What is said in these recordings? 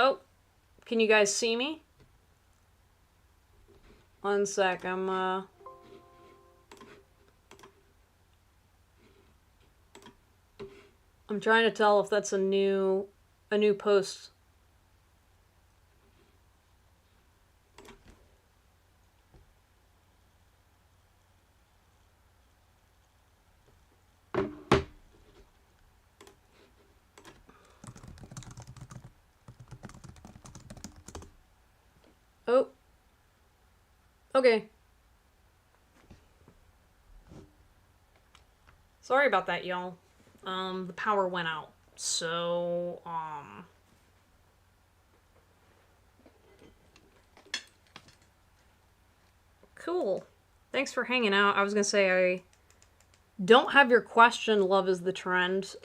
Oh, can you guys see me? One sec, I'm trying to tell if that's a new post. Oh. Okay. Sorry about that, y'all. The power went out. So, cool. Thanks for hanging out. I was gonna say I don't have your question, love is the trend.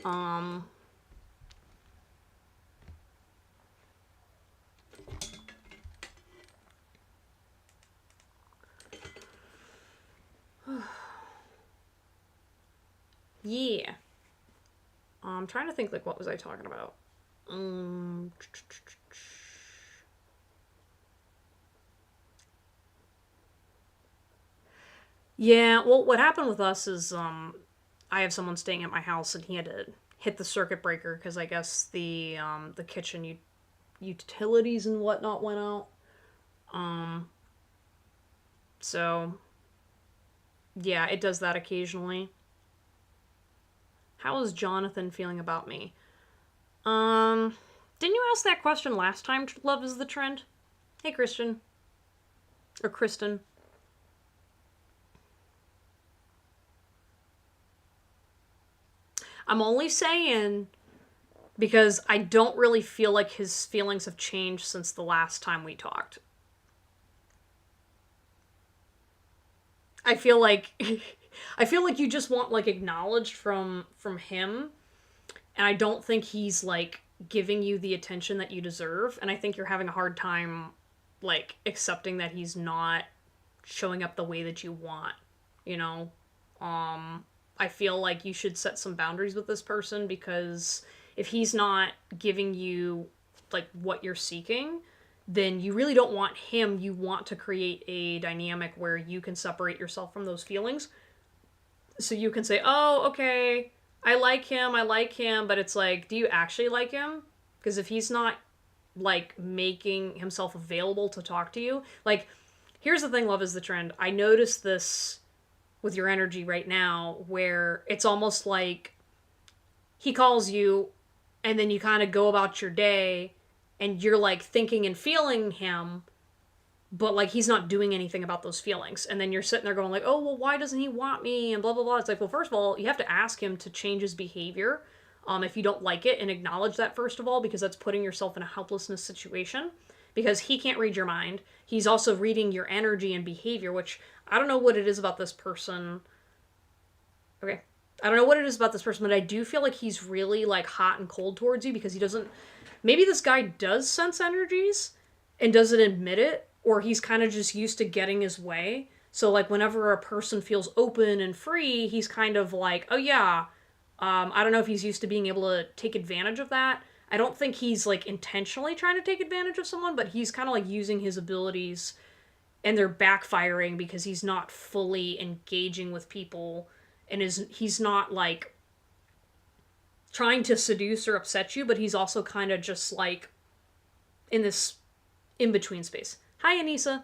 Yeah. I'm trying to think, like, what was I talking about? Yeah, well, what happened with us is, I have someone staying at my house, and he had to hit the circuit breaker because I guess the kitchen utilities and whatnot went out. Um, so yeah, it does that occasionally. How is Jonathan feeling about me? Um, didn't you ask that question last time? Love is the trend. Hey, Christian or Kristen. I'm only saying because I don't really feel like his feelings have changed since the last time we talked. I feel like I feel like you just want like acknowledged from him, and I don't think he's like giving you the attention that you deserve, and I think you're having a hard time like accepting that he's not showing up the way that you want, you know? I feel like you should set some boundaries with this person because if he's not giving you like what you're seeking, then you really don't want him. You want to create a dynamic where you can separate yourself from those feelings. So you can say, "Oh, okay, I like him," but it's like, do you actually like him? Because if he's not like making himself available to talk to you, like here's the thing, love is the trend. I noticed this with your energy right now where it's almost like he calls you and then you kind of go about your day and you're like thinking and feeling him, but like he's not doing anything about those feelings, and then you're sitting there going like, oh well, why doesn't he want me and blah blah blah. It's like, well, first of all, you have to ask him to change his behavior, if you don't like it, and acknowledge that first of all, because that's putting yourself in a helplessness situation, because he can't read your mind. He's also reading your energy and behavior, which I don't know what it is about this person. Okay, I don't know what it is about this person, but I do feel like he's really like hot and cold towards you because he doesn't. Maybe this guy does sense energies and doesn't admit it, or he's kind of just used to getting his way. So like whenever a person feels open and free, he's kind of like, oh yeah. I don't know if he's used to being able to take advantage of that. I don't think he's like intentionally trying to take advantage of someone, but he's kind of like using his abilities and they're backfiring because he's not fully engaging with people, and he's not like trying to seduce or upset you, but he's also kind of just like in this in between space. Hi, Anissa.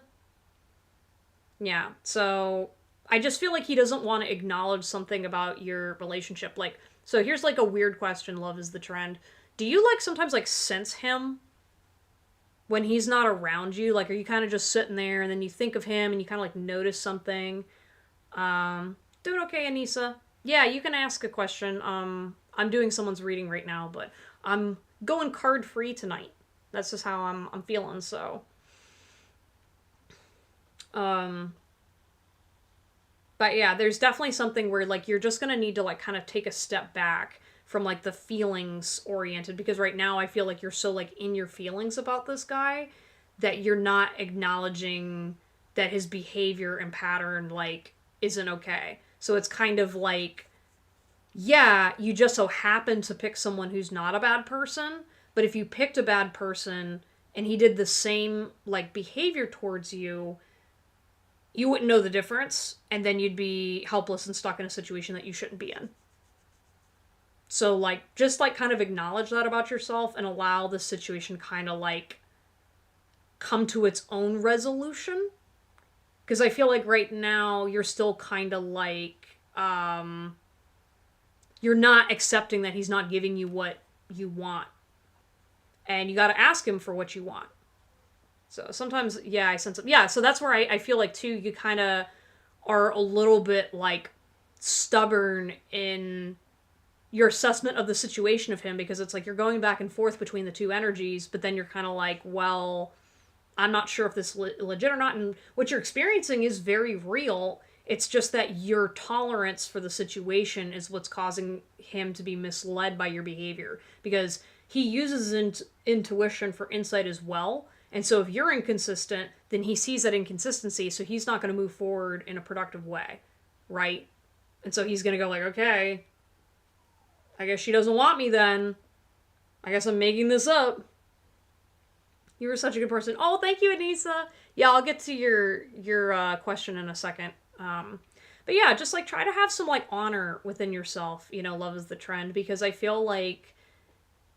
Yeah, so I just feel like he doesn't want to acknowledge something about your relationship. Like, so here's like a weird question, love is the trend. Do you like sometimes like sense him when he's not around you? Like, are you kind of just sitting there and then you think of him and you kind of like notice something? Doing okay, Anissa. Yeah, you can ask a question. I'm doing someone's reading right now, but I'm going card free tonight. That's just how I'm feeling. So, um, but yeah, there's definitely something where like you're just gonna need to like kind of take a step back from like the feelings oriented, because right now I feel like you're so like in your feelings about this guy that you're not acknowledging that his behavior and pattern like isn't okay. So it's kind of like, yeah, you just so happen to pick someone who's not a bad person, But if you picked a bad person and he did the same, like, behavior towards you, you wouldn't know the difference, and then you'd be helpless and stuck in a situation that you shouldn't be in. So, like, just, like, kind of acknowledge that about yourself and allow the situation kind of, like, come to its own resolution. Because I feel like right now you're still kind of, like, you're not accepting that he's not giving you what you want. And you gotta ask him for what you want. So sometimes, yeah, I sense it. Yeah, so that's where I feel like, too, you kind of are a little bit, like, stubborn in your assessment of the situation of him, because it's like you're going back and forth between the two energies, but then you're kind of like, well, I'm not sure if this is legit or not, and what you're experiencing is very real. It's just that your tolerance for the situation is what's causing him to be misled by your behavior, because he uses intuition for insight as well. And so if you're inconsistent, then he sees that inconsistency, so he's not going to move forward in a productive way, right? And so he's going to go like, okay, I guess she doesn't want me then. I guess I'm making this up. You were such a good person. Oh, thank you, Anissa. Yeah, I'll get to your question in a second. But yeah, just, like, try to have some, like, honor within yourself. You know, love is the trend, because I feel like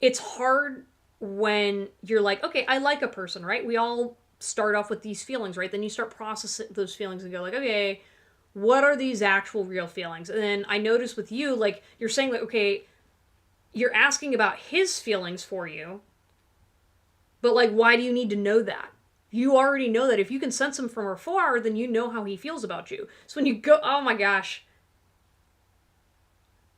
it's hard when you're like, okay, I like a person, right? We all start off with these feelings, right? Then you start processing those feelings and go like, okay, what are these actual real feelings? And then I notice with you, like, you're saying like, okay, you're asking about his feelings for you, but, like, why do you need to know that? You already know that. If you can sense him from afar, then you know how he feels about you. So when you go, oh my gosh.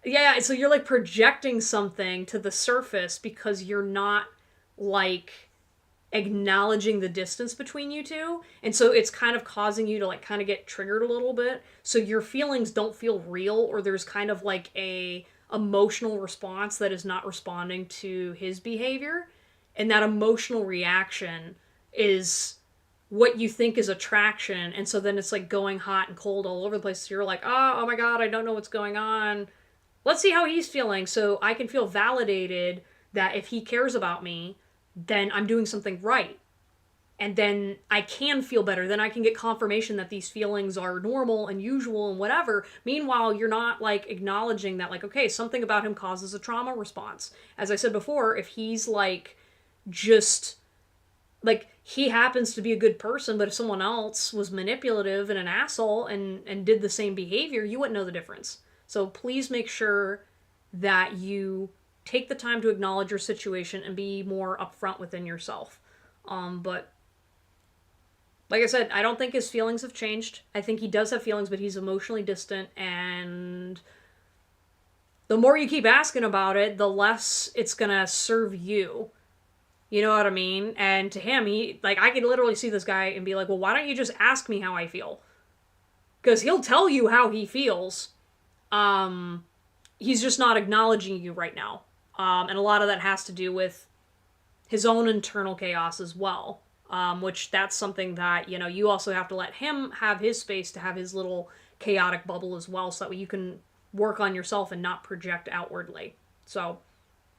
Yeah, so you're, like, projecting something to the surface because you're not, like, acknowledging the distance between you two. And so it's kind of causing you to, like, kind of get triggered a little bit. So your feelings don't feel real, or there's kind of, like, a emotional response that is not responding to his behavior. And that emotional reaction is what you think is attraction. And so then it's, like, going hot and cold all over the place. So you're like, oh my God, I don't know what's going on. Let's see how he's feeling, so I can feel validated that if he cares about me, then I'm doing something right. And then I can feel better. Then I can get confirmation that these feelings are normal and usual and whatever. Meanwhile, you're not, like, acknowledging that, like, okay, something about him causes a trauma response. As I said before, if he's, like, just, like, he happens to be a good person, but if someone else was manipulative and an asshole and did the same behavior, you wouldn't know the difference. So please make sure that you take the time to acknowledge your situation and be more upfront within yourself. But like I said, I don't think his feelings have changed. I think he does have feelings, but he's emotionally distant, and the more you keep asking about it, the less it's gonna serve you. You know what I mean? And to him, he, like, I could literally see this guy and be like, well, why don't you just ask me how I feel? Because he'll tell you how he feels. He's just not acknowledging you right now. And a lot of that has to do with his own internal chaos as well. Which that's something that, you know, you also have to let him have his space to have his little chaotic bubble as well, so that you can work on yourself and not project outwardly. So,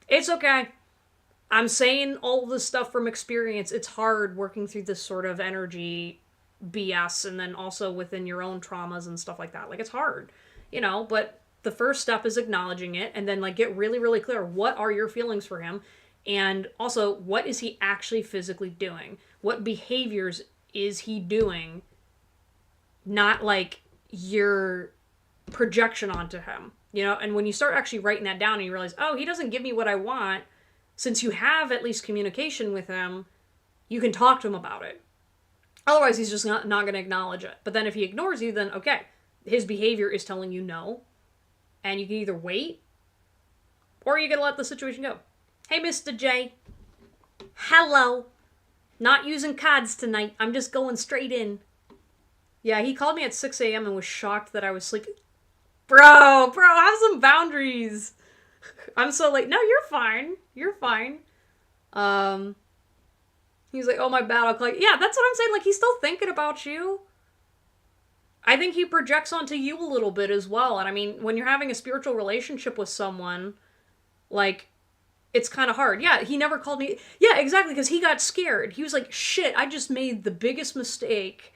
it's okay. I'm saying all this stuff from experience. It's hard working through this sort of energy BS, and then also within your own traumas and stuff like that. Like, it's hard, you know, but the first step is acknowledging it, and then, like, get really, really clear. What are your feelings for him? And also, what is he actually physically doing? What behaviors is he doing? Not, like, your projection onto him, you know? And when you start actually writing that down and you realize, oh, he doesn't give me what I want, since you have at least communication with him, you can talk to him about it. Otherwise, he's just not going to acknowledge it. But then if he ignores you, then, okay, his behavior is telling you no. And you can either wait, or you can let the situation go. Hey, Mr. J. Hello. Not using cards tonight. I'm just going straight in. Yeah, he called me at 6 a.m. and was shocked that I was sleeping. Bro, have some boundaries. I'm so late. No, you're fine. You're fine. He's like, oh, my bad. I'll call you. Yeah, that's what I'm saying. Like, he's still thinking about you. I think he projects onto you a little bit as well. And I mean, when you're having a spiritual relationship with someone, like, it's kind of hard. Yeah, he never called me. Yeah, exactly, because he got scared. He was like, shit, I just made the biggest mistake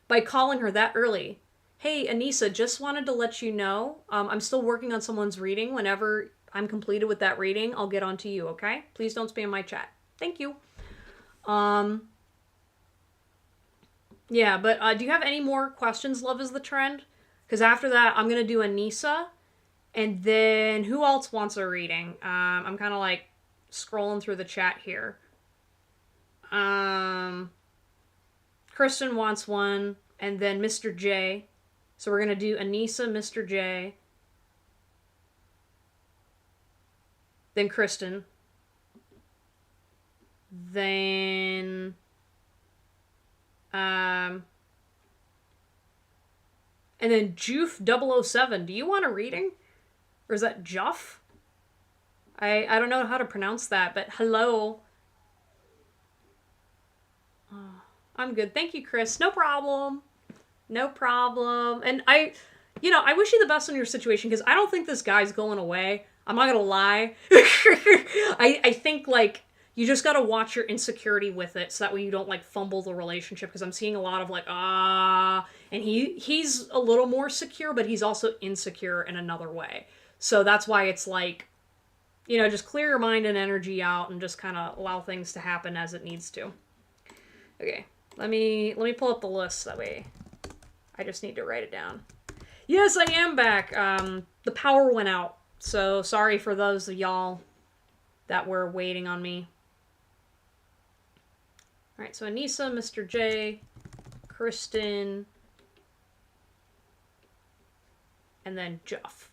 by calling her that early. Hey, Anissa, just wanted to let you know, I'm still working on someone's reading. Whenever I'm completed with that reading, I'll get on to you, okay? Please don't spam my chat. Thank you. Yeah, but do you have any more questions, Love is the Trend? Because after that, I'm going to do Anissa. And then who else wants a reading? I'm kind of like scrolling through the chat here. Kristen wants one. And then Mr. J. So we're going to do Anissa, Mr. J. Then Kristen. Then... and then Joof007. Do you want a reading? Or is that Juff? I don't know how to pronounce that, but hello. Oh, I'm good. Thank you, Chris. No problem. No problem. And I wish you the best in your situation, because I don't think this guy's going away. I'm not gonna lie. I think, like, you just gotta watch your insecurity with it, so that way you don't, like, fumble the relationship, because I'm seeing a lot of, like, and he's a little more secure, but he's also insecure in another way. So that's why it's like, just clear your mind and energy out and just kind of allow things to happen as it needs to. Okay, let me pull up the list, that way I just need to write it down. Yes, I am back. The power went out, so sorry for those of y'all that were waiting on me. Alright, so Anissa, Mr. J, Kristen, and then Jeff.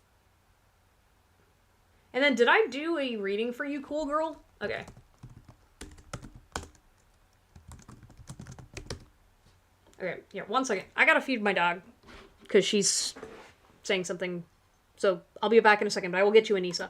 And then, did I do a reading for you, cool girl? Okay. Okay, yeah, 1 second. I gotta feed my dog, because she's saying something. So, I'll be back in a second, but I will get you Anissa.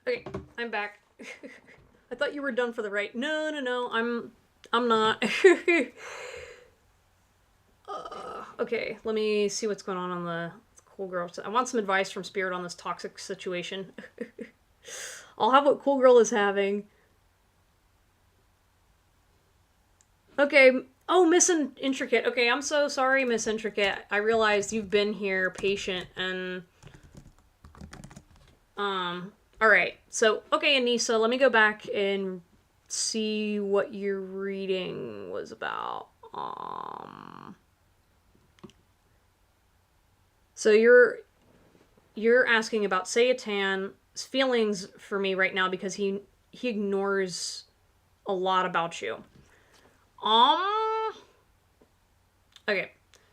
Okay, I'm back. I thought you were done for the right. No, I'm not. Okay, let me see what's going on the cool girl. I want some advice from Spirit on this toxic situation. I'll have what cool girl is having. Okay. Oh, Miss Intricate. Okay, I'm so sorry, Miss Intricate. I realized you've been here patient and... Alright, so, okay, Anissa, let me go back and see what your reading was about. So you're asking about Sayatan's feelings for me right now because he ignores a lot about you. Okay,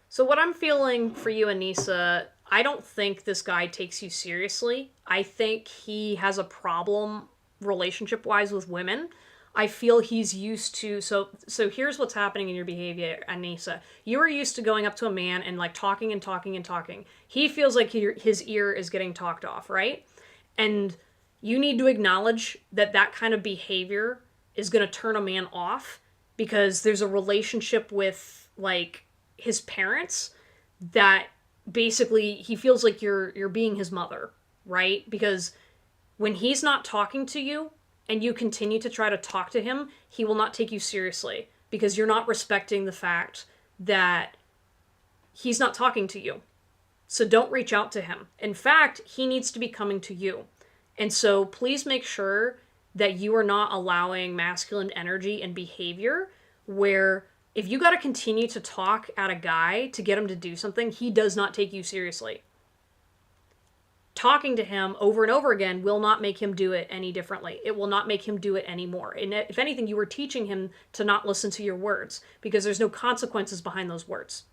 so what I'm feeling for you, Anissa, I don't think this guy takes you seriously. I think he has a problem relationship-wise with women. I feel he's used to... So here's what's happening in your behavior, Anissa. You are used to going up to a man and, like, talking and talking and talking. He feels like his ear is getting talked off, right? And you need to acknowledge that that kind of behavior is going to turn a man off because there's a relationship with, like, his parents that basically he feels like you're being his mother, right? Because when he's not talking to you and you continue to try to talk to him, he will not take you seriously because you're not respecting the fact that he's not talking to you. So don't reach out to him. In fact, he needs to be coming to you. And so please make sure that you are not allowing masculine energy and behavior where if you got to continue to talk at a guy to get him to do something, he does not take you seriously. Talking to him over and over again will not make him do it any differently. It will not make him do it anymore. And if anything, you were teaching him to not listen to your words because there's no consequences behind those words.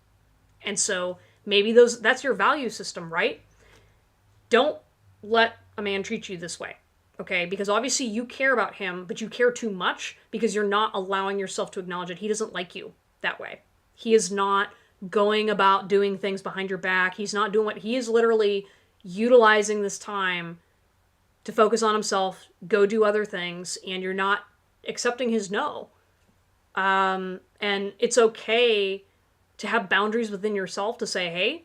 And so maybe that's your value system, right? Don't let a man treat you this way, okay? Because obviously you care about him, but you care too much because you're not allowing yourself to acknowledge it. He doesn't like you that way. He is not going about doing things behind your back. He's not doing what he is literally utilizing this time to focus on himself, go do other things, and you're not accepting his no. And it's okay to have boundaries within yourself to say, hey,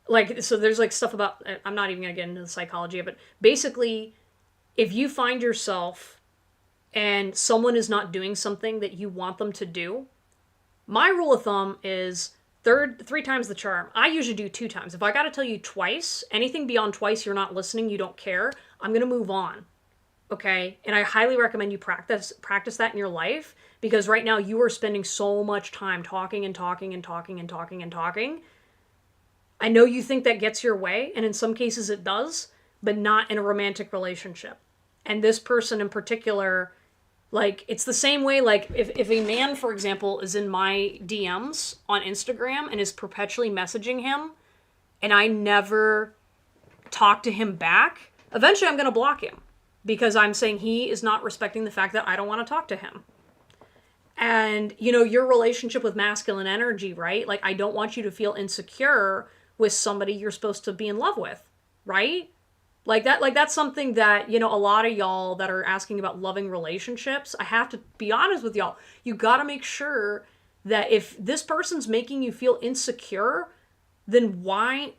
like, so there's like stuff about, I'm not even going to get into the psychology of it. Basically, if you find yourself and someone is not doing something that you want them to do, my rule of thumb is 3 times the charm. I usually do 2 times. If I got to tell you twice, anything beyond twice, you're not listening, you don't care, I'm going to move on. Okay? And I highly recommend you practice that in your life because right now you are spending so much time talking and talking and talking and talking and talking. I know you think that gets your way, and in some cases it does, but not in a romantic relationship. And this person in particular, like, it's the same way, like, if a man, for example, is in my DMs on Instagram and is perpetually messaging him, and I never talk to him back, eventually I'm going to block him. Because I'm saying he is not respecting the fact that I don't want to talk to him. And, you know, your relationship with masculine energy, right? Like, I don't want you to feel insecure with somebody you're supposed to be in love with, right? Like that's something that, you know, a lot of y'all that are asking about loving relationships, I have to be honest with y'all. You got to make sure that if this person's making you feel insecure, then why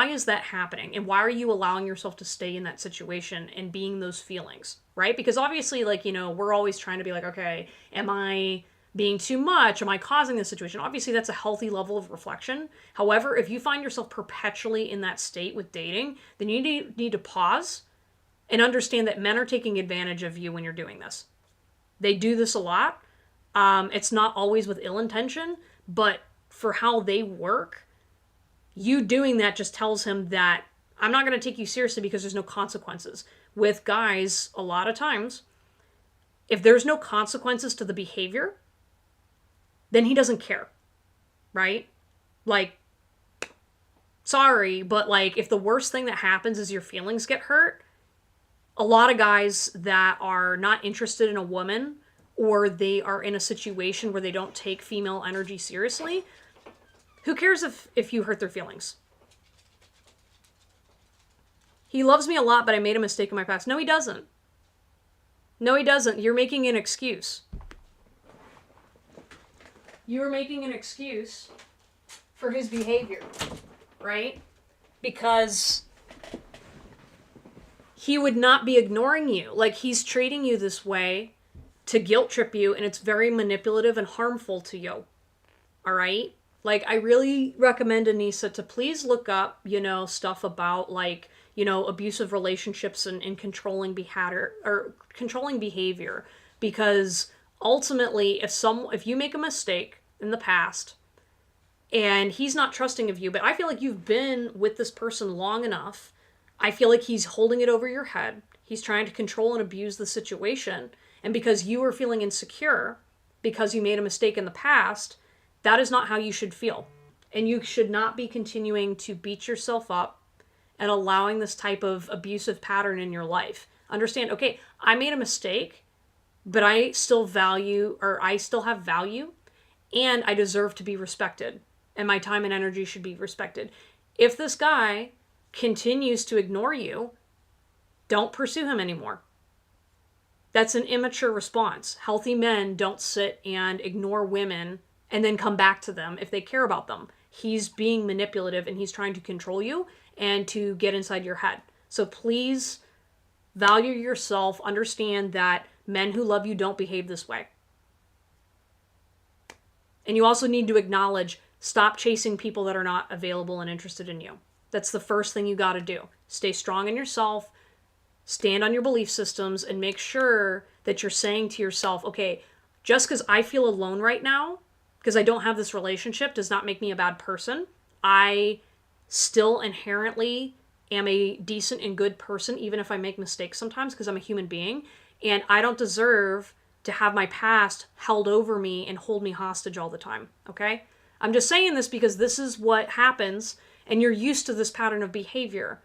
is that happening? And why are you allowing yourself to stay in that situation and being those feelings, right? Because obviously, like, you know, we're always trying to be like, okay, am I being too much? Am I causing this situation? Obviously, that's a healthy level of reflection. However, if you find yourself perpetually in that state with dating, then you need to pause and understand that men are taking advantage of you when you're doing this. They do this a lot. It's not always with ill intention, but for how they work, you doing that just tells him that I'm not going to take you seriously because there's no consequences. With guys, a lot of times, if there's no consequences to the behavior, then he doesn't care, right? Like, sorry, but like, if the worst thing that happens is your feelings get hurt, a lot of guys that are not interested in a woman or they are in a situation where they don't take female energy seriously, who cares if you hurt their feelings? He loves me a lot, but I made a mistake in my past. No, he doesn't. No, he doesn't. You're making an excuse. You are making an excuse for his behavior, right? Because he would not be ignoring you. Like, he's treating you this way to guilt trip you, and it's very manipulative and harmful to you. All right? Like, I really recommend, Anissa, to please look up, you know, stuff about, like, you know, abusive relationships and controlling behavior. Because ultimately, if you make a mistake in the past and he's not trusting of you, but I feel like you've been with this person long enough, I feel like he's holding it over your head. He's trying to control and abuse the situation. And because you are feeling insecure because you made a mistake in the past, that is not how you should feel. And you should not be continuing to beat yourself up and allowing this type of abusive pattern in your life. Understand, okay, I made a mistake, but I still have value, and I deserve to be respected. And my time and energy should be respected. If this guy continues to ignore you, don't pursue him anymore. That's an immature response. Healthy men don't sit and ignore women and then come back to them if they care about them. he's being manipulative and he's trying to control you and to get inside your head. So please value yourself. Understand that men who love you don't behave this way. And you also need to acknowledge, stop chasing people that are not available and interested in you. That's the first thing you got to do. Stay strong in yourself, stand on your belief systems, and make sure that you're saying to yourself, okay, just because I feel alone right now, because I don't have this relationship, does not make me a bad person. I still inherently am a decent and good person, even if I make mistakes sometimes, because I'm a human being. And I don't deserve to have my past held over me and hold me hostage all the time, okay? I'm just saying this because this is what happens, and you're used to this pattern of behavior,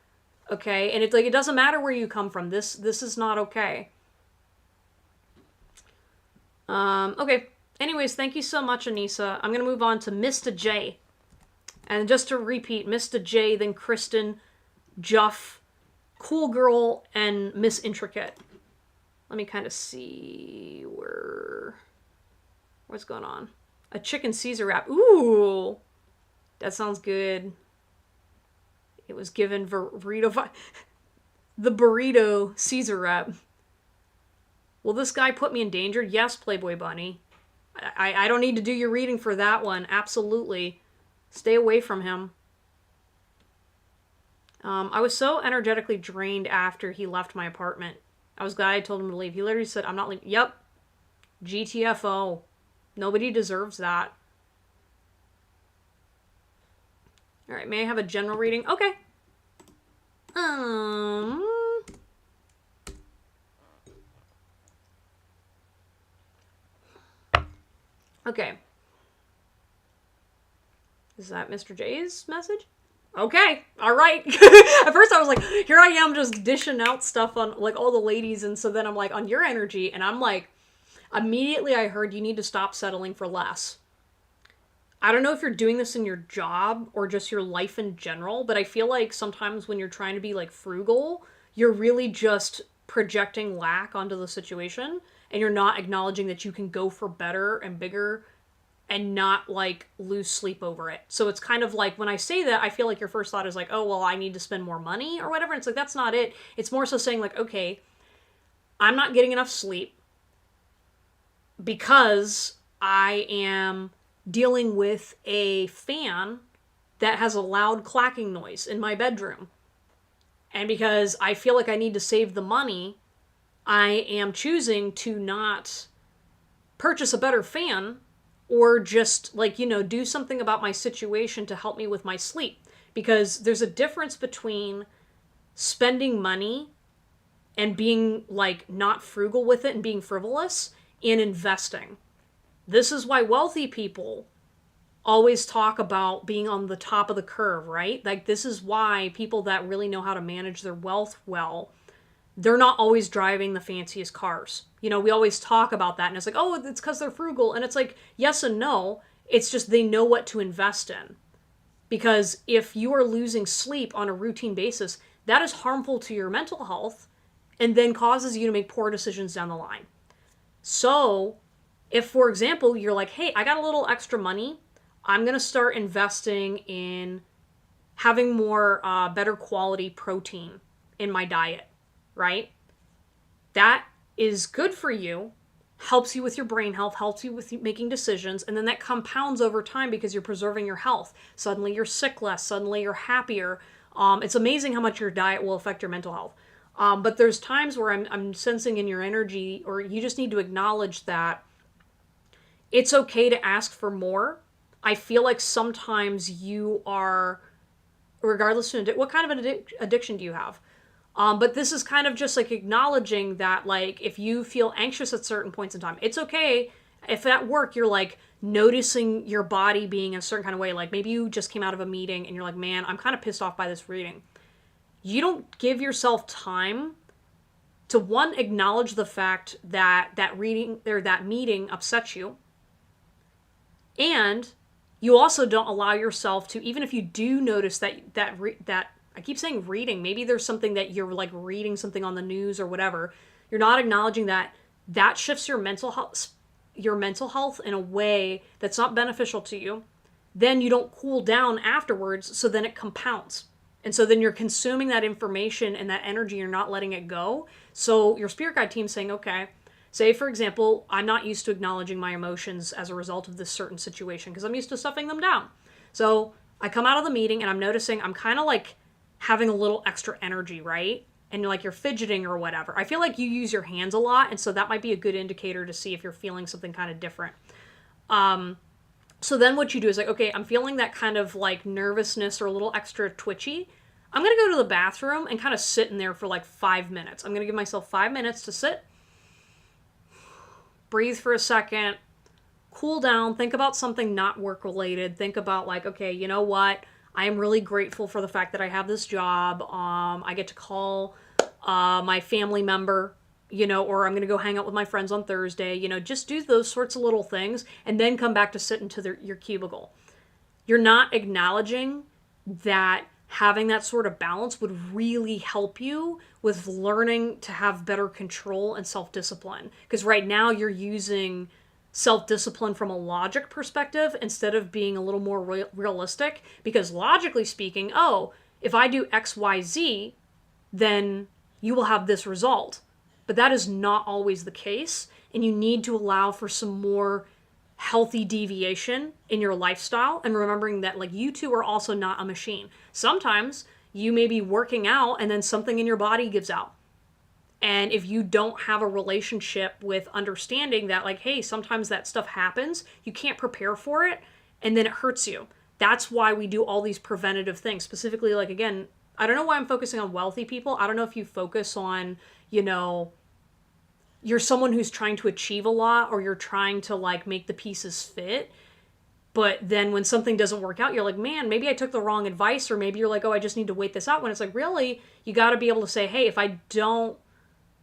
okay? And it's like, it doesn't matter where you come from. This is not okay. Okay. Anyways, thank you so much, Anissa. I'm going to move on to Mr. J. And just to repeat, Mr. J, then Kristen, Juff, Cool Girl, and Miss Intricate. Let me kind of see what's going on. A chicken Caesar wrap. Ooh, that sounds good. It was given burrito, the burrito Caesar wrap. Will this guy put me in danger? Yes, Playboy Bunny. I don't need to do your reading for that one. Absolutely. Stay away from him. I was so energetically drained after he left my apartment. I was glad I told him to leave. He literally said, I'm not leaving. Yep. GTFO. Nobody deserves that. Alright, may I have a general reading? Okay. Okay. Is that Mr. J's message? Okay. All right. At first I was like, here I am just dishing out stuff on like all the ladies. And so then I'm like on your energy. And I'm like, immediately I heard you need to stop settling for less. I don't know if you're doing this in your job or just your life in general, but I feel like sometimes when you're trying to be like frugal, you're really just projecting lack onto the situation. And you're not acknowledging that you can go for better and bigger and not, like, lose sleep over it. So it's kind of like, when I say that, I feel like your first thought is like, oh, well, I need to spend more money or whatever. It's like, that's not it. It's more so saying, like, okay, I'm not getting enough sleep because I am dealing with a fan that has a loud clacking noise in my bedroom. And because I feel like I need to save the money, I am choosing to not purchase a better fan or just, like, you know, do something about my situation to help me with my sleep. Because there's a difference between spending money and being, like, not frugal with it and being frivolous and investing. This is why wealthy people always talk about being on the top of the curve, right? Like, this is why people that really know how to manage their wealth well, they're not always driving the fanciest cars. You know, we always talk about that, and it's like, oh, it's because they're frugal. And it's like, yes and no. It's just they know what to invest in. Because if you are losing sleep on a routine basis, that is harmful to your mental health and then causes you to make poor decisions down the line. So, if, for example, you're like, hey, I got a little extra money, I'm going to start investing in having more better quality protein in my diet. Right? That is good for you, helps you with your brain health, helps you with making decisions, and then that compounds over time because you're preserving your health. Suddenly you're sick less, suddenly you're happier. It's amazing how much your diet will affect your mental health. But there's times where I'm sensing in your energy, or you just need to acknowledge that it's okay to ask for more. I feel like sometimes you are, regardless of what kind of an addiction do you have? But this is kind of just like acknowledging that, like, if you feel anxious at certain points in time, it's okay if at work you're like noticing your body being a certain kind of way. Like maybe you just came out of a meeting and you're like, man, I'm kind of pissed off by this reading. You don't give yourself time to, one, acknowledge the fact that that reading or that meeting upsets you. And you also don't allow yourself to, even if you do notice that I keep saying reading. Maybe there's something that you're like reading something on the news or whatever. You're not acknowledging that shifts your mental health in a way that's not beneficial to you. then you don't cool down afterwards, so then it compounds. And so then you're consuming that information and that energy, you're not letting it go. So your spirit guide team's saying, okay, say for example, I'm not used to acknowledging my emotions as a result of this certain situation because I'm used to stuffing them down. So I come out of the meeting and I'm noticing I'm kind of like having a little extra energy, right? And like you're fidgeting or whatever. I feel like you use your hands a lot, and so that might be a good indicator to see if you're feeling something kind of different. So then what you do is like, okay, I'm feeling that kind of like nervousness or a little extra twitchy. I'm going to go to the bathroom and kind of sit in there for like 5 minutes. I'm going to give myself 5 minutes to sit, breathe for a second, cool down, think about something not work related. Think about like, okay, you know what? I am really grateful for the fact that I have this job. I get to call my family member, or I'm going to go hang out with my friends on Thursday, just do those sorts of little things and then come back to sit into your cubicle. You're not acknowledging that having that sort of balance would really help you with learning to have better control and self-discipline. Because right now you're using self-discipline from a logic perspective instead of being a little more realistic. Because logically speaking, if I do X, Y, Z, then you will have this result. But that is not always the case, and you need to allow for some more healthy deviation in your lifestyle, and remembering that like you two are also not a machine. Sometimes you may be working out and then something in your body gives out. And if you don't have a relationship with understanding that like, hey, sometimes that stuff happens, you can't prepare for it, and then it hurts you. That's why we do all these preventative things. Specifically, like, again, I don't know why I'm focusing on wealthy people. I don't know if you focus on, you're someone who's trying to achieve a lot or you're trying to like make the pieces fit. But then when something doesn't work out, you're like, man, maybe I took the wrong advice. Or maybe you're like, oh, I just need to wait this out. When it's like, really, you got to be able to say, hey, if I don't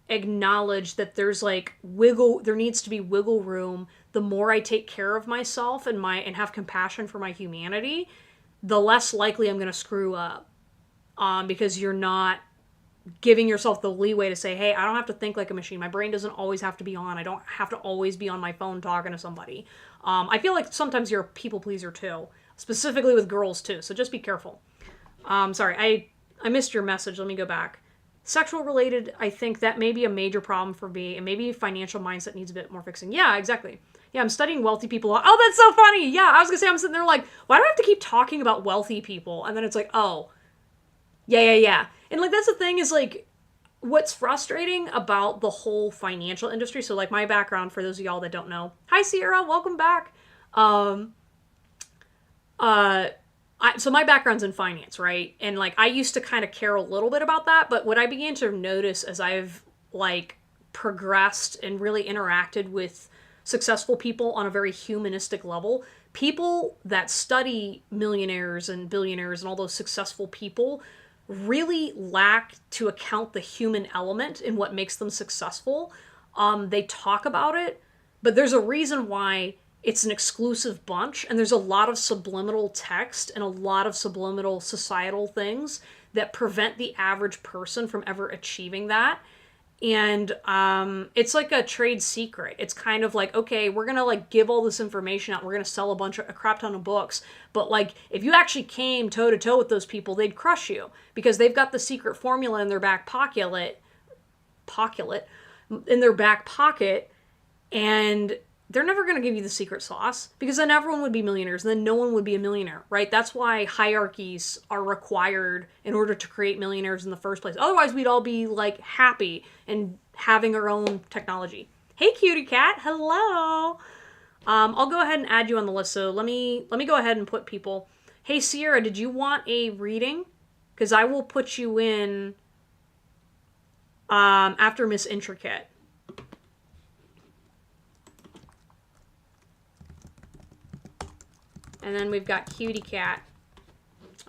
acknowledge that there's like there needs to be wiggle room, the more I take care of myself and have compassion for my humanity, the less likely I'm going to screw up. Because you're not giving yourself the leeway to say, hey, I don't have to think like a machine. My brain doesn't always have to be on. I don't have to always be on my phone talking to somebody. I feel like sometimes you're a people pleaser too, specifically with girls too. So just be careful. Sorry, I missed your message. Let me go back. Sexual related, I think that may be a major problem for me, and maybe financial mindset needs a bit more fixing. Yeah, exactly. Yeah, I'm studying wealthy people. Oh, that's so funny. Yeah, I was gonna say, I'm sitting there like, why do I have to keep talking about wealthy people? And then it's like, oh, yeah. And like, that's the thing is like, what's frustrating about the whole financial industry. So like my background, for those of y'all that don't know, hi Sierra, welcome back. So my background's in finance, right? And like, I used to kind of care a little bit about that, but what I began to notice as I've like progressed and really interacted with successful people on a very humanistic level, people that study millionaires and billionaires and all those successful people really lack to account the human element in what makes them successful. They talk about it, but there's a reason why it's an exclusive bunch, and there's a lot of subliminal text and a lot of subliminal societal things that prevent the average person from ever achieving that. And it's like a trade secret. It's kind of like, okay, we're gonna like give all this information out. We're gonna sell a crap ton of books. But like, if you actually came toe to toe with those people, they'd crush you because they've got the secret formula in their back pocket, and they're never going to give you the secret sauce because then everyone would be millionaires and then no one would be a millionaire, right? That's why hierarchies are required in order to create millionaires in the first place. Otherwise, we'd all be like happy and having our own technology. Hey, cutie cat. Hello. I'll go ahead and add you on the list. So let me go ahead and put people. Hey, Sierra, did you want a reading? Because I will put you in after Miss Intricate. And then we've got Cutie Cat.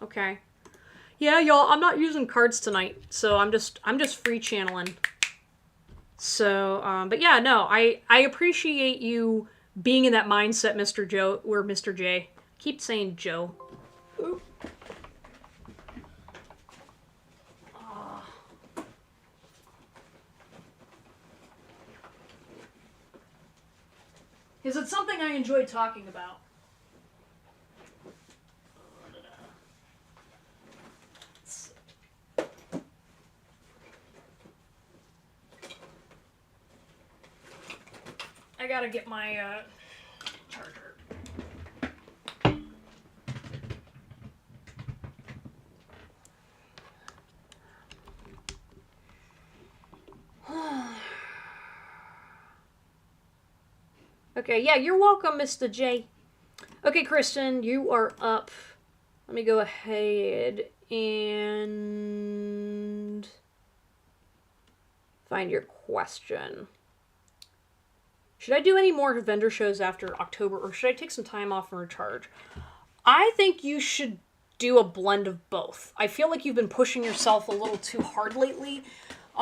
Okay. Yeah, y'all, I'm not using cards tonight, so I'm just free channeling. So, but yeah, no, I appreciate you being in that mindset, Mr. Joe, or Mr. J. Keep saying Joe. Ooh. Is it something I enjoy talking about? gotta get my charger. Okay, yeah, you're welcome, Mr. J. Okay, Kristen, you are up. Let me go ahead and find your question. Should I do any more vendor shows after October, or should I take some time off and recharge? I think you should do a blend of both. I feel like you've been pushing yourself a little too hard lately.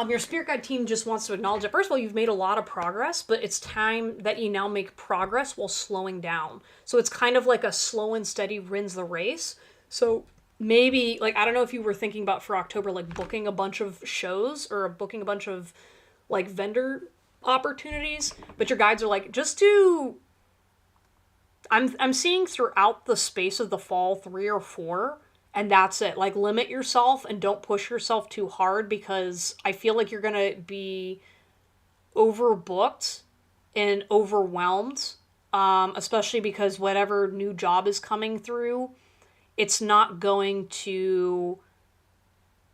Your spirit guide team just wants to acknowledge that, first of all, you've made a lot of progress, but it's time that you now make progress while slowing down. So it's kind of like a slow and steady wins the race. So maybe, like, I don't know if you were thinking about for October, like, booking a bunch of shows or booking a bunch of, like, vendor opportunities, but your guides are like, just do... I'm seeing throughout the space of the fall 3 or 4, and that's it. Like, limit yourself and don't push yourself too hard, because I feel like you're gonna be overbooked and overwhelmed, especially because whatever new job is coming through, it's not going to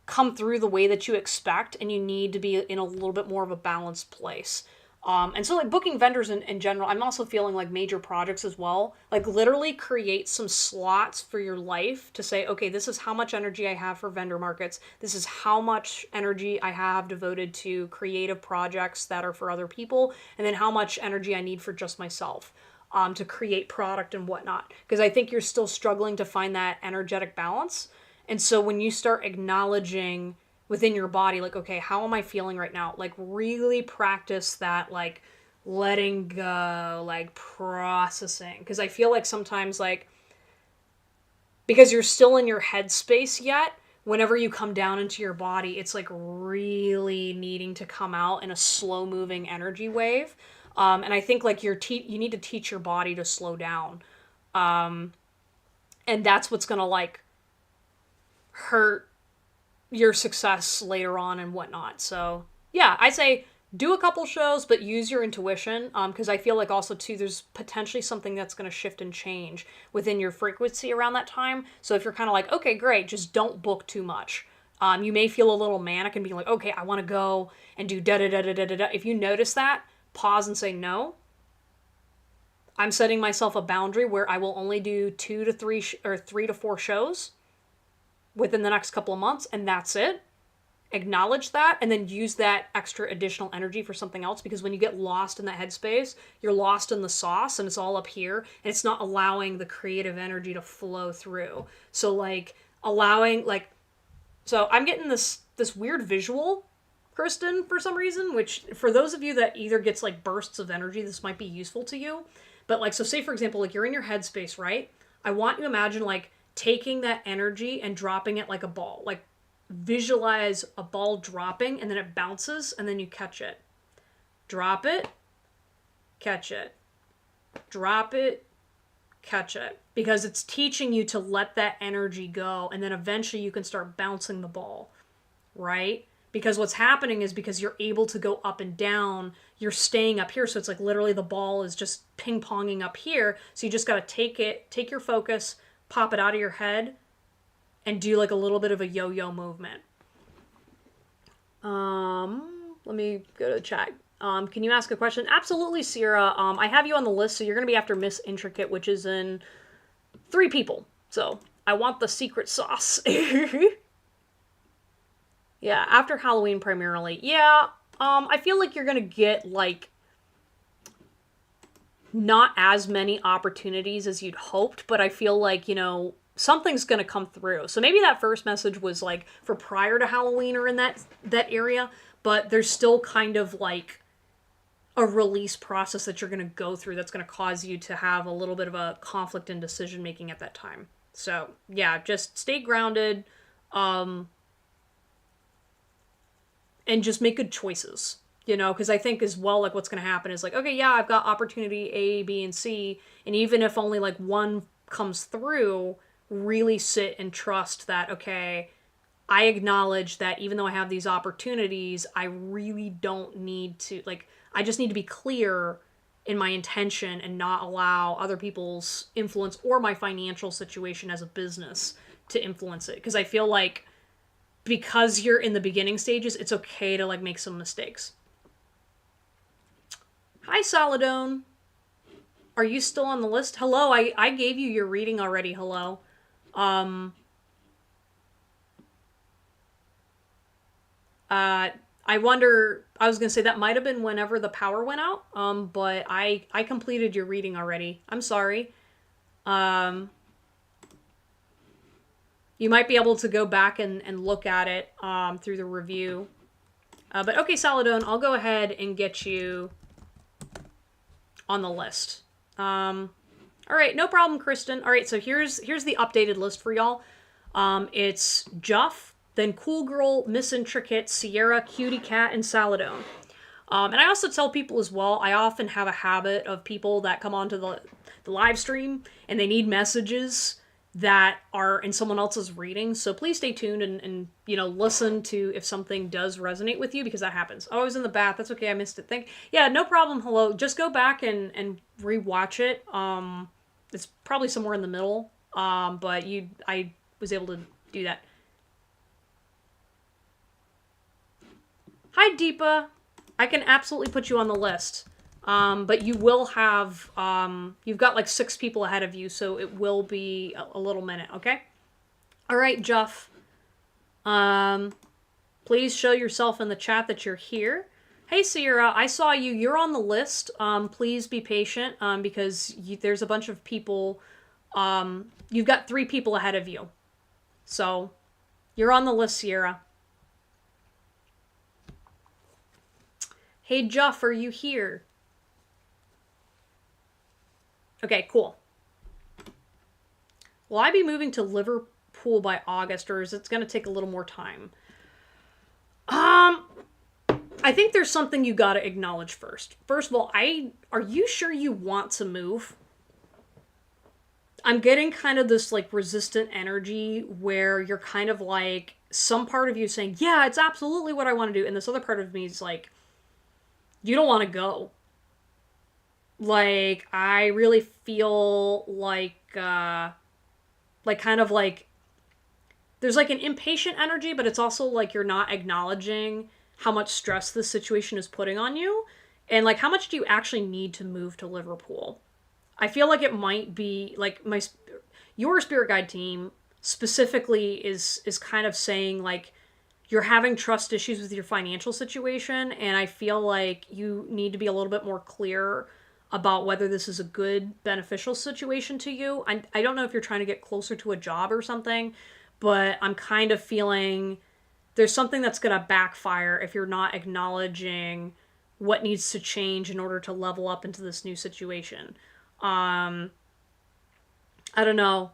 come through the way that you expect, and you need to be in a little bit more of a balanced place. And so, like, booking vendors in general, I'm also feeling like major projects as well. Like, literally create some slots for your life to say, okay, this is how much energy I have for vendor markets. This is how much energy I have devoted to creative projects that are for other people. And then how much energy I need for just myself to create product and whatnot. Because I think you're still struggling to find that energetic balance. And so when you start acknowledging within your body, like, okay, how am I feeling right now? Like, really practice that, like, letting go, like, processing. Because I feel like sometimes, like, because you're still in your headspace yet, whenever you come down into your body, it's, like, really needing to come out in a slow-moving energy wave. And I think, like, you need to teach your body to slow down. And that's what's gonna, like, hurt your success later on and whatnot. So yeah, I say do a couple shows, but use your intuition, because I feel like also too there's potentially something that's going to shift and change within your frequency around that time. So if you're kind of like, okay, great, just don't book too much. You may feel a little manic and be like, okay, I want to go and do da da da da da da. If you notice that, pause and say, no, I'm setting myself a boundary where I will only do 2 to 3 or 3 to 4 shows within the next couple of months, and that's it. Acknowledge that, and then use that extra additional energy for something else, because when you get lost in that headspace, you're lost in the sauce, and it's all up here, and it's not allowing the creative energy to flow through. So, like, allowing, like, so I'm getting this weird visual, Kristen, for some reason, which, for those of you that either gets, like, bursts of energy, this might be useful to you. But, like, so say, for example, like, you're in your headspace, right? I want you to imagine, like, taking that energy and dropping it like a ball. Like, visualize a ball dropping, and then it bounces, and then you catch it. Drop it, catch it. Drop it, catch it. Because it's teaching you to let that energy go, and then eventually you can start bouncing the ball, right? Because what's happening is, because you're able to go up and down, you're staying up here, so it's like literally the ball is just ping-ponging up here, so you just gotta take your focus, pop it out of your head, and do like a little bit of a yo-yo movement. Let me go to the chat. Can you ask a question? Absolutely, Sierra. I have you on the list, so you're going to be after Miss Intricate, which is in 3 people. So I want the secret sauce. Yeah, after Halloween primarily. Yeah, I feel like you're going to get, like, not as many opportunities as you'd hoped, but I feel like, you know, something's going to come through. So maybe that first message was, like, for prior to Halloween or in that area, but there's still kind of, like, a release process that you're going to go through that's going to cause you to have a little bit of a conflict in decision making at that time. So, yeah, just stay grounded, and just make good choices. You know, because I think as well, like, what's going to happen is, like, okay, yeah, I've got opportunity A, B, and C, and even if only, like, one comes through, really sit and trust that, okay, I acknowledge that even though I have these opportunities, I really don't need to, like, I just need to be clear in my intention and not allow other people's influence or my financial situation as a business to influence it. Because I feel like because you're in the beginning stages, it's okay to like make some mistakes. Hi, Saladone. Are you still on the list? Hello, I gave you your reading already. Hello. I wonder, I was going to say that might have been whenever the power went out, but I completed your reading already. I'm sorry. You might be able to go back and look at it through the review. But okay, Saladone, I'll go ahead and get you on the list. All right, no problem, Kristen. All right, so here's the updated list for y'all. It's Juff, then Cool Girl, Miss Intricate, Sierra, Cutie Cat, and Saladone. And I also tell people as well, I often have a habit of people that come onto the live stream and they need messages that are in someone else's reading. So please stay tuned and listen to if something does resonate with you, because that happens. Oh, I was in the bath. That's okay. I missed it. Yeah, no problem. Hello. Just go back and rewatch it. It's probably somewhere in the middle. But I was able to do that. Hi, Deepa. I can absolutely put you on the list. But you will have, you've got like 6 people ahead of you, so it will be a little minute, okay? All right, Juff. Please show yourself in the chat that you're here. Hey, Sierra, I saw you. You're on the list. Please be patient, because there's a bunch of people. You've got 3 people ahead of you. So, you're on the list, Sierra. Hey, Juff, are you here? Okay, cool. Will I be moving to Liverpool by August, or is it going to take a little more time? I think there's something you got to acknowledge first. First of all, are you sure you want to move? I'm getting kind of this like resistant energy where you're kind of like, some part of you saying, yeah, it's absolutely what I want to do. And this other part of me is like, you don't want to go. Like, I really feel like kind of like, there's like an impatient energy, but it's also like you're not acknowledging how much stress this situation is putting on you. And like, how much do you actually need to move to Liverpool? I feel like it might be like your spirit guide team specifically is kind of saying like, you're having trust issues with your financial situation. And I feel like you need to be a little bit more clear about whether this is a good, beneficial situation to you. I don't know if you're trying to get closer to a job or something, but I'm kind of feeling there's something that's going to backfire if you're not acknowledging what needs to change in order to level up into this new situation. I don't know.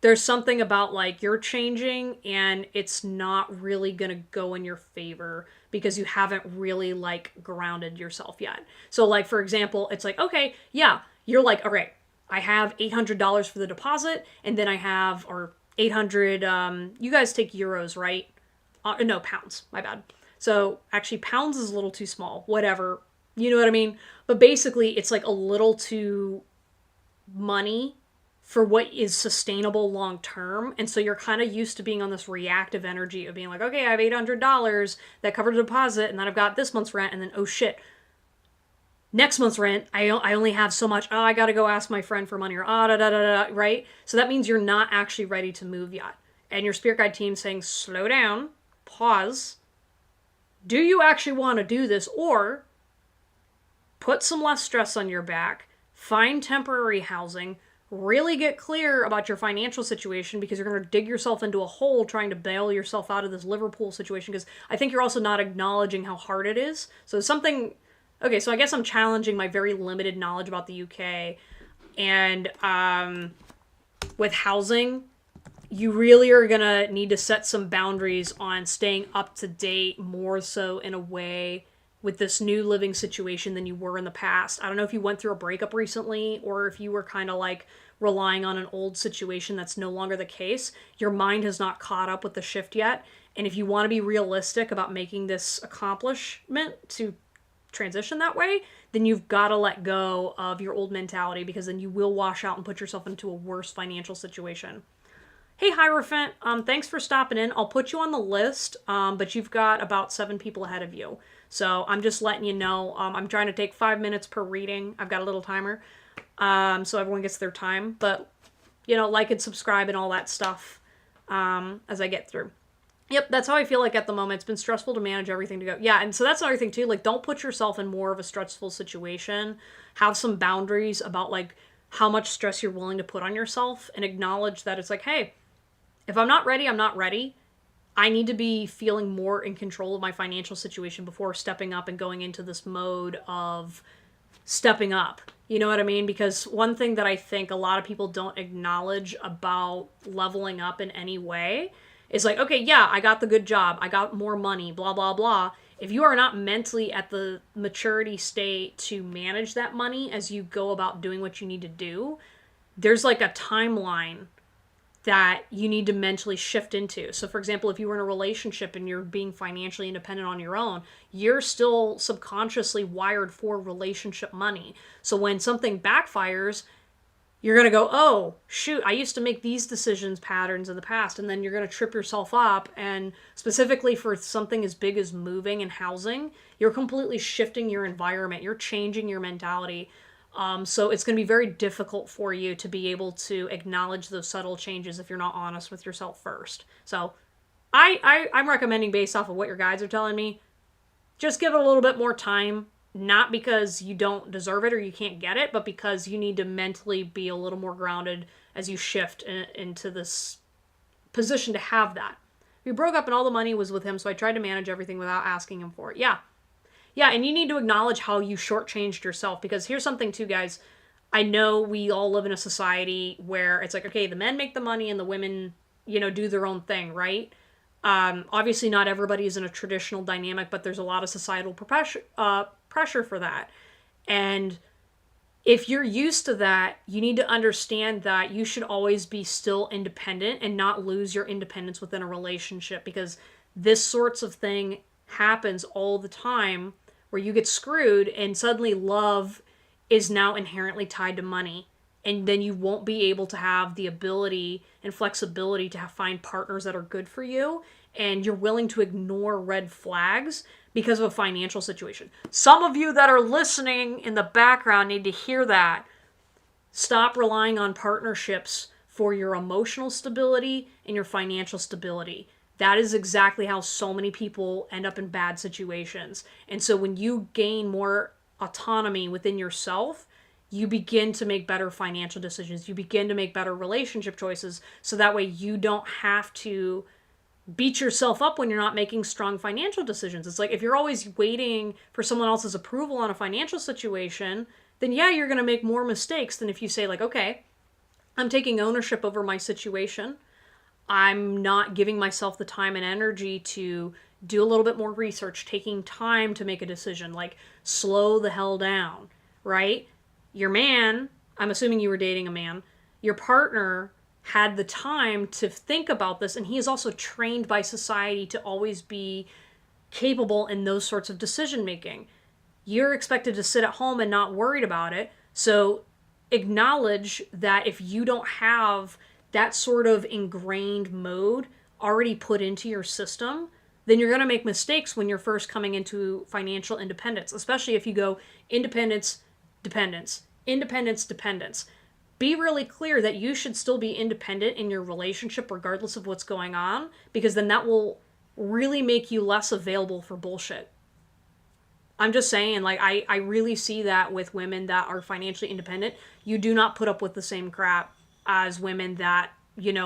There's something about like you're changing and it's not really going to go in your favor because you haven't really like grounded yourself yet. So like, for example, it's like, okay, yeah, you're like, all right, I have $800 for the deposit, and then I have, or 800, you guys take euros, right? No, pounds, my bad. So actually pounds is a little too small, whatever, you know what I mean? But basically it's like a little too money for what is sustainable long term. And so you're kind of used to being on this reactive energy of being like, okay, I have $800 that covered the deposit, and then I've got this month's rent, and then, oh shit, next month's rent, I only have so much. Oh, I gotta go ask my friend for money, or right? So that means you're not actually ready to move yet. And your spirit guide team's saying, slow down, pause. Do you actually want to do this? Or put some less stress on your back, find temporary housing, really get clear about your financial situation, because you're going to dig yourself into a hole trying to bail yourself out of this Liverpool situation, because I think you're also not acknowledging how hard it is. So something... Okay, so I guess I'm challenging my very limited knowledge about the UK. And with housing, you really are going to need to set some boundaries on staying up to date more so in a way with this new living situation than you were in the past. I don't know if you went through a breakup recently, or if you were kind of like relying on an old situation that's no longer the case. Your mind has not caught up with the shift yet. And if you want to be realistic about making this accomplishment to transition that way, then you've got to let go of your old mentality, because then you will wash out and put yourself into a worse financial situation. Hey, Hierophant, thanks for stopping in. I'll put you on the list, but you've got about 7 people ahead of you. So I'm just letting you know. I'm trying to take 5 minutes per reading. I've got a little timer, so everyone gets their time. But, like and subscribe and all that stuff as I get through. Yep, that's how I feel like at the moment. It's been stressful to manage everything to go. Yeah, and so that's another thing too. Like, don't put yourself in more of a stressful situation. Have some boundaries about, like, how much stress you're willing to put on yourself, and acknowledge that it's like, hey, if I'm not ready, I'm not ready. I need to be feeling more in control of my financial situation before stepping up and going into this mode of stepping up. You know what I mean? Because one thing that I think a lot of people don't acknowledge about leveling up in any way is like, okay, yeah, I got the good job, I got more money, blah, blah, blah. If you are not mentally at the maturity state to manage that money as you go about doing what you need to do, there's like a timeline that you need to mentally shift into. So for example, if you were in a relationship and you're being financially independent on your own, you're still subconsciously wired for relationship money. So when something backfires, you're going to go, oh, shoot, I used to make these decisions patterns in the past. And then you're going to trip yourself up. And specifically for something as big as moving and housing, you're completely shifting your environment. You're changing your mentality. So it's going to be very difficult for you to be able to acknowledge those subtle changes if you're not honest with yourself first. So I'm recommending, based off of what your guides are telling me, just give it a little bit more time. Not because you don't deserve it or you can't get it, but because you need to mentally be a little more grounded as you shift into this position to have that. We broke up and all the money was with him, so I tried to manage everything without asking him for it. Yeah, and you need to acknowledge how you shortchanged yourself, because here's something too, guys. I know we all live in a society where it's like, okay, the men make the money and the women, do their own thing, right? Obviously not everybody is in a traditional dynamic, but there's a lot of societal pressure for that. And if you're used to that, you need to understand that you should always be still independent and not lose your independence within a relationship, because this sorts of thing happens all the time where you get screwed and suddenly love is now inherently tied to money. And then you won't be able to have the ability and flexibility to find partners that are good for you. And you're willing to ignore red flags because of a financial situation. Some of you that are listening in the background need to hear that. Stop relying on partnerships for your emotional stability and your financial stability. That is exactly how so many people end up in bad situations. And so when you gain more autonomy within yourself, you begin to make better financial decisions. You begin to make better relationship choices. So that way you don't have to beat yourself up when you're not making strong financial decisions. It's like, if you're always waiting for someone else's approval on a financial situation, then yeah, you're going to make more mistakes than if you say like, okay, I'm taking ownership over my situation. I'm not giving myself the time and energy to do a little bit more research, taking time to make a decision, like slow the hell down, right? Your man, I'm assuming you were dating a man, your partner had the time to think about this, and he is also trained by society to always be capable in those sorts of decision making. You're expected to sit at home and not worried about it, so acknowledge that if you don't have that sort of ingrained mode already put into your system, then you're going to make mistakes when you're first coming into financial independence, especially if you go independence, dependence, independence, dependence. Be really clear that you should still be independent in your relationship regardless of what's going on, because then that will really make you less available for bullshit. I'm just saying, like, I really see that with women that are financially independent. You do not put up with the same crap as women that,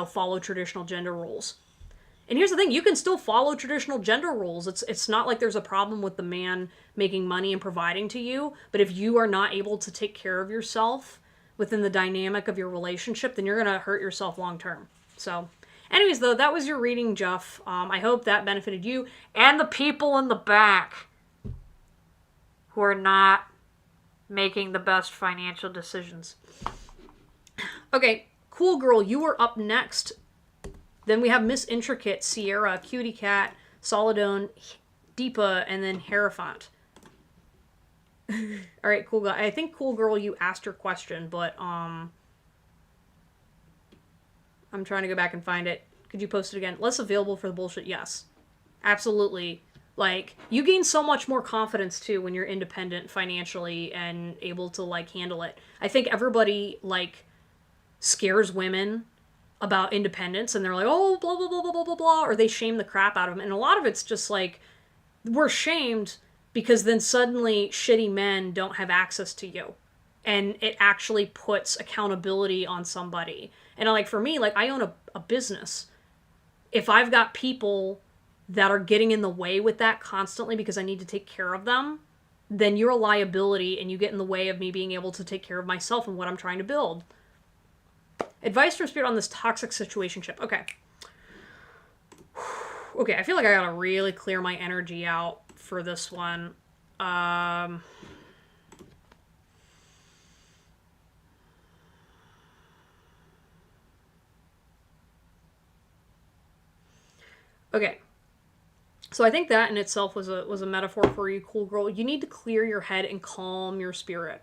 follow traditional gender roles. And here's the thing, you can still follow traditional gender roles. It's not like there's a problem with the man making money and providing to you, but if you are not able to take care of yourself within the dynamic of your relationship, then you're going to hurt yourself long term. So, anyways, though, that was your reading, Jeff. I hope that benefited you and the people in the back who are not making the best financial decisions. Okay, cool girl, you are up next. Then we have Miss Intricate, Sierra, Cutie Cat, Solidone, Deepa, and then Hierophant. All right, cool guy. I think cool girl, you asked your question, but I'm trying to go back and find it. Could you post it again? Less available for the bullshit. Yes, absolutely. Like, you gain so much more confidence too when you're independent financially and able to like handle it. I think everybody like scares women about independence and they're like, oh, blah blah blah blah blah blah blah, or they shame the crap out of them. And a lot of it's just like, we're shamed because then suddenly shitty men don't have access to you, and it actually puts accountability on somebody. And like for me, like I own a business. If I've got people that are getting in the way with that constantly because I need to take care of them, then you're a liability and you get in the way of me being able to take care of myself and what I'm trying to build. Advice from Spirit on this toxic situationship. Okay. Okay, I feel like I gotta really clear my energy out for this one. Okay. So I think that in itself was a metaphor for you, cool girl. You need to clear your head and calm your spirit.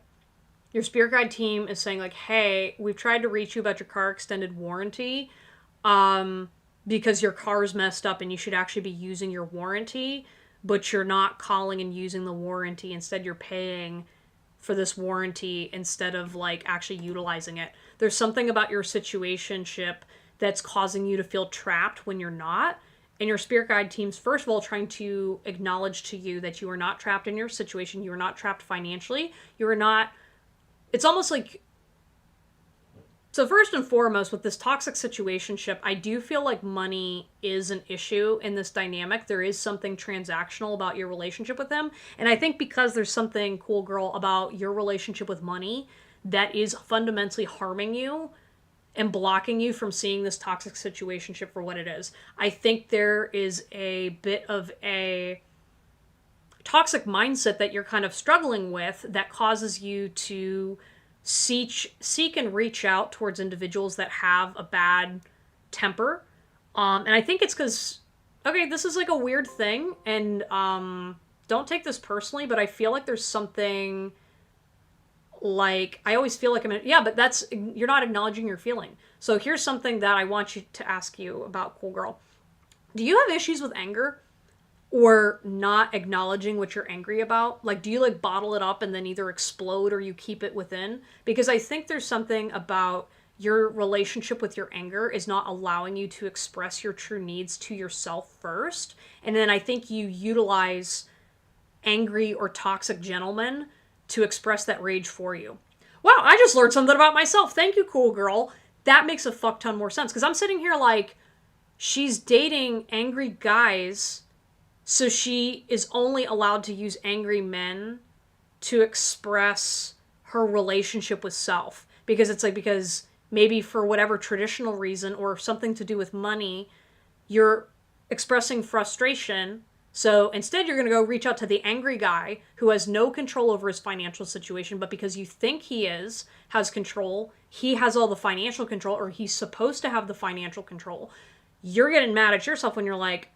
Your spirit guide team is saying like, hey, we've tried to reach you about your car extended warranty, because your car's messed up and you should actually be using your warranty, but you're not calling and using the warranty. Instead, you're paying for this warranty instead of like actually utilizing it. There's something about your situationship that's causing you to feel trapped when you're not. And your spirit guide team's first of all trying to acknowledge to you that you are not trapped in your situation. You are not trapped financially. You are not. It's almost like. So first and foremost, with this toxic situationship, I do feel like money is an issue in this dynamic. There is something transactional about your relationship with them. And I think because there's something, cool girl, about your relationship with money that is fundamentally harming you and blocking you from seeing this toxic situationship for what it is. I think there is a bit of a toxic mindset that you're kind of struggling with that causes you to seek and reach out towards individuals that have a bad temper. And I think it's because, okay, this is like a weird thing, and don't take this personally, but I feel like there's something like, I always feel like but that's, you're not acknowledging your feeling. So here's something that I want you to ask you about, cool girl. Do you have issues with anger? Or not acknowledging what you're angry about? Like, do you like bottle it up and then either explode or you keep it within? Because I think there's something about your relationship with your anger is not allowing you to express your true needs to yourself first. And then I think you utilize angry or toxic gentlemen to express that rage for you. Wow, I just learned something about myself. Thank you, cool girl. That makes a fuck ton more sense. Because I'm sitting here like, she's dating angry guys, so she is only allowed to use angry men to express her relationship with self. Because it's like, because maybe for whatever traditional reason or something to do with money, you're expressing frustration. So instead you're going to go reach out to the angry guy who has no control over his financial situation, but because you think he has control, he has all the financial control, or he's supposed to have the financial control. You're getting mad at yourself when you're like,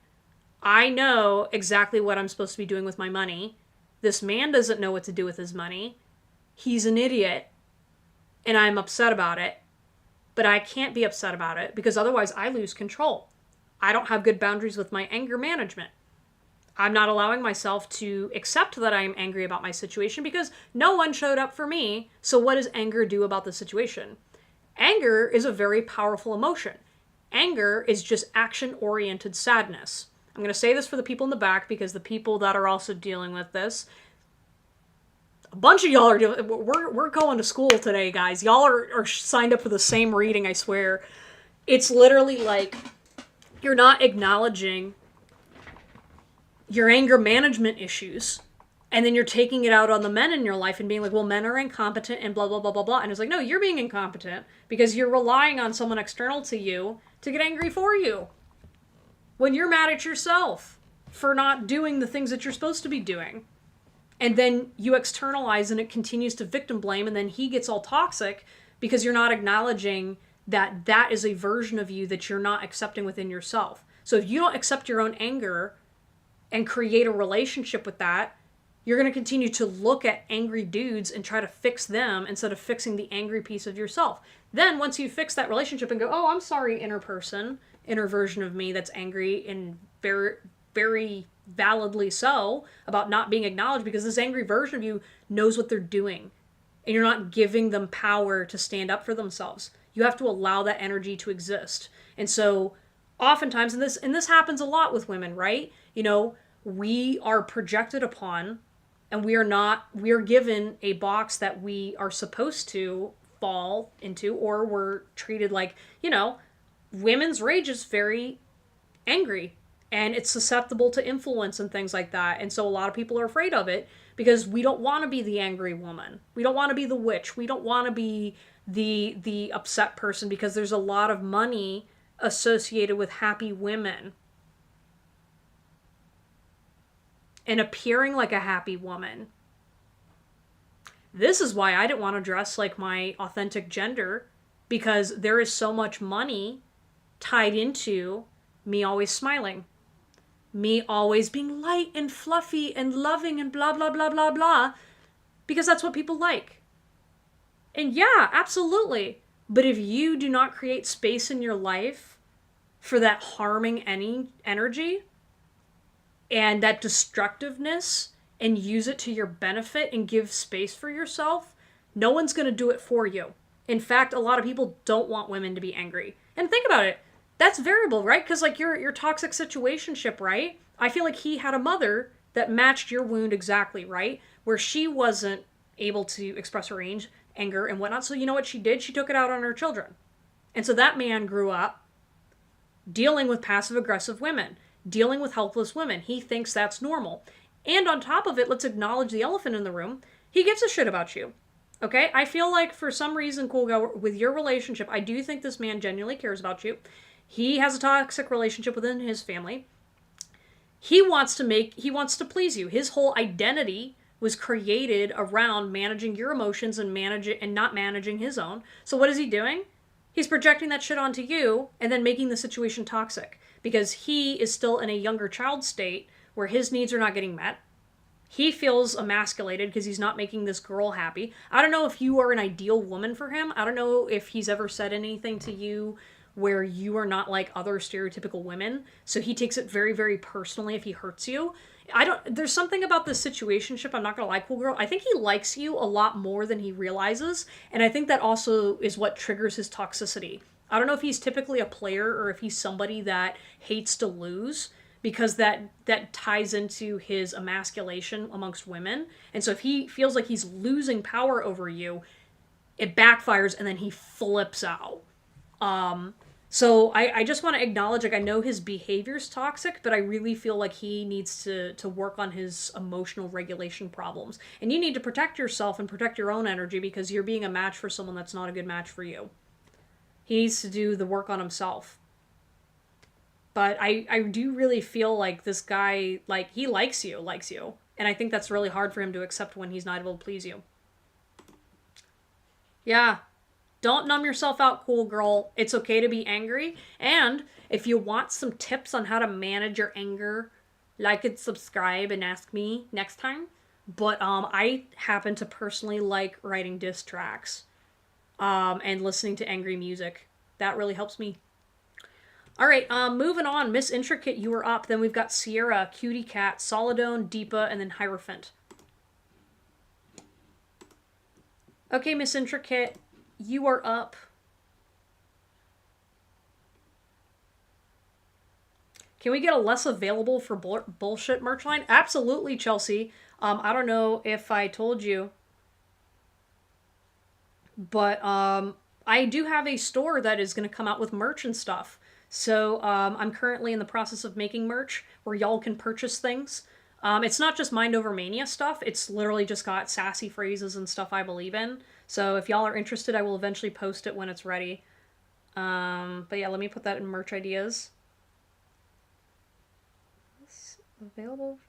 I know exactly what I'm supposed to be doing with my money. This man doesn't know what to do with his money. He's an idiot. And I'm upset about it. But I can't be upset about it because otherwise I lose control. I don't have good boundaries with my anger management. I'm not allowing myself to accept that I am angry about my situation because no one showed up for me. So what does anger do about the situation? Anger is a very powerful emotion. Anger is just action-oriented sadness. I'm going to say this for the people in the back because the people that are also dealing with this, a bunch of y'all are dealing, we're going to school today, guys. Y'all are signed up for the same reading, I swear. It's literally like you're not acknowledging your anger management issues, and then you're taking it out on the men in your life and being like, well, men are incompetent and blah, blah, blah, blah, blah. And it's like, no, you're being incompetent because you're relying on someone external to you to get angry for you. When you're mad at yourself for not doing the things that you're supposed to be doing. And then you externalize and it continues to victim blame, and then he gets all toxic because you're not acknowledging that that is a version of you that you're not accepting within yourself. So if you don't accept your own anger and create a relationship with that, You're going to continue to look at angry dudes and try to fix them instead of fixing the angry piece of yourself. Then once you fix that relationship and go, oh, I'm sorry, inner person, inner version of me that's angry and very, very validly so about not being acknowledged, because this angry version of you knows what they're doing and you're not giving them power to stand up for themselves. You have to allow that energy to exist. And so oftentimes, and this happens a lot with women, right? You know, we are projected upon and we are given a box that we are supposed to fall into, or we're treated like, you know, women's rage is very angry and it's susceptible to influence and things like that. And so a lot of people are afraid of it because we don't want to be the angry woman. We don't want to be the witch. We don't want to be the upset person, because there's a lot of money associated with happy women and appearing like a happy woman. This is why I didn't want to dress like my authentic gender, because there is so much money tied into me always smiling, me always being light and fluffy and loving and blah, blah, blah, blah, blah, because that's what people like. And yeah, absolutely. But if you do not create space in your life for that harming energy and that destructiveness, and use it to your benefit and give space for yourself, no one's going to do it for you. In fact, a lot of people don't want women to be angry. And think about it. That's variable, right? Because like your toxic situationship, right? I feel like he had a mother that matched your wound exactly, right? Where she wasn't able to express her anger and whatnot. So you know what she did? She took it out on her children. And so that man grew up dealing with passive-aggressive women, dealing with helpless women. He thinks that's normal. And on top of it, let's acknowledge the elephant in the room. He gives a shit about you. Okay? I feel like for some reason, Cool Girl, with your relationship, I do think this man genuinely cares about you. He has a toxic relationship within his family. He wants to please you. His whole identity was created around managing your emotions and not managing his own. So what is he doing? He's projecting that shit onto you and then making the situation toxic, because he is still in a younger child state where his needs are not getting met. He feels emasculated because he's not making this girl happy. I don't know if you are an ideal woman for him. I don't know if he's ever said anything to you where you are not like other stereotypical women. So he takes it very, very personally if he hurts you. There's something about this situationship, I'm not gonna lie, Cool Girl. I think he likes you a lot more than he realizes. And I think that also is what triggers his toxicity. I don't know if he's typically a player or if he's somebody that hates to lose, because that ties into his emasculation amongst women. And so if he feels like he's losing power over you, it backfires and then he flips out. So I just want to acknowledge, like, I know his behavior's toxic, but I really feel like he needs to work on his emotional regulation problems. And you need to protect yourself and protect your own energy, because you're being a match for someone that's not a good match for you. He needs to do the work on himself. But I do really feel like this guy, like, he likes you. And I think that's really hard for him to accept when he's not able to please you. Yeah. Don't numb yourself out, Cool Girl. It's okay to be angry. And if you want some tips on how to manage your anger, like and subscribe and ask me next time. But I happen to personally like writing diss tracks and listening to angry music. That really helps me. All right, moving on. Miss Intricate, you are up. Then we've got Sierra, Cutie Cat, Solidone, Deepa, and then Hierophant. Okay, Miss Intricate, you are up. Can we get a less available for bullshit merch line? Absolutely, Chelsea. I don't know if I told you, but I do have a store that is going to come out with merch and stuff. So I'm currently in the process of making merch where y'all can purchase things. It's not just Mind Over Mania stuff. It's literally just got sassy phrases and stuff I believe in. So if y'all are interested, I will eventually post it when it's ready. But yeah, let me put that in merch ideas. It's available.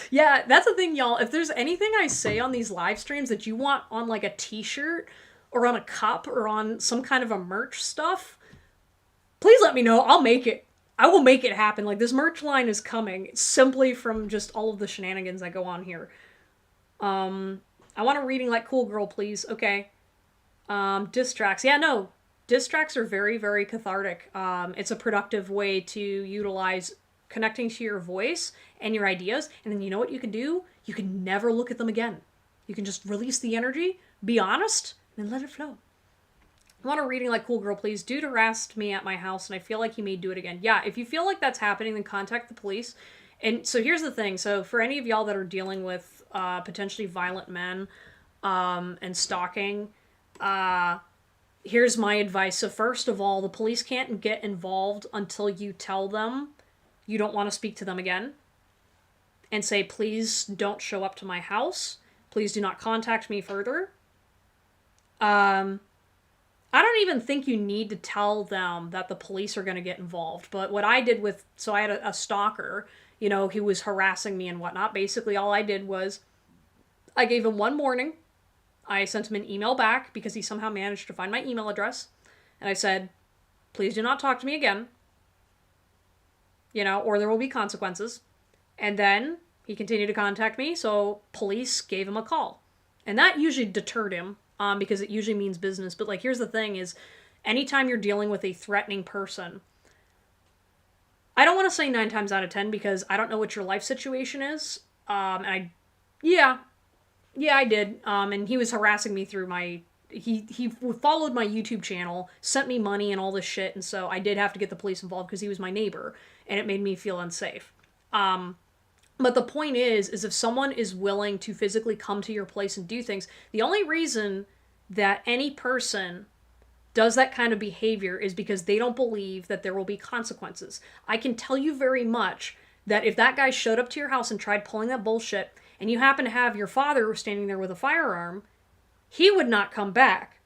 Yeah, that's the thing, y'all. If there's anything I say on these live streams that you want on like a t-shirt or on a cup or on some kind of a merch stuff, please let me know. I'll make it. I will make it happen. Like, this merch line is coming simply from just all of the shenanigans that go on here. I want a reading like Cool Girl, please. Okay. Diss tracks. Yeah, no. Diss tracks are very, very cathartic. It's a productive way to utilize connecting to your voice and your ideas. And then you know what you can do? You can never look at them again. You can just release the energy, be honest, and let it flow. I want a reading like Cool Girl, please. Dude harassed me at my house, and I feel like he may do it again. Yeah, if you feel like that's happening, then contact the police. And so here's the thing. So for any of y'all that are dealing with potentially violent men and stalking, here's my advice. So first of all, the police can't get involved until you tell them you don't want to speak to them again. And say, please don't show up to my house. Please do not contact me further. I don't even think you need to tell them that the police are going to get involved. But what I did so I had a stalker, you know, he was harassing me and whatnot. Basically, all I did was I gave him one warning. I sent him an email back because he somehow managed to find my email address. And I said, please do not talk to me again. You know, or there will be consequences. And then he continued to contact me, so police gave him a call. And that usually deterred him, because it usually means business. But, like, here's the thing is, anytime you're dealing with a threatening person, I don't want to say 9 times out of 10 because I don't know what your life situation is. I did. And he was harassing me through he followed my YouTube channel, sent me money and all this shit. And so I did have to get the police involved because he was my neighbor and it made me feel unsafe. But the point is if someone is willing to physically come to your place and do things, the only reason that any person does that kind of behavior is because they don't believe that there will be consequences. I can tell you very much that if that guy showed up to your house and tried pulling that bullshit, and you happen to have your father standing there with a firearm, he would not come back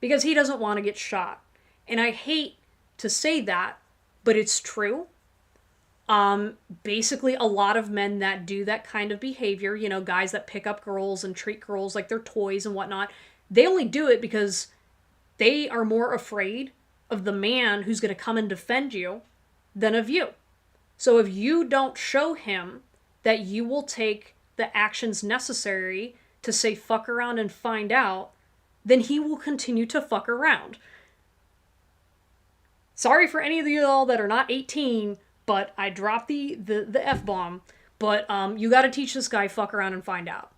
because he doesn't want to get shot. And I hate to say that, but it's true. Basically a lot of men that do that kind of behavior, you know, guys that pick up girls and treat girls like they're toys and whatnot, they only do it because they are more afraid of the man who's going to come and defend you than of you. So if you don't show him that you will take the actions necessary to say fuck around and find out, then he will continue to fuck around. Sorry for any of y'all that are not 18, but I dropped the F-bomb. But you got to teach this guy fuck around and find out.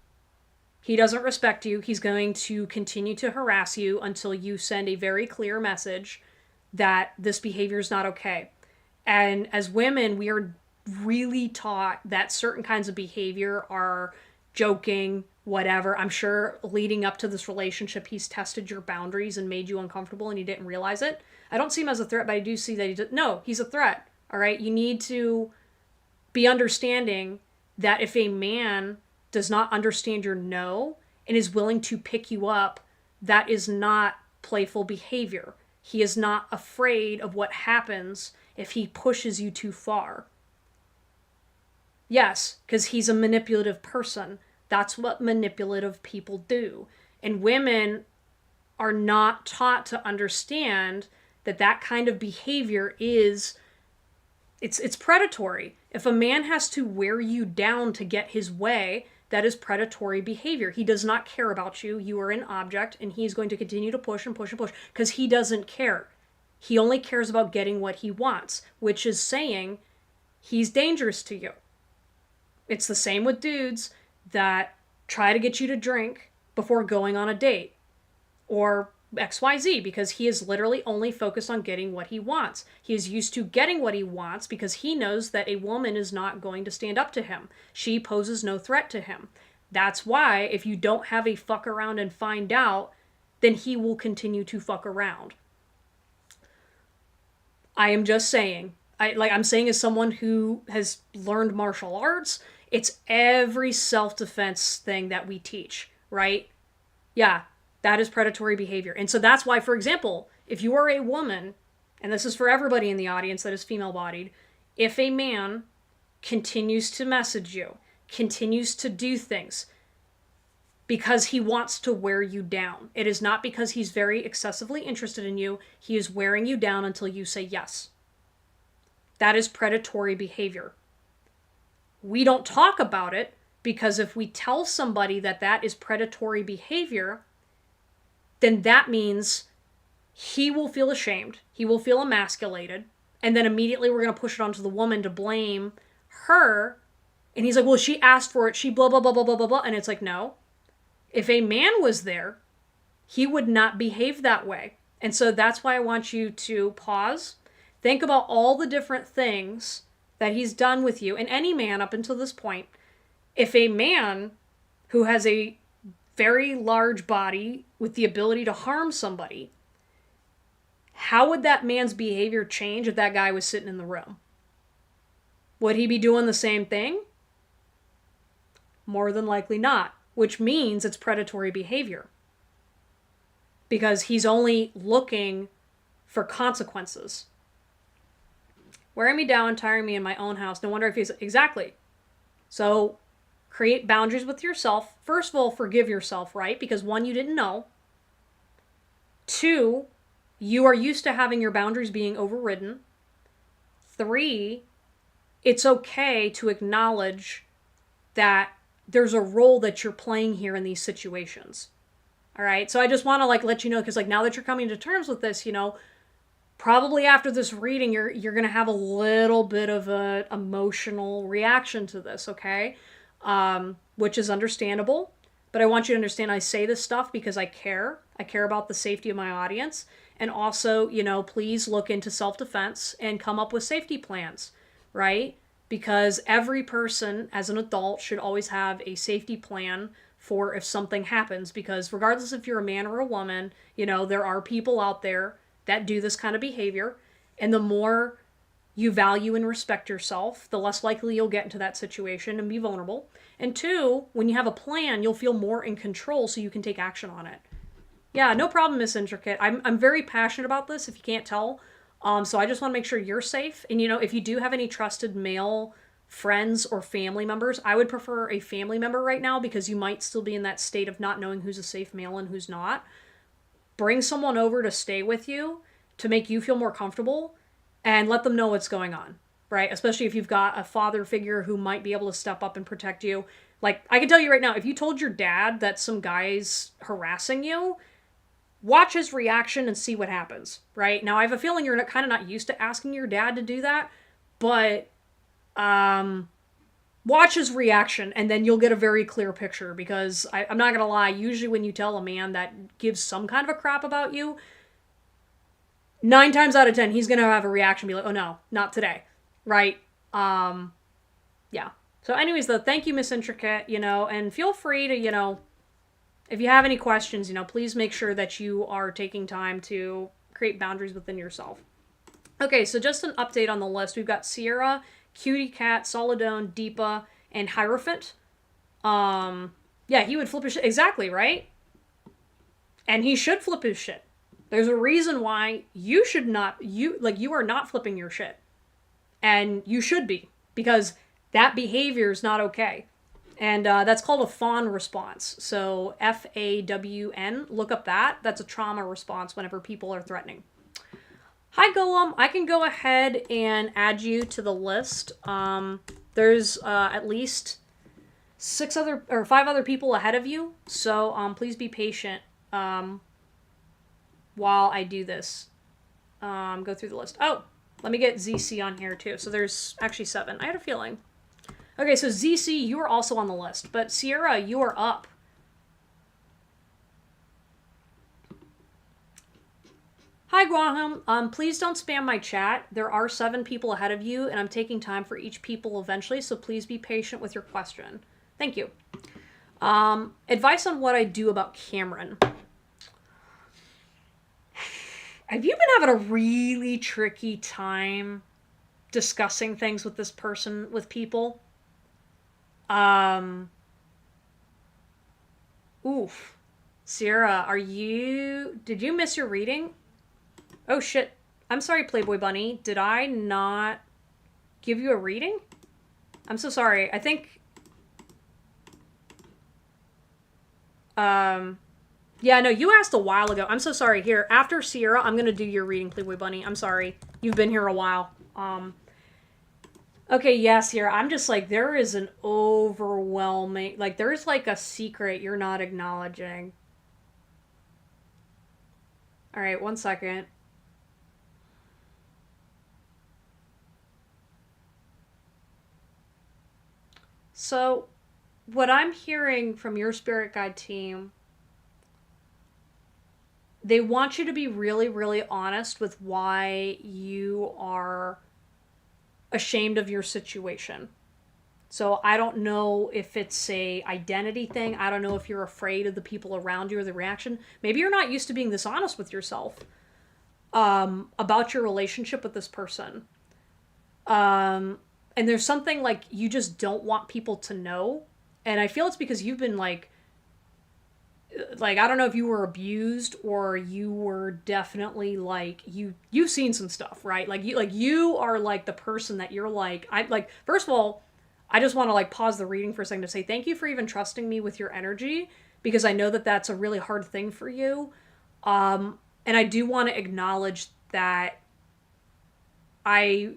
He doesn't respect you. He's going to continue to harass you until you send a very clear message that this behavior is not okay. And as women, we are really taught that certain kinds of behavior are joking, whatever. I'm sure leading up to this relationship, he's tested your boundaries and made you uncomfortable and you didn't realize it. I don't see him as a threat, but I do see that no, he's a threat. All right. You need to be understanding that if a man does not understand your no and is willing to pick you up, that is not playful behavior. He is not afraid of what happens if he pushes you too far. Yes, because he's a manipulative person. That's what manipulative people do. And women are not taught to understand that that kind of behavior is, it's predatory. If a man has to wear you down to get his way, that is predatory behavior. He does not care about you. You are an object, and he's going to continue to push and push and push because he doesn't care. He only cares about getting what he wants, which is saying he's dangerous to you. It's the same with dudes that try to get you to drink before going on a date or XYZ because he is literally only focused on getting what he wants. He is used to getting what he wants because he knows that a woman is not going to stand up to him. She poses no threat to him. That's why if you don't have a fuck around and find out, then he will continue to fuck around. I am just saying, I'm saying as someone who has learned martial arts, it's every self-defense thing that we teach, right? Yeah, that is predatory behavior. And so that's why, for example, if you are a woman, and this is for everybody in the audience that is female-bodied, if a man continues to message you, continues to do things because he wants to wear you down, it is not because he's very excessively interested in you. He is wearing you down until you say yes. That is predatory behavior. We don't talk about it because if we tell somebody that that is predatory behavior, then that means he will feel ashamed. He will feel emasculated. And then immediately we're going to push it onto the woman to blame her. And he's like, well, she asked for it. She blah, blah, blah, blah, blah, blah, blah. And it's like, no. If a man was there, he would not behave that way. And so that's why I want you to pause. Think about all the different things that he's done with you. And any man up until this point, if a man who has a very large body with the ability to harm somebody, how would that man's behavior change if that guy was sitting in the room? Would he be doing the same thing? More than likely not, which means it's predatory behavior. Because he's only looking for consequences. Wearing me down, tiring me in my own house. No wonder if he's... Exactly. So, create boundaries with yourself. First of all, forgive yourself, right? Because one, you didn't know. Two, you are used to having your boundaries being overridden. Three, it's okay to acknowledge that there's a role that you're playing here in these situations. All right? So I just want to let you know, because now that you're coming to terms with this, probably after this reading, you're going to have a little bit of an emotional reaction to this, okay? Which is understandable. But I want you to understand I say this stuff because I care. I care about the safety of my audience. And also, please look into self-defense and come up with safety plans, right? Because every person as an adult should always have a safety plan for if something happens. Because regardless if you're a man or a woman, there are people out there that do this kind of behavior. And the more you value and respect yourself, the less likely you'll get into that situation and be vulnerable. And two, when you have a plan, you'll feel more in control so you can take action on it. Yeah, no problem, Miss Intricate. I'm very passionate about this, if you can't tell. So I just want to make sure you're safe. And, if you do have any trusted male friends or family members, I would prefer a family member right now because you might still be in that state of not knowing who's a safe male and who's not. Bring someone over to stay with you to make you feel more comfortable and let them know what's going on, right? Especially if you've got a father figure who might be able to step up and protect you. I can tell you right now, if you told your dad that some guy's harassing you, watch his reaction and see what happens, right? Now, I have a feeling you're kind of not used to asking your dad to do that, but watch his reaction and then you'll get a very clear picture because I'm not going to lie, usually when you tell a man that gives some kind of a crap about you, 9 times out of 10, he's going to have a reaction, be like, oh no, not today, right? Yeah. So anyways, though, thank you, Miss Intricate, and feel free to, if you have any questions, please make sure that you are taking time to create boundaries within yourself. Okay, so just an update on the list. We've got Sierra, Cutie Cat, Solidone, Deepa, and Hierophant. Yeah, he would flip his shit. Exactly, right? And he should flip his shit. There's a reason why you should not, you are not flipping your shit. And you should be, because that behavior is not okay. And that's called a fawn response. So FAWN, look up that. That's a trauma response whenever people are threatening. Hi, Golem. I can go ahead and add you to the list. There's at least 5 other people ahead of you. So please be patient while I do this. Go through the list. Oh, let me get ZC on here too. So there's actually 7. I had a feeling. Okay, so ZC, you are also on the list. But Sierra, you are up. Hi, Graham. Please don't spam my chat. There are 7 people ahead of you, and I'm taking time for each people eventually, so please be patient with your question. Thank you. Advice on what I do about Cameron. Have you been having a really tricky time discussing things with this person, with people? Oof. Sierra, did you miss your reading? Oh shit. I'm sorry, Playboy Bunny. Did I not give you a reading? I'm so sorry. I think... Yeah, no, you asked a while ago. I'm so sorry. Here, after Sierra, I'm gonna do your reading, Playboy Bunny. I'm sorry. You've been here a while. Okay, yes, here. I'm just like, there is an overwhelming, like, there's like a secret you're not acknowledging. All right, one second. So, what I'm hearing from your spirit guide team, they want you to be really, really honest with why you are ashamed of your situation. So I don't know if it's a identity thing. I don't know if you're afraid of the people around you or the reaction. Maybe you're not used to being this honest with yourself about your relationship with this person. Um, and there's something like you just don't want people to know. And I feel it's because you've been like I don't know if you were abused or you were definitely like you've seen some stuff, right? Like you are like the person that you're like I like first of all, I just want to like pause the reading for a second to say thank you for even trusting me with your energy because I know that that's a really hard thing for you. And I do want to acknowledge that I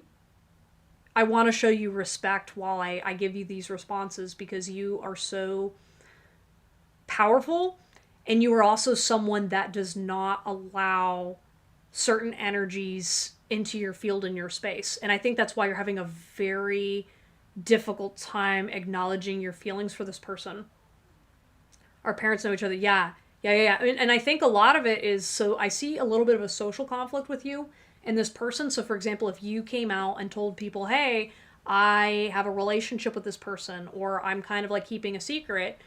I want to show you respect while I give you these responses because you are so powerful and you are also someone that does not allow certain energies into your field and your space. And I think that's why you're having a very difficult time acknowledging your feelings for this person. Our parents know each other. Yeah. Yeah, yeah, yeah. And I think a lot of it is so I see a little bit of a social conflict with you and this person. So, for example, if you came out and told people, hey, I have a relationship with this person, or I'm kind of like keeping a secret,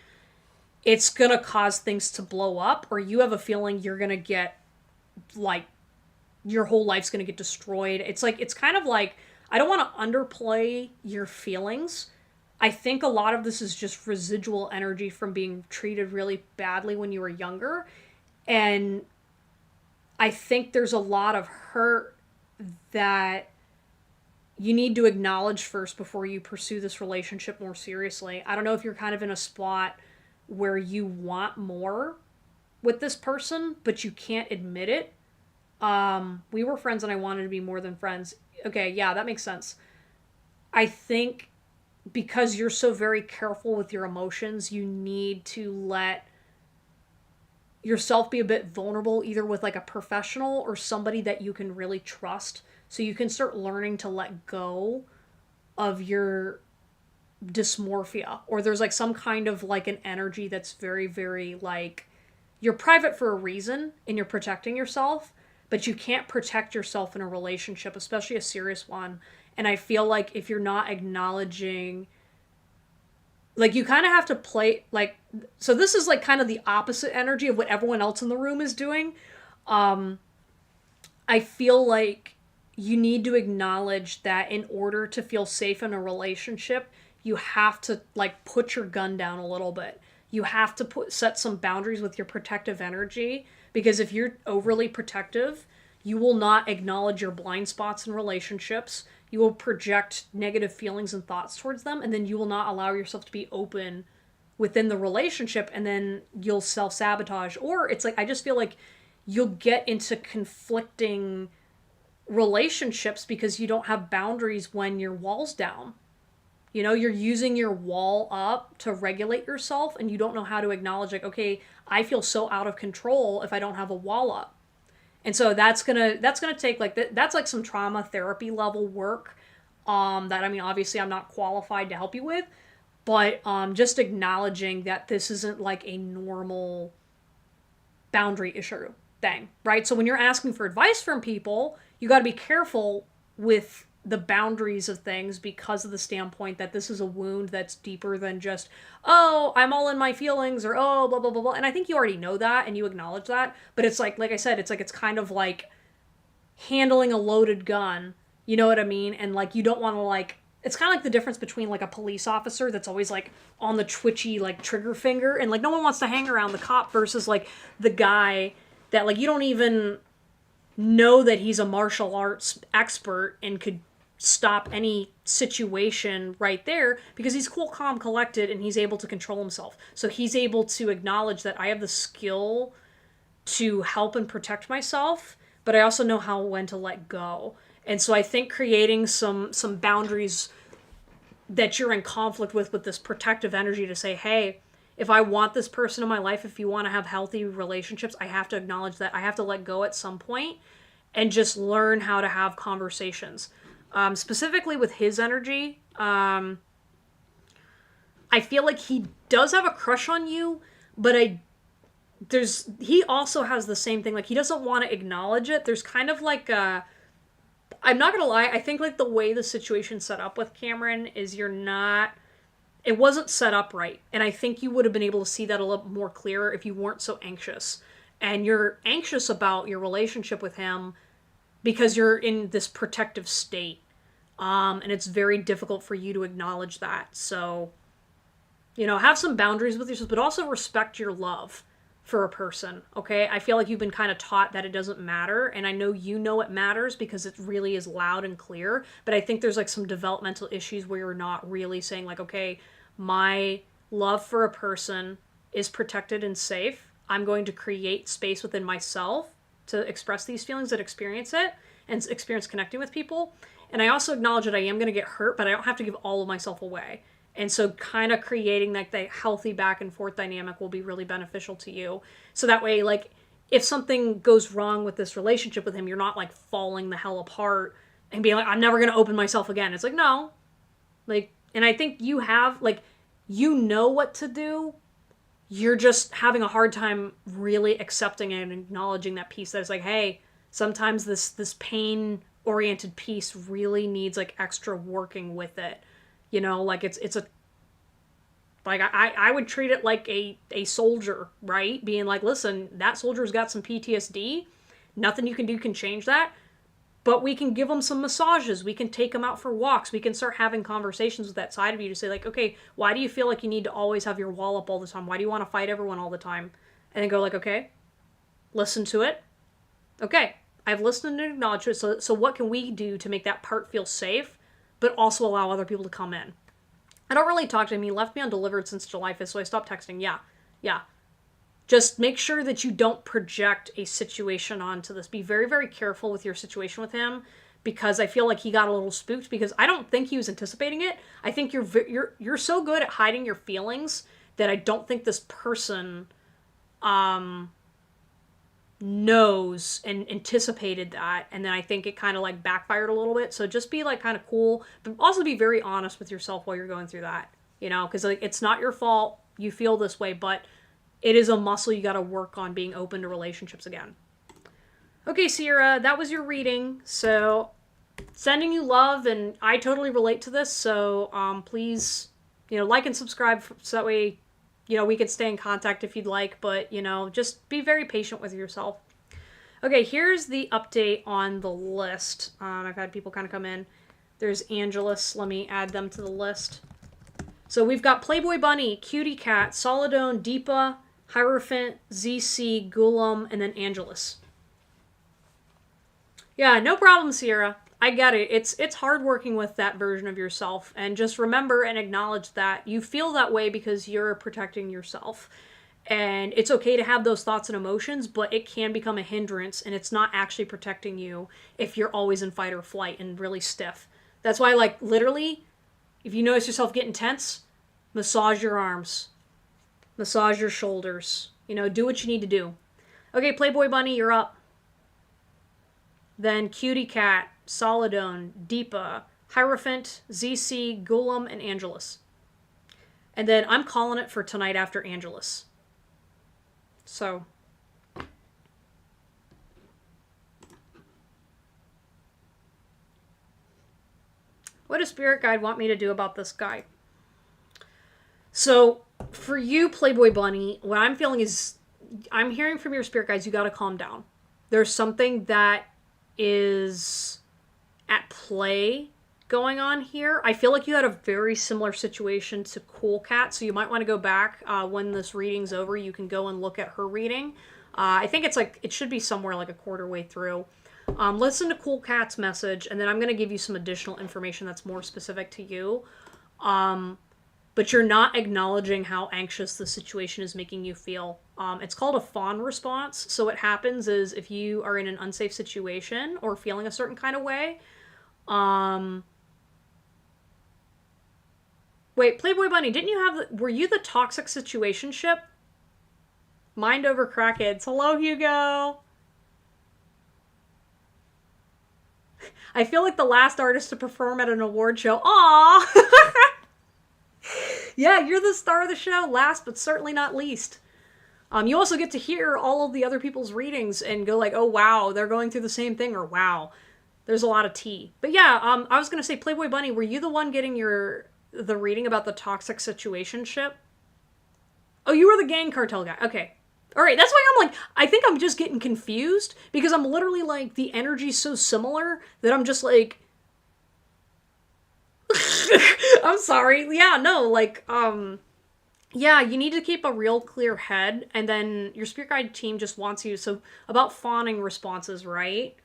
it's going to cause things to blow up, or you have a feeling you're going to get like your whole life's going to get destroyed. It's kind of like, I don't want to underplay your feelings. I think a lot of this is just residual energy from being treated really badly when you were younger. And I think there's a lot of hurt that you need to acknowledge first before you pursue this relationship more seriously. I don't know if you're kind of in a spot where you want more with this person, but you can't admit it. We were friends and I wanted to be more than friends. Okay, yeah, that makes sense. I think because you're so very careful with your emotions, you need to let yourself be a bit vulnerable, either with like a professional or somebody that you can really trust. So you can start learning to let go of your dysmorphia. Or there's like some kind of like an energy that's very, very like you're private for a reason and you're protecting yourself, but you can't protect yourself in a relationship, especially a serious one. And I feel like if you're not acknowledging, like, you kind of have to play, like, so this is like kind of the opposite energy of what everyone else in the room is doing. Um, I feel like you need to acknowledge that in order to feel safe in a relationship, you have to like put your gun down a little bit. You have to set some boundaries with your protective energy because if you're overly protective, you will not acknowledge your blind spots in relationships. You will project negative feelings and thoughts towards them, and then you will not allow yourself to be open within the relationship, and then you'll self sabotage. Or it's like, I just feel like you'll get into conflicting relationships because you don't have boundaries when your wall's down. You know, you're using your wall up to regulate yourself and you don't know how to acknowledge, like, okay, I feel so out of control if I don't have a wall up. And so that's gonna take like that's like some trauma therapy level work that I mean obviously I'm not qualified to help you with, but just acknowledging that this isn't like a normal boundary issue thing, right? So when you're asking for advice from people, you got to be careful with the boundaries of things because of the standpoint that this is a wound that's deeper than just, oh, I'm all in my feelings or oh, blah, blah, blah, blah. And I think you already know that and you acknowledge that. But it's like I said, it's kind of like handling a loaded gun. You know what I mean? And like, you don't want to like, it's kind of like the difference between like a police officer that's always like on the twitchy like trigger finger and like no one wants to hang around the cop versus like the guy that like you don't even know that he's a martial arts expert and could stop any situation right there because he's cool, calm, collected, and he's able to control himself. So he's able to acknowledge that I have the skill to help and protect myself, but I also know how when to let go. And so I think creating some boundaries that you're in conflict with this protective energy to say, hey, if I want this person in my life, if you want to have healthy relationships, I have to acknowledge that. I have to let go at some point and just learn how to have conversations. Specifically with his energy, I feel like he does have a crush on you, but he also has the same thing. Like, he doesn't want to acknowledge it. There's kind of like a, I'm not gonna lie, I think like the way the situation's set up with Cameron is it wasn't set up right. And I think you would have been able to see that a little more clearer if you weren't so anxious. And you're anxious about your relationship with him because you're in this protective state. And it's very difficult for you to acknowledge that. So, have some boundaries with yourself, but also respect your love for a person, okay? I feel like you've been kind of taught that it doesn't matter, and I know it matters because it really is loud and clear, but I think there's like some developmental issues where you're not really saying like, okay, my love for a person is protected and safe. I'm going to create space within myself to express these feelings and experience it and experience connecting with people. And I also acknowledge that I am going to get hurt, but I don't have to give all of myself away. And so kind of creating like the healthy back and forth dynamic will be really beneficial to you. So that way, like, if something goes wrong with this relationship with him, you're not like falling the hell apart and being like, I'm never going to open myself again. It's like, no. Like, and I think you have, like, what to do. You're just having a hard time really accepting and acknowledging that piece that is like, hey, sometimes this pain-oriented piece really needs like extra working with it. Like it's a, like I would treat it like a soldier, right? Being like, listen, that soldier's got some PTSD. Nothing you can do can change that. But we can give them some massages. We can take them out for walks. We can start having conversations with that side of you to say like, okay, why do you feel like you need to always have your wall up all the time? Why do you want to fight everyone all the time? And then go like, okay, listen to it. Okay, I've listened and acknowledged it. So what can we do to make that part feel safe, but also allow other people to come in? I don't really talk to him. He left me undelivered since July 5th, so I stopped texting. Yeah. Just make sure that you don't project a situation onto this. Be very, very careful with your situation with him, because I feel like he got a little spooked, because I don't think he was anticipating it. I think you're so good at hiding your feelings that I don't think this person knows and anticipated that, and then I think it kind of like backfired a little bit. So just be like kind of cool, but also be very honest with yourself while you're going through that, because like it's not your fault you feel this way, but it is a muscle you got to work on, being open to relationships again. Okay, Sierra, that was your reading. So sending you love, and I totally relate to this. So please, like and subscribe so that way we can stay in contact if you'd like, but, just be very patient with yourself. Okay, here's the update on the list. I've had people kind of come in. There's Angelus. Let me add them to the list. So we've got Playboy Bunny, Cutie Cat, Solidone, Deepa, Hierophant, ZC, Gulam, and then Angelus. Yeah, no problem, Sierra. I get it. It's hard working with that version of yourself, and just remember and acknowledge that you feel that way because you're protecting yourself. And it's okay to have those thoughts and emotions, but it can become a hindrance, and it's not actually protecting you if you're always in fight or flight and really stiff. That's why, like, literally, if you notice yourself getting tense, massage your arms. Massage your shoulders. Do what you need to do. Okay, Playboy Bunny, you're up. Then Cutie Cat, Solidone, Deepa, Hierophant, ZC, Gulam, and Angelus. And then I'm calling it for tonight after Angelus. So. What does Spirit Guide want me to do about this guy? So, for you, Playboy Bunny, what I'm feeling is, I'm hearing from your Spirit Guides, you gotta calm down. There's something that is at play going on here. I feel like you had a very similar situation to Cool Cat, so you might want to go back when this reading's over. You can go and look at her reading. I think it's like, it should be somewhere like a quarter way through. Listen to Cool Cat's message, and then I'm going to give you some additional information that's more specific to you. But you're not acknowledging how anxious the situation is making you feel. It's called a fawn response. So what happens is, if you are in an unsafe situation or feeling a certain kind of way, Wait, Playboy Bunny, didn't you have were you the toxic situationship? Mind over crackheads. Hello, Hugo. I feel like the last artist to perform at an award show. Aww. Yeah, you're the star of the show, last but certainly not least. You also get to hear all of the other people's readings and go like, oh wow, they're going through the same thing, or wow, there's a lot of tea. But yeah, I was gonna say, Playboy Bunny, were you the one getting the reading about the toxic situationship? Oh, you were the gang cartel guy. Okay. All right, that's why I'm like, I think I'm just getting confused because I'm literally like, the energy's so similar that I'm just like, I'm sorry. Yeah, no, like, yeah, you need to keep a real clear head, and then your spirit guide team just wants you. So, about fawning responses, right?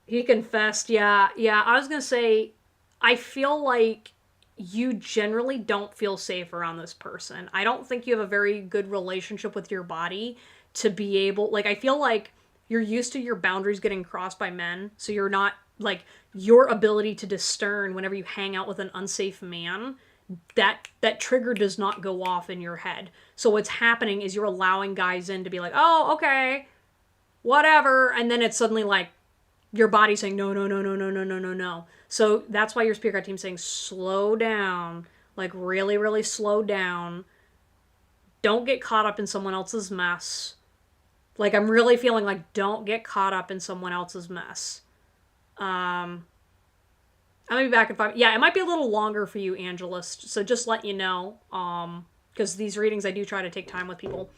He confessed, yeah, yeah. I was gonna say, I feel like you generally don't feel safe around this person. I don't think you have a very good relationship with your body to be able, like, I feel like you're used to your boundaries getting crossed by men, so you're not, like, your ability to discern whenever you hang out with an unsafe man, that trigger does not go off in your head. So what's happening is you're allowing guys in to be like, oh, okay, whatever, and then it's suddenly like, your body's saying, no, no, no, no, no, no, no, no, no. So that's why your spirit guide team's saying, slow down. Like, really, really slow down. Don't get caught up in someone else's mess. Like, I'm really feeling like, don't get caught up in someone else's mess. I'm gonna be back in 5. Yeah, it might be a little longer for you, Angelus. So just let you know. Because these readings, I do try to take time with people.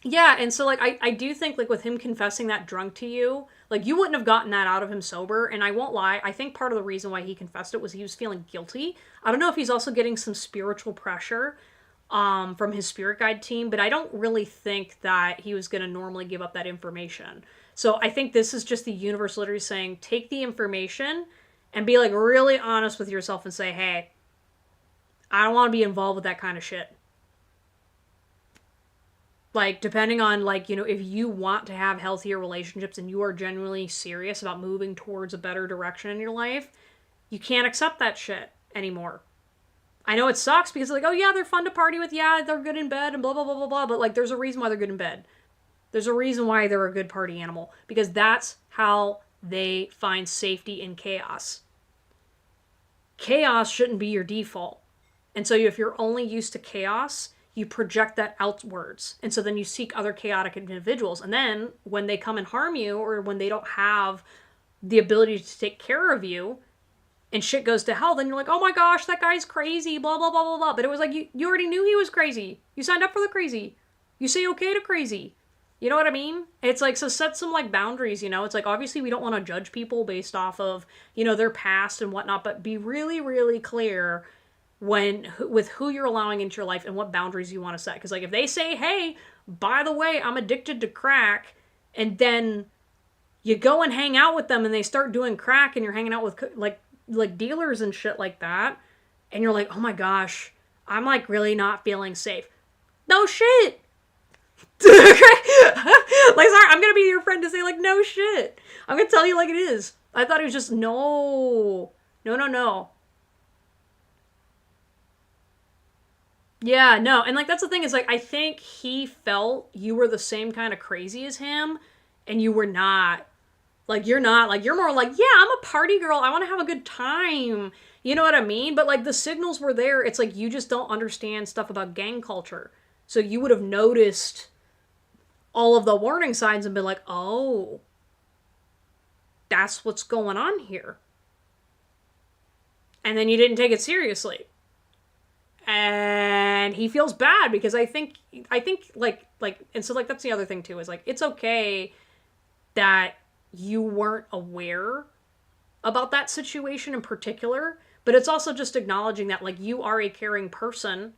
Yeah, and so, like, I do think, like, with him confessing that drunk to you, like, you wouldn't have gotten that out of him sober, and I won't lie, I think part of the reason why he confessed it was he was feeling guilty. I don't know if he's also getting some spiritual pressure, from his spirit guide team, but I don't really think that he was going to normally give up that information. So I think this is just the universe literally saying, take the information and be, like, really honest with yourself and say, hey, I don't want to be involved with that kind of shit. Like, depending on, like, you know, if you want to have healthier relationships and you are genuinely serious about moving towards a better direction in your life, you can't accept that shit anymore. I know it sucks because, like, oh yeah, they're fun to party with, yeah, they're good in bed and blah, blah, blah, blah, blah, but, like, there's a reason why they're good in bed. There's a reason why they're a good party animal. Because that's how they find safety in chaos. Chaos shouldn't be your default. And so if you're only used to chaos, you project that outwards. And so then you seek other chaotic individuals. And then when they come and harm you, or when they don't have the ability to take care of you, and shit goes to hell, then you're like, oh my gosh, that guy's crazy, blah, blah, blah, blah, blah. But it was like, you already knew he was crazy. You signed up for the crazy. You say okay to crazy. You know what I mean? It's like, so set some, like, boundaries, you know? It's like, obviously we don't want to judge people based off of, you know, their past and whatnot, but be really, really clear with who you're allowing into your life and what boundaries you want to set. Because, like, if they say, hey, by the way, I'm addicted to crack, and then you go and hang out with them and they start doing crack and you're hanging out with, like dealers and shit like that, and you're like, oh my gosh, I'm, like, really not feeling safe. No shit! Like, sorry, I'm gonna be your friend to say, like, no shit. I'm gonna tell you like it is. I thought it was just, no. No. Yeah, no, and, like, that's the thing, is, like, I think he felt you were the same kind of crazy as him, and you were not. Like, you're not. Like, you're more like, yeah, I'm a party girl, I want to have a good time. You know what I mean? But, like, the signals were there. It's like, you just don't understand stuff about gang culture. So you would have noticed all of the warning signs and been like, oh, that's what's going on here. And then you didn't take it seriously. And he feels bad because I think like, and so, like, that's the other thing too, is, like, it's okay that you weren't aware about that situation in particular, but it's also just acknowledging that, like, you are a caring person.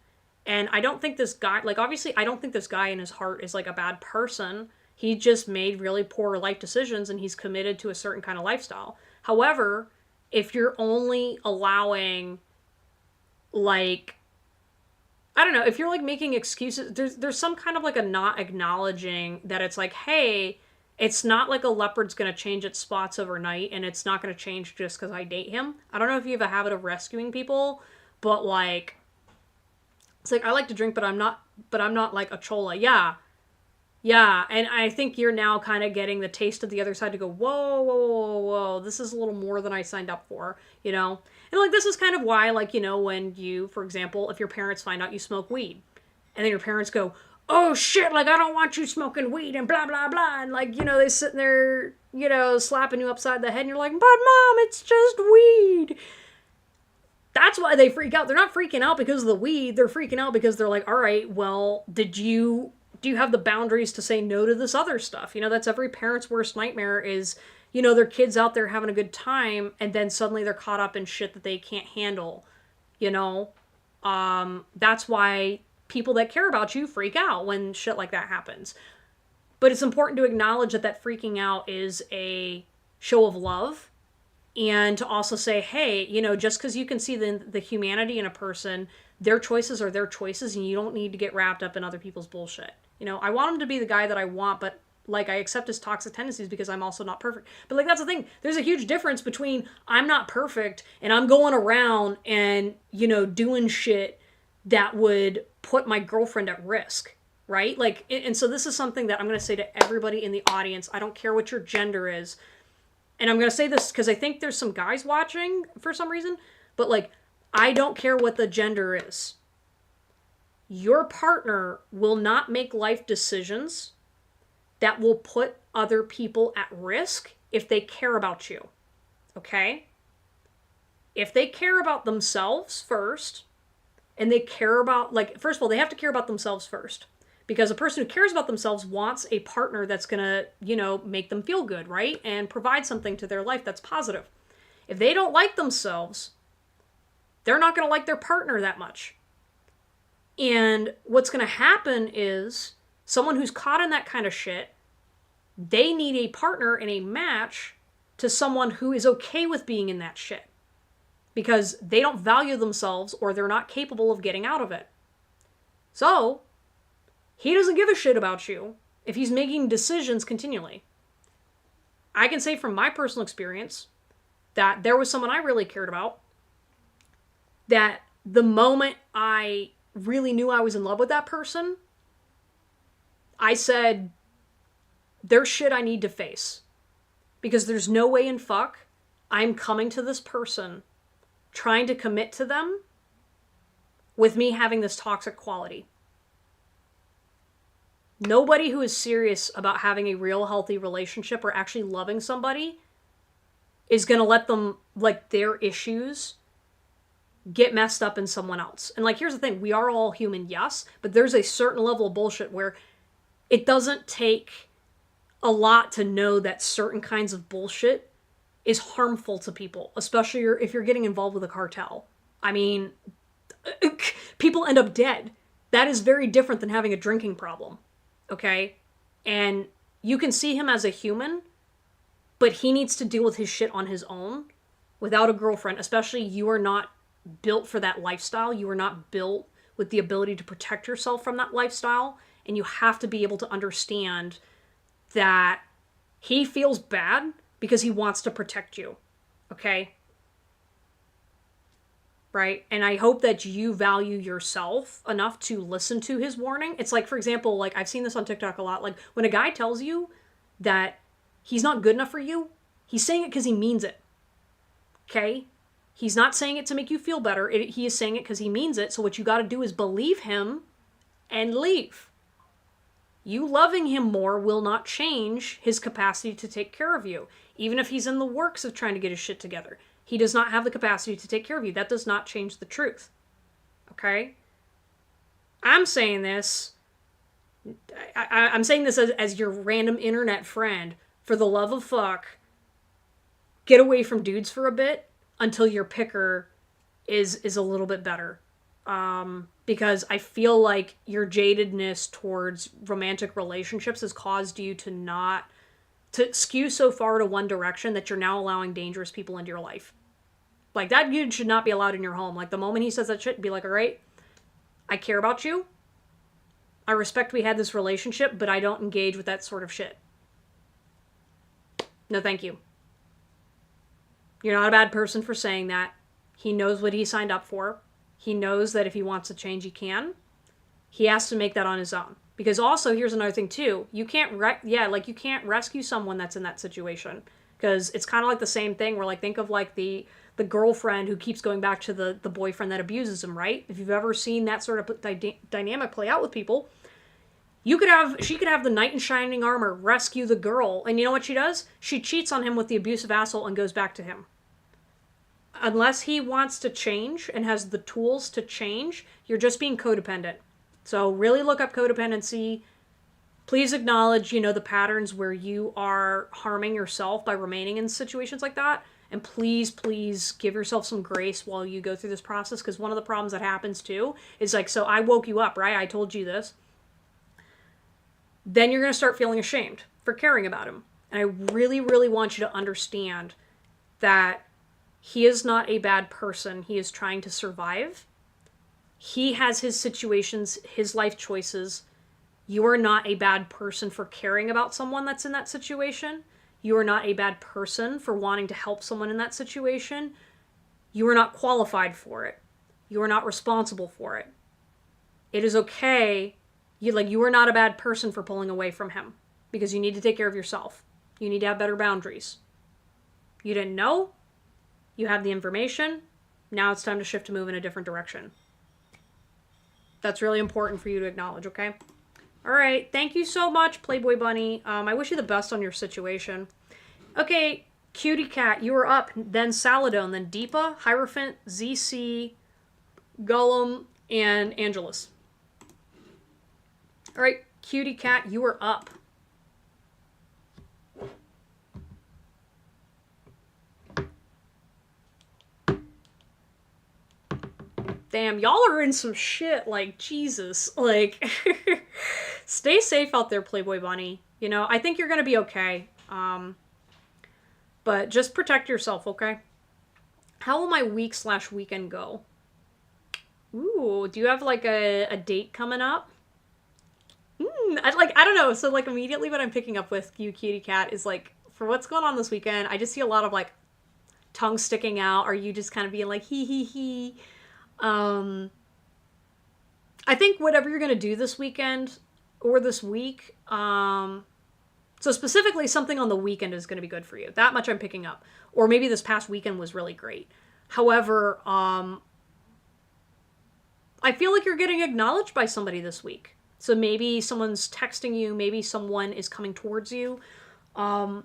And I don't think this guy, like, obviously, I don't think this guy in his heart is, like, a bad person. He just made really poor life decisions and he's committed to a certain kind of lifestyle. However, if you're only allowing, like, I don't know, if you're, like, making excuses, there's some kind of, like, a not acknowledging that it's like, hey, It's not like a leopard's going to change its spots overnight, and it's not going to change just because I date him. I don't know if you have a habit of rescuing people, but like, it's like, I like to drink, but I'm not like a chola. Yeah. Yeah, and I think you're now kind of getting the taste of the other side to go, whoa, whoa, whoa, whoa, this is a little more than I signed up for, you know? And, like, this is kind of why, like, you know, when you, for example, if your parents find out you smoke weed, and then your parents go, oh, shit, like, I don't want you smoking weed, and blah, blah, blah, and, like, you know, they sitting there, you know, slapping you upside the head, and you're like, but, Mom, it's just weed. That's why they freak out. They're not freaking out because of the weed. They're freaking out because they're like, all right, well, do you have the boundaries to say no to this other stuff? You know, that's every parent's worst nightmare is, you know, their kids out there having a good time and then suddenly they're caught up in shit that they can't handle, you know? That's why people that care about you freak out when shit like that happens. But it's important to acknowledge that freaking out is a show of love, and to also say, hey, you know, just because you can see the humanity in a person, their choices are their choices, and you don't need to get wrapped up in other people's bullshit. You know, I want him to be the guy that I want, but, like, I accept his toxic tendencies because I'm also not perfect. But, like, that's the thing. There's a huge difference between I'm not perfect and I'm going around and, you know, doing shit that would put my girlfriend at risk, right? Like, and so this is something that I'm going to say to everybody in the audience. I don't care what your gender is. And I'm going to say this because I think there's some guys watching for some reason. But, like, I don't care what the gender is. Your partner will not make life decisions that will put other people at risk if they care about you. Okay? If they care about themselves first, and they care about, like, first of all, they have to care about themselves first. Because a person who cares about themselves wants a partner that's going to, you know, make them feel good, right? And provide something to their life that's positive. If they don't like themselves, they're not going to like their partner that much. And what's going to happen is someone who's caught in that kind of shit, they need a partner and a match to someone who is okay with being in that shit. Because they don't value themselves or they're not capable of getting out of it. So, he doesn't give a shit about you if he's making decisions continually. I can say from my personal experience that there was someone I really cared about, that the moment I really knew I was in love with that person, I said, there's shit I need to face. Because there's no way in fuck I'm coming to this person trying to commit to them with me having this toxic quality. Nobody who is serious about having a real healthy relationship or actually loving somebody is going to let them, like, their issues get messed up in someone else. And, like, here's the thing. We are all human, yes, but there's a certain level of bullshit where it doesn't take a lot to know that certain kinds of bullshit is harmful to people, especially if you're getting involved with a cartel. I mean, people end up dead. That is very different than having a drinking problem. Okay? And you can see him as a human, but he needs to deal with his shit on his own without a girlfriend. Especially, you are not built for that lifestyle. You are not built with the ability to protect yourself from that lifestyle. And you have to be able to understand that he feels bad because he wants to protect you. Okay? Right? And I hope that you value yourself enough to listen to his warning. It's like, for example, like, I've seen this on TikTok a lot. Like, when a guy tells you that he's not good enough for you, he's saying it because he means it. Okay? He's not saying it to make you feel better. He is saying it because he means it. So what you got to do is believe him and leave. You loving him more will not change his capacity to take care of you. Even if he's in the works of trying to get his shit together. He does not have the capacity to take care of you. That does not change the truth. Okay? I'm saying this. I'm saying this as your random internet friend. For the love of fuck, get away from dudes for a bit until your picker is a little bit better. Because I feel like your jadedness towards romantic relationships has caused you to skew so far to one direction that you're now allowing dangerous people into your life. Like, that dude should not be allowed in your home. Like, the moment he says that shit, be like, all right, I care about you. I respect we had this relationship, but I don't engage with that sort of shit. No, thank you. You're not a bad person for saying that. He knows what he signed up for. He knows that if he wants to change, he can. He has to make that on his own. Because also, here's another thing too. You can't, you can't rescue someone that's in that situation. Because it's kind of like the same thing where, like, think of, like, the girlfriend who keeps going back to the boyfriend that abuses him, right? If you've ever seen that sort of dynamic play out with people, she could have the knight in shining armor rescue the girl, and you know what she does? She cheats on him with the abusive asshole and goes back to him. Unless he wants to change and has the tools to change, you're just being codependent. So really look up codependency. Please acknowledge, the patterns where you are harming yourself by remaining in situations like that. And please, please give yourself some grace while you go through this process, because one of the problems that happens too is like, so I woke you up, right? I told you this. Then you're going to start feeling ashamed for caring about him. And I really, really want you to understand that he is not a bad person. He is trying to survive. He has his situations, his life choices. You are not a bad person for caring about someone that's in that situation. You are not a bad person for wanting to help someone in that situation. You are not qualified for it. You are not responsible for it. It is okay. You are not a bad person for pulling away from him, because you need to take care of yourself. You need to have better boundaries. You didn't know. You have the information. Now it's time to shift to move in a different direction. That's really important for you to acknowledge, okay? All right. Thank you so much, Playboy Bunny. I wish you the best on your situation. Okay, Cutie Cat, you are up. Then Saladone, then Deepa, Hierophant, ZC, Gollum, and Angelus. All right, Cutie Cat, you are up. Damn, y'all are in some shit, like, Jesus. Like, stay safe out there, Playboy Bunny. I think you're gonna be okay. But just protect yourself, okay? How will my week/weekend go? Ooh, do you have, like, a date coming up? I don't know. So, like, immediately what I'm picking up with you, Cutie Cat, is, like, for what's going on this weekend, I just see a lot of, like, tongue sticking out, or you just kind of being like, hee. I think whatever you're going to do this weekend or this week, so specifically something on the weekend is going to be good for you. That much I'm picking up. Or maybe this past weekend was really great. However, I feel like you're getting acknowledged by somebody this week. So maybe someone's texting you, maybe someone is coming towards you. But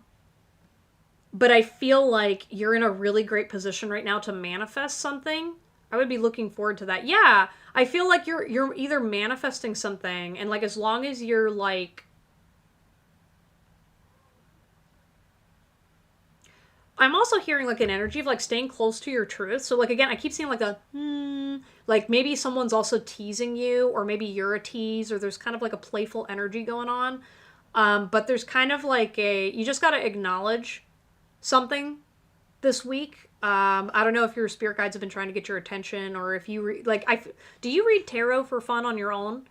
I feel like you're in a really great position right now to manifest something. I would be looking forward to that. Yeah, I feel like you're either manifesting something, and, like, as long as you're, like, I'm also hearing, like, an energy of, like, staying close to your truth. So, like, again, I keep seeing, like, like, maybe someone's also teasing you, or maybe you're a tease, or there's kind of, like, a playful energy going on. But there's kind of, like, you just gotta acknowledge something this week. I don't know if your spirit guides have been trying to get your attention, or if you do you read tarot for fun on your own?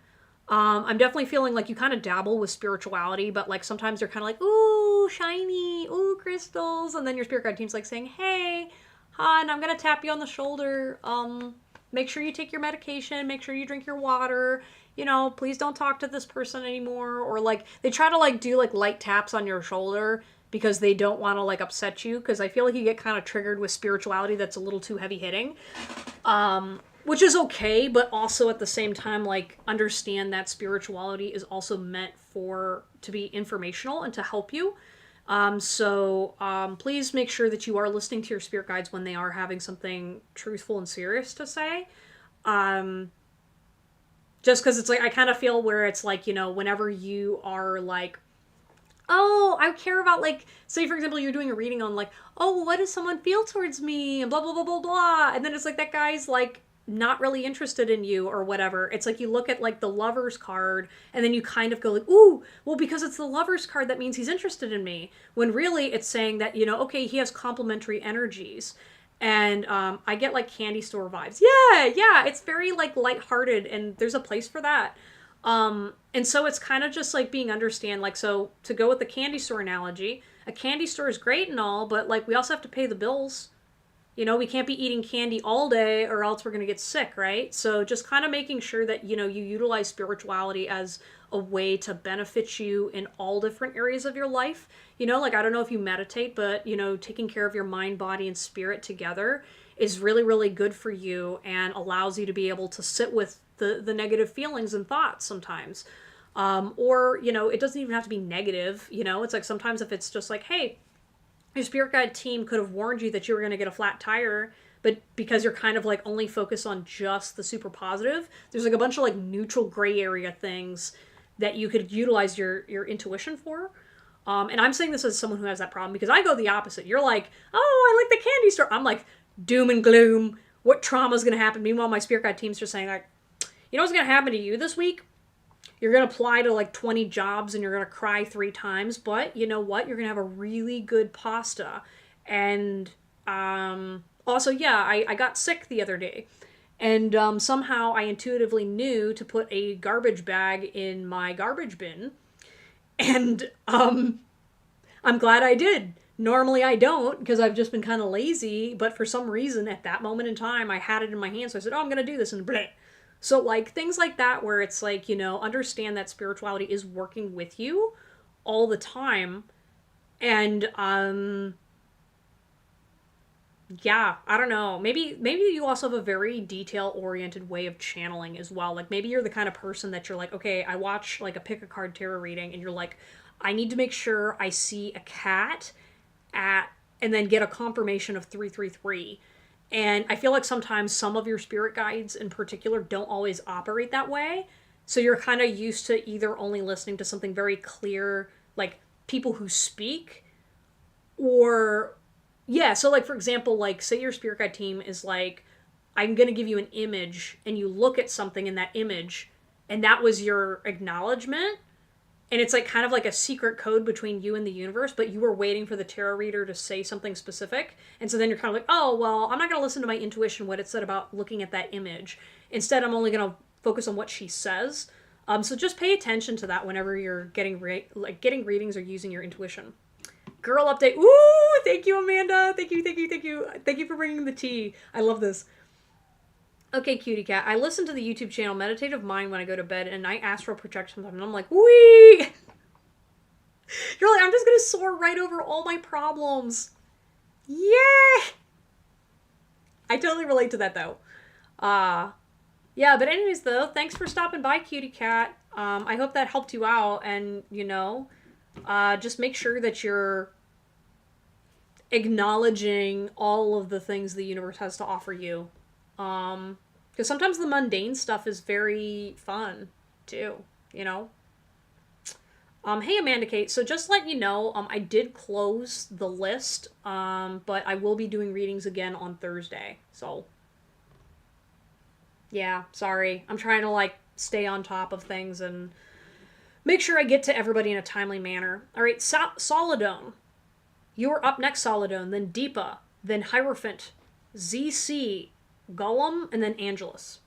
I'm definitely feeling like you kind of dabble with spirituality, but, like, sometimes they're kind of like, ooh, shiny, ooh, crystals, and then your spirit guide team's like saying, hey, hon, I'm gonna tap you on the shoulder. Make sure you take your medication, make sure you drink your water, please don't talk to this person anymore, or, like, they try to, like, do, like, light taps on your shoulder because they don't want to, like, upset you, because I feel like you get kind of triggered with spirituality that's a little too heavy-hitting, which is okay, but also at the same time, like, understand that spirituality is also meant to be informational and to help you. So please make sure that you are listening to your spirit guides when they are having something truthful and serious to say. Just because it's like, I kind of feel where it's like, whenever you are like, oh, I care about, like, say, for example, you're doing a reading on, like, oh, what does someone feel towards me, and blah, blah, blah, blah, blah, and then it's like, that guy's, like, not really interested in you, or whatever. It's like, you look at, like, the Lover's card, and then you kind of go, like, ooh, well, because it's the Lover's card, that means he's interested in me, when really it's saying that, okay, he has complementary energies, and I get, like, candy store vibes. Yeah, it's very, like, lighthearted, and there's a place for that. And so it's kind of just, like, being understand, like, so to go with the candy store analogy, a candy store is great and all, but like we also have to pay the bills. You know, we can't be eating candy all day or else we're going to get sick, right? So just kind of making sure that, you know, you utilize spirituality as a way to benefit you in all different areas of your life. You know, like I don't know if you meditate, but, you know, taking care of your mind, body, and spirit together is really, really good for you and allows you to be able to sit with the negative feelings and thoughts sometimes. Or, you know, it doesn't even have to be negative. You know, it's like sometimes if it's just like, hey, your spirit guide team could have warned you that you were going to get a flat tire, but because you're kind of like only focused on just the super positive, there's like a bunch of like neutral gray area things that you could utilize your intuition for. And I'm saying this as someone who has that problem because I go the opposite. You're like, oh, I like the candy store. I'm like, doom and gloom. What trauma is going to happen? Meanwhile, my spirit guide team's just saying like, you know what's going to happen to you this week? You're going to apply to like 20 jobs and you're going to cry 3 times, but you know what? You're going to have a really good pasta. And also, yeah, I got sick the other day. And somehow I intuitively knew to put a garbage bag in my garbage bin. And I'm glad I did. Normally I don't because I've just been kind of lazy, but for some reason at that moment in time I had it in my hand, so I said, oh, I'm going to do this, and bleh. So, like, things like that where it's like, you know, understand that spirituality is working with you all the time. And, yeah, I don't know. Maybe you also have a very detail-oriented way of channeling as well. Like, maybe you're the kind of person that you're like, okay, I watch, like, a pick-a-card tarot reading, and you're like, I need to make sure I see a cat and then get a confirmation of 333. And I feel like sometimes some of your spirit guides in particular don't always operate that way. So you're kind of used to either only listening to something very clear, like people who speak, or, yeah, so like for example, like say your spirit guide team is like, I'm going to give you an image, and you look at something in that image, and that was your acknowledgement. And it's like kind of like a secret code between you and the universe, but you were waiting for the tarot reader to say something specific. And so then you're kind of like, oh, well, I'm not going to listen to my intuition, what it said about looking at that image. Instead, I'm only going to focus on what she says. So just pay attention to that whenever you're getting getting readings or using your intuition. Girl update. Ooh, thank you, Amanda. Thank you. Thank you for bringing the tea. I love this. Okay, cutie cat. I listen to the YouTube channel Meditative Mind when I go to bed, and I astral project sometimes, and I'm like, wee! You're like, I'm just gonna soar right over all my problems. Yeah! I totally relate to that, though. Yeah, but anyways, though, thanks for stopping by, cutie cat. I hope that helped you out, and, you know, just make sure that you're acknowledging all of the things the universe has to offer you. Because sometimes the mundane stuff is very fun, too, you know? Hey, Amanda Kate, so just let you know, I did close the list, but I will be doing readings again on Thursday, so... Yeah, sorry. I'm trying to, like, stay on top of things and make sure I get to everybody in a timely manner. Alright, Solidone. You're up next, Solidone, then Deepa, then Hierophant, ZC, Gollum, and then Angelus.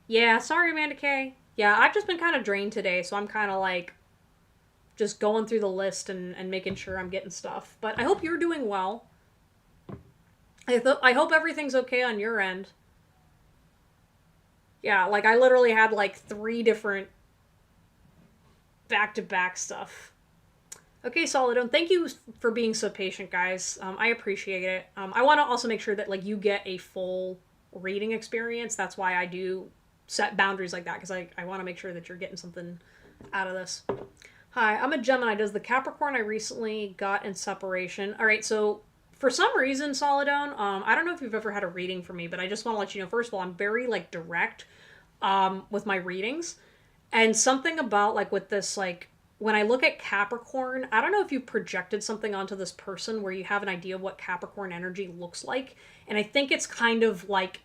Yeah, sorry, Amanda K. Yeah, I've just been kind of drained today, so I'm kind of like just going through the list and making sure I'm getting stuff. But I hope you're doing well. I hope everything's okay on your end. Yeah, like I literally had like 3 different back-to-back stuff. Okay, Solidone, thank you for being so patient, guys. I appreciate it. I want to also make sure that like you get a full reading experience. That's why I do set boundaries like that, because I want to make sure that you're getting something out of this. Hi, I'm a Gemini. Does the Capricorn I recently got in separation? All right, so for some reason, Solidone, I don't know if you've ever had a reading from me, but I just want to let you know, first of all, I'm very like direct with my readings. And something about like with this like, when I look at Capricorn, I don't know if you projected something onto this person where you have an idea of what Capricorn energy looks like. And I think it's kind of like,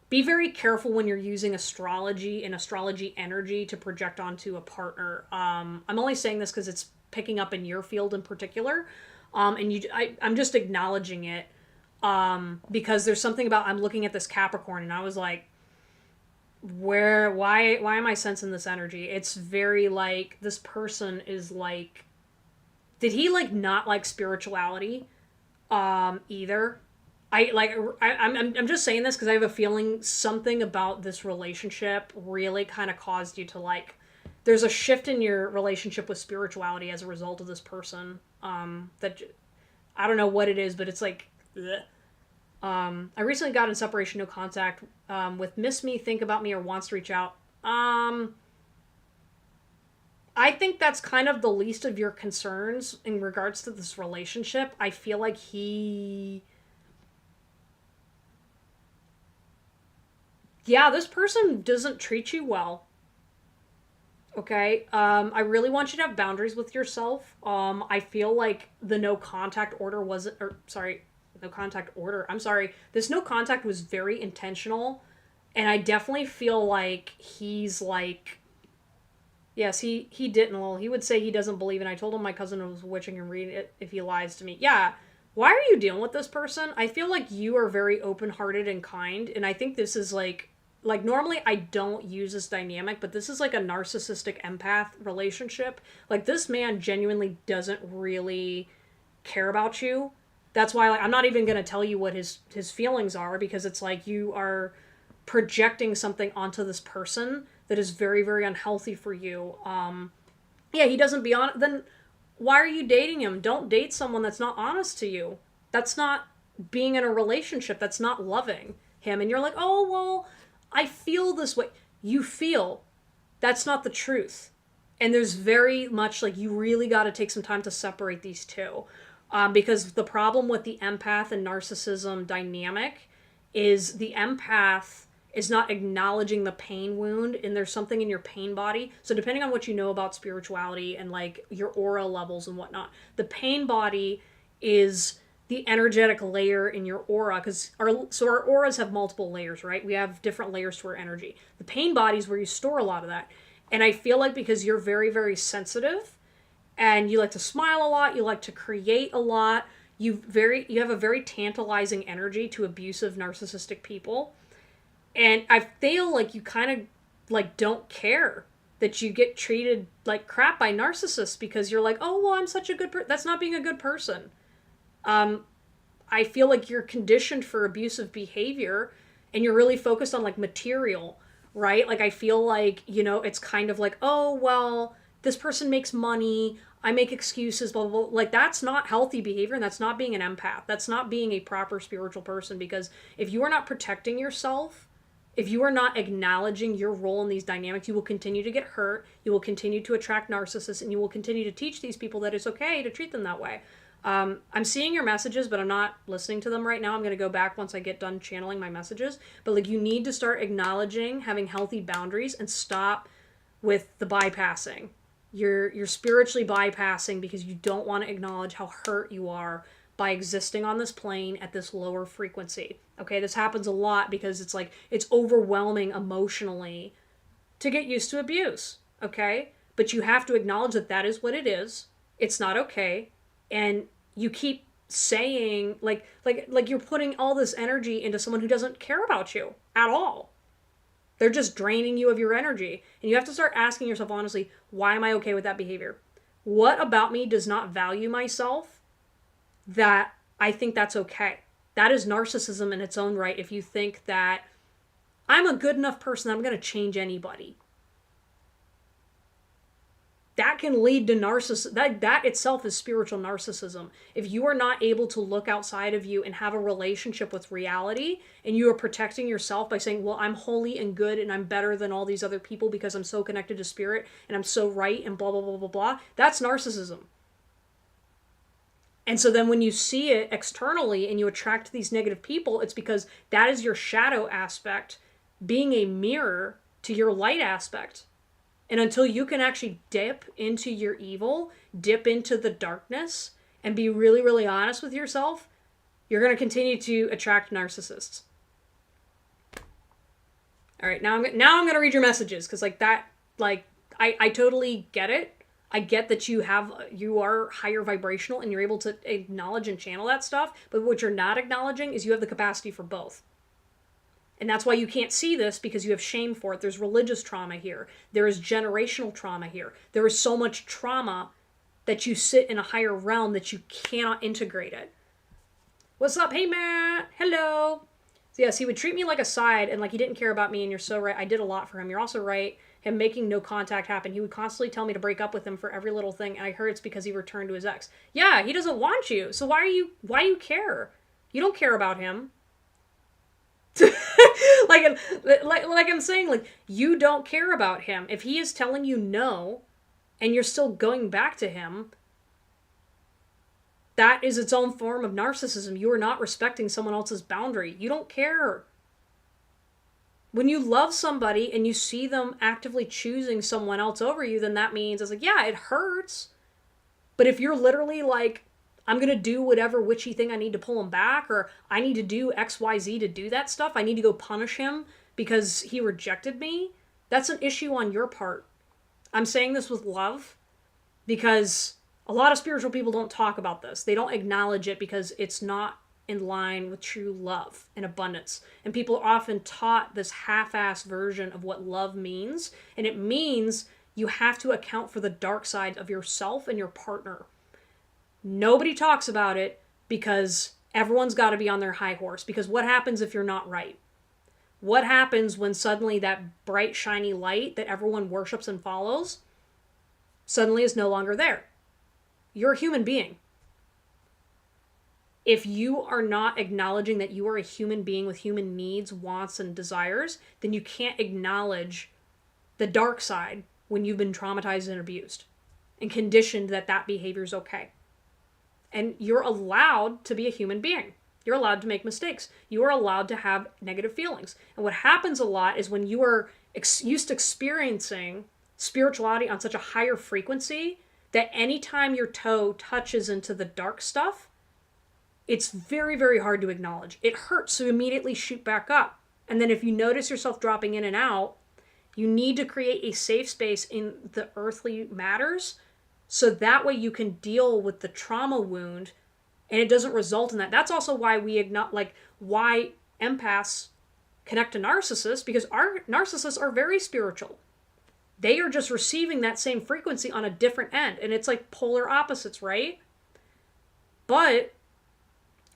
be very careful when you're using astrology and astrology energy to project onto a partner. I'm only saying this because it's picking up in your field in particular. And I'm just acknowledging it because there's something about, I'm looking at this Capricorn and I was like, why am I sensing this energy? It's very like, this person is like Did he like not like spirituality either? I'm just saying this because I have a feeling something about this relationship really kind of caused you to like. There's a shift in your relationship with spirituality as a result of this person. That I don't know what it is, but it's like. Bleh. I recently got in separation, no contact with miss me, think about me, or wants to reach out. I think that's kind of the least of your concerns in regards to this relationship. I feel like yeah, this person doesn't treat you well. Okay. I really want you to have boundaries with yourself. I feel like the no contact order wasn't, or sorry, no contact order. I'm sorry. This no contact was very intentional. And I definitely feel like he's like, yes, he didn't. Well, he would say he doesn't believe, and I told him my cousin was witching and reading it if he lies to me. Yeah. Why are you dealing with this person? I feel like you are very open-hearted and kind, and I think this is like normally I don't use this dynamic, but this is like a narcissistic empath relationship. Like this man genuinely doesn't really care about you. That's why like I'm not even going to tell you what his feelings are because it's like you are projecting something onto this person that is very very unhealthy for you. Yeah, he doesn't be on then why are you dating him? Don't date someone that's not honest to you. That's not being in a relationship. That's not loving him. And you're like, "Oh, well, I feel this way." You feel. That's not the truth. And there's very much like you really got to take some time to separate these two. Because the problem with the empath and narcissism dynamic is the empath is not acknowledging the pain wound, and there's something in your pain body. So depending on what you know about spirituality and like your aura levels and whatnot, the pain body is the energetic layer in your aura because our auras have multiple layers, right? We have different layers to our energy. The pain body is where you store a lot of that. And I feel like because you're very, very sensitive and you like to smile a lot, you like to create a lot, you have a very tantalizing energy to abusive narcissistic people. And I feel like you kind of like don't care that you get treated like crap by narcissists because you're like, "Oh, well, I'm such a good person." That's not being a good person. I feel like you're conditioned for abusive behavior and you're really focused on like material, right? Like I feel like, it's kind of like, "Oh, well, this person makes money. I make excuses, blah, blah, blah." Like that's not healthy behavior and that's not being an empath. That's not being a proper spiritual person because if you are not protecting yourself, if you are not acknowledging your role in these dynamics, you will continue to get hurt, you will continue to attract narcissists, and you will continue to teach these people that it's okay to treat them that way. I'm seeing your messages, but I'm not listening to them right now. I'm going to go back once I get done channeling my messages. But like you need to start acknowledging, having healthy boundaries, and stop with the bypassing. You're spiritually bypassing because you don't want to acknowledge how hurt you are by existing on this plane at this lower frequency. Okay, this happens a lot because it's like it's overwhelming emotionally to get used to abuse. Okay, but you have to acknowledge that that is what it is. It's not okay, and you keep saying like you're putting all this energy into someone who doesn't care about you at all. They're just draining you of your energy, and you have to start asking yourself honestly, why am I okay with that behavior? What about me does not value myself that I think that's okay? That is narcissism in its own right if you think that I'm a good enough person that I'm going to change anybody. That can lead to narcissism. That itself is spiritual narcissism. If you are not able to look outside of you and have a relationship with reality, and you are protecting yourself by saying, well, I'm holy and good and I'm better than all these other people because I'm so connected to spirit and I'm so right and blah, blah, blah, blah, blah, that's narcissism. And so then when you see it externally and you attract these negative people, it's because that is your shadow aspect being a mirror to your light aspect. And until you can actually dip into your evil, dip into the darkness, and be really, really honest with yourself, you're going to continue to attract narcissists. All right, now I'm going to read your messages because I totally get it. I get that you are higher vibrational and you're able to acknowledge and channel that stuff, but what you're not acknowledging is you have the capacity for both. And that's why you can't see this because you have shame for it. There's religious trauma here. There is generational trauma here. There is so much trauma that you sit in a higher realm that you cannot integrate it. What's up? Hey, Matt. Hello. So yes, he would treat me like a side and like he didn't care about me, and you're so right. I did a lot for him. You're also right. Him making no contact happen. He would constantly tell me to break up with him for every little thing, and I heard it's because he returned to his ex. Yeah, he doesn't want you. So why do you care? You don't care about him. like I'm saying, like, you don't care about him. If he is telling you no and you're still going back to him, that is its own form of narcissism. You are not respecting someone else's boundary. You don't care. When you love somebody and you see them actively choosing someone else over you, then that means it's like, yeah, it hurts. But if you're literally like, I'm going to do whatever witchy thing I need to pull him back, or I need to do XYZ to do that stuff, I need to go punish him because he rejected me, that's an issue on your part. I'm saying this with love because a lot of spiritual people don't talk about this. They don't acknowledge it because it's not in line with true love and abundance. And people are often taught this half-assed version of what love means. And it means you have to account for the dark side of yourself and your partner. Nobody talks about it because everyone's got to be on their high horse. Because what happens if you're not right? What happens when suddenly that bright, shiny light that everyone worships and follows suddenly is no longer there? You're a human being. If you are not acknowledging that you are a human being with human needs, wants, and desires, then you can't acknowledge the dark side when you've been traumatized and abused and conditioned that that behavior is okay. And you're allowed to be a human being. You're allowed to make mistakes. You are allowed to have negative feelings. And what happens a lot is when you are used to experiencing spirituality on such a higher frequency that anytime your toe touches into the dark stuff, it's very, very hard to acknowledge. It hurts, so immediately shoot back up. And then if you notice yourself dropping in and out, you need to create a safe space in the earthly matters so that way you can deal with the trauma wound and it doesn't result in that. That's also why why empaths connect to narcissists, because our narcissists are very spiritual. They are just receiving that same frequency on a different end. And it's like polar opposites, right? But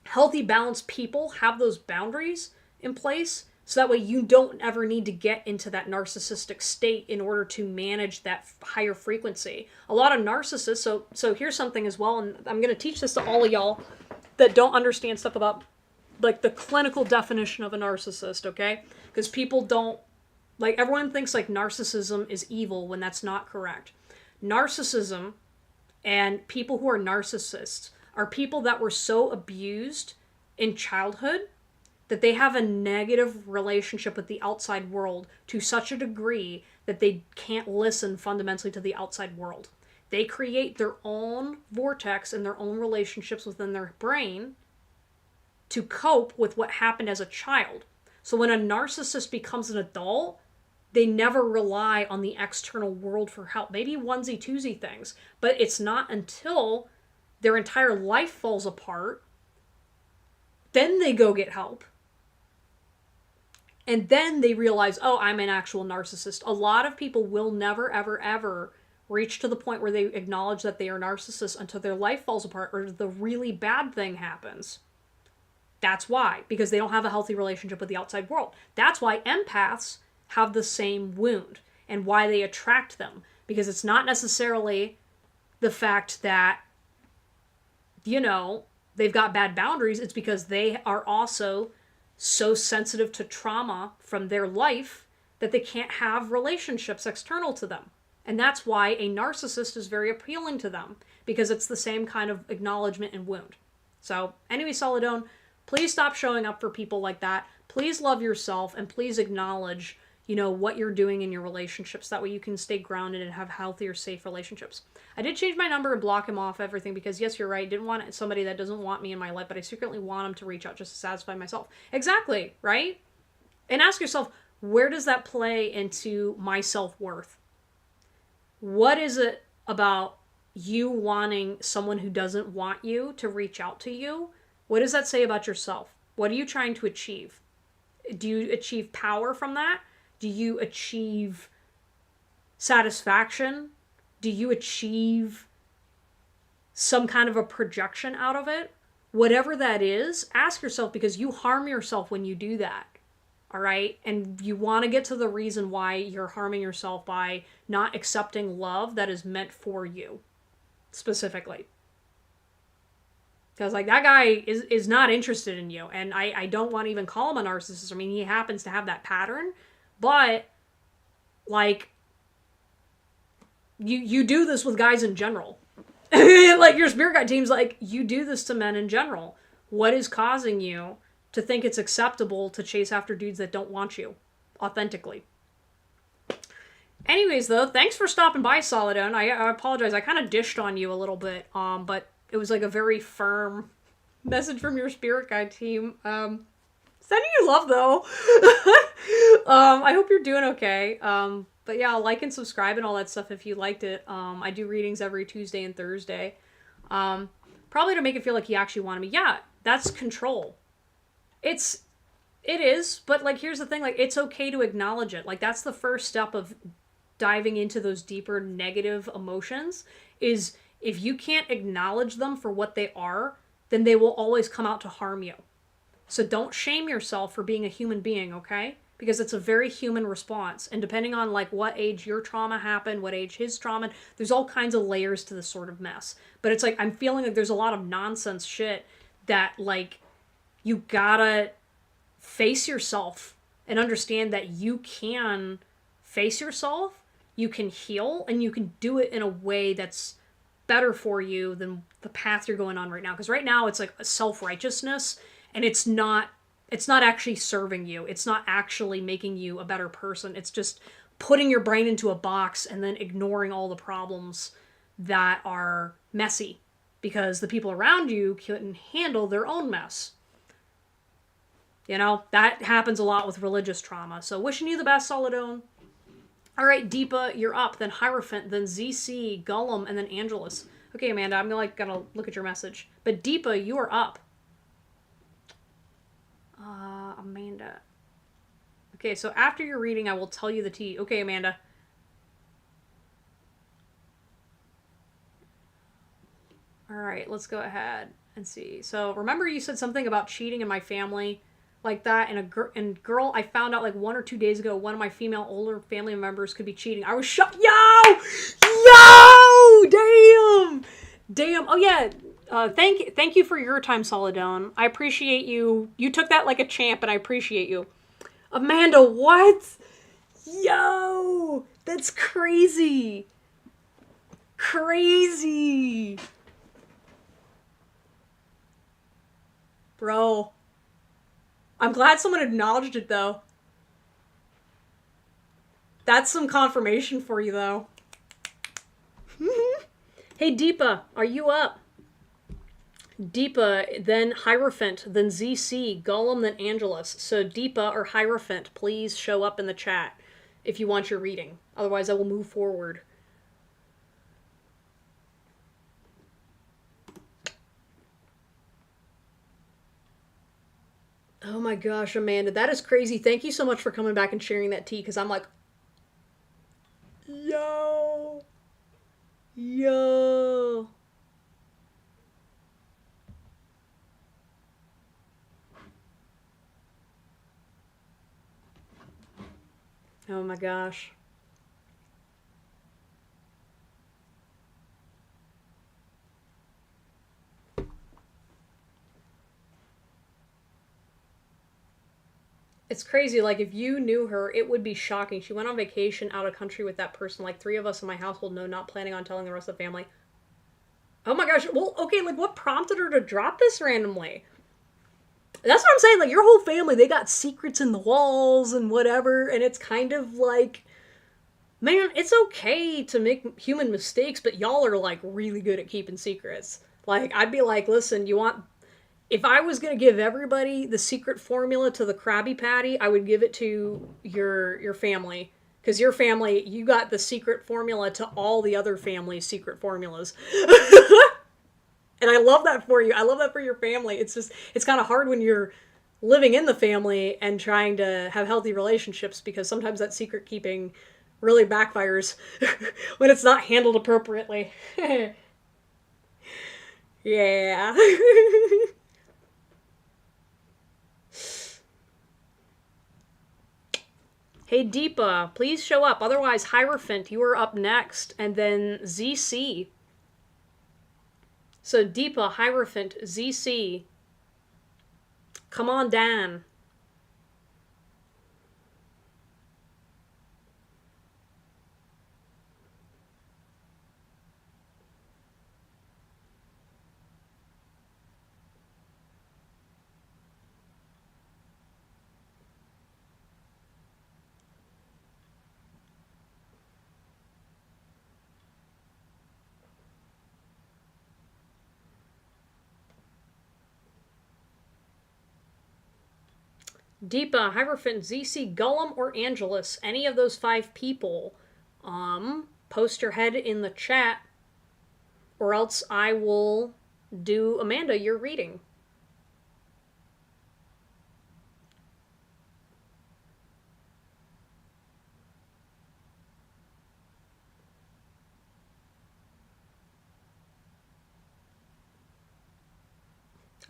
healthy, balanced people have those boundaries in place so that way you don't ever need to get into that narcissistic state in order to manage that higher frequency. A lot of narcissists, so here's something as well, and I'm going to teach this to all of y'all that don't understand stuff about like the clinical definition of a narcissist, okay? Because people don't, like, everyone thinks like narcissism is evil when that's not correct. Narcissism and people who are narcissists are people that were so abused in childhood that they have a negative relationship with the outside world to such a degree that they can't listen fundamentally to the outside world. They create their own vortex and their own relationships within their brain to cope with what happened as a child. So when a narcissist becomes an adult, they never rely on the external world for help. Maybe onesie-twosie things, but it's not until their entire life falls apart, then they go get help. And then they realize, oh, I'm an actual narcissist. A lot of people will never, ever, ever reach to the point where they acknowledge that they are narcissists until their life falls apart or the really bad thing happens. That's why, because they don't have a healthy relationship with the outside world. That's why empaths have the same wound and why they attract them. Because it's not necessarily the fact that, they've got bad boundaries. It's because they are also so sensitive to trauma from their life that they can't have relationships external to them. And that's why a narcissist is very appealing to them, because it's the same kind of acknowledgement and wound. So anyway, Solidone, please stop showing up for people like that. Please love yourself and please acknowledge, what you're doing in your relationships. That way you can stay grounded and have healthier, safe relationships. I did change my number and block him off everything because, yes, you're right. I didn't want somebody that doesn't want me in my life, but I secretly want him to reach out just to satisfy myself. Exactly, right? And ask yourself, where does that play into my self-worth? What is it about you wanting someone who doesn't want you to reach out to you? What does that say about yourself? What are you trying to achieve? Do you achieve power from that? Do you achieve satisfaction? Do you achieve some kind of a projection out of it, whatever that is, ask yourself, because you harm yourself when you do that. All right? And you want to get to the reason why you're harming yourself by not accepting love that is meant for you, specifically. Because, like, that guy is not interested in you. And I don't want to even call him a narcissist. I mean, he happens to have that pattern. But, like, you do this with guys in general. Like, your spirit guide team's like, you do this to men in general. What is causing you to think it's acceptable to chase after dudes that don't want you authentically? Anyways, though, thanks for stopping by, Solidone. I apologize. I kind of dished on you a little bit, but it was like a very firm message from your spirit guide team. Sending you love, though. I hope you're doing okay. But yeah, like and subscribe and all that stuff if you liked it. I do readings every Tuesday and Thursday. Probably to make it feel like you actually wanted me. Yeah, that's control. It is, but like, here's the thing, like, it's okay to acknowledge it. Like, that's the first step of diving into those deeper negative emotions, is if you can't acknowledge them for what they are, then they will always come out to harm you. So don't shame yourself for being a human being, okay? Because it's a very human response. And depending on, like, what age your trauma happened, what age his trauma, there's all kinds of layers to this sort of mess. But it's like, I'm feeling like there's a lot of nonsense shit that, like, you gotta face yourself and understand that you can face yourself, you can heal, and you can do it in a way that's better for you than the path you're going on right now. Because right now it's like a self-righteousness, and it's not actually serving you. It's not actually making you a better person. It's just putting your brain into a box and then ignoring all the problems that are messy because the people around you couldn't handle their own mess. You know, that happens a lot with religious trauma. So wishing you the best, Solidone. All right, Deepa, you're up. Then Hierophant, then ZC, Gollum, and then Angelus. Okay, Amanda, I'm gonna look at your message. But Deepa, you are up. Amanda. Okay, so after your reading, I will tell you the tea. Okay, Amanda. All right, let's go ahead and see. So remember you said something about cheating in my family like that, and girl, I found out like 1 or 2 days ago one of my female older family members could be cheating. I was shocked. Damn. Oh yeah. Thank you for your time, Solidone. I appreciate you. You took that like a champ, and I appreciate you. Amanda, what? Yo, that's crazy. Crazy. Bro. I'm glad someone acknowledged it, though. That's some confirmation for you, though. Hey, Deepa, are you up? Deepa, then Hierophant, then ZC, Gollum, then Angelus. So Deepa or Hierophant, please show up in the chat if you want your reading. Otherwise, I will move forward. Oh my gosh, Amanda, that is crazy. Thank you so much for coming back and sharing that tea, because I'm like, yo. Oh my gosh. It's crazy. Like, if you knew her, it would be shocking. She went on vacation out of country with that person. Like, 3 of us in my household know, not planning on telling the rest of the family. Oh my gosh. Well, okay, like, what prompted her to drop this randomly? That's what I'm saying. Like, your whole family, they got secrets in the walls and whatever. And it's kind of like, man, it's okay to make human mistakes, but y'all are, like, really good at keeping secrets. Like, I'd be like, listen, if I was going to give everybody the secret formula to the Krabby Patty, I would give it to your family. Because your family, you got the secret formula to all the other family's secret formulas. And I love that for you. I love that for your family. It's kind of hard when you're living in the family and trying to have healthy relationships, because sometimes that secret keeping really backfires when it's not handled appropriately. Yeah. Hey Deepa, please show up. Otherwise, Hierophant, you are up next. And then ZC. So Deepa, Hierophant, ZC. Come on, Dan. Deepa, Hierophant, ZC, Gollum, or Angelus. Any of those five people. Post your head in the chat, or else I will do Amanda your reading.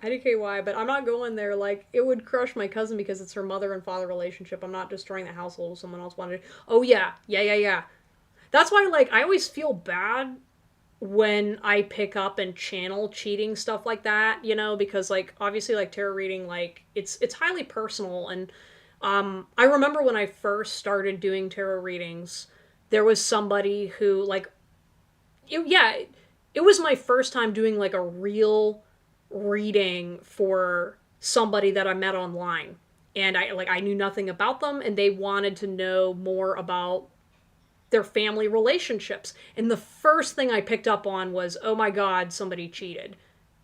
IDKY, but I'm not going there. Like, it would crush my cousin because it's her mother and father relationship. I'm not destroying the household if someone else wanted to. Oh, yeah. Yeah. That's why, like, I always feel bad when I pick up and channel cheating stuff like that, you know, because, like, obviously, like, tarot reading, like, it's highly personal. And I remember when I first started doing tarot readings, there was somebody who, like, yeah, it was my first time doing, like, a real reading for somebody that I met online. And I knew nothing about them, and they wanted to know more about their family relationships. And the first thing I picked up on was, oh my god, somebody cheated.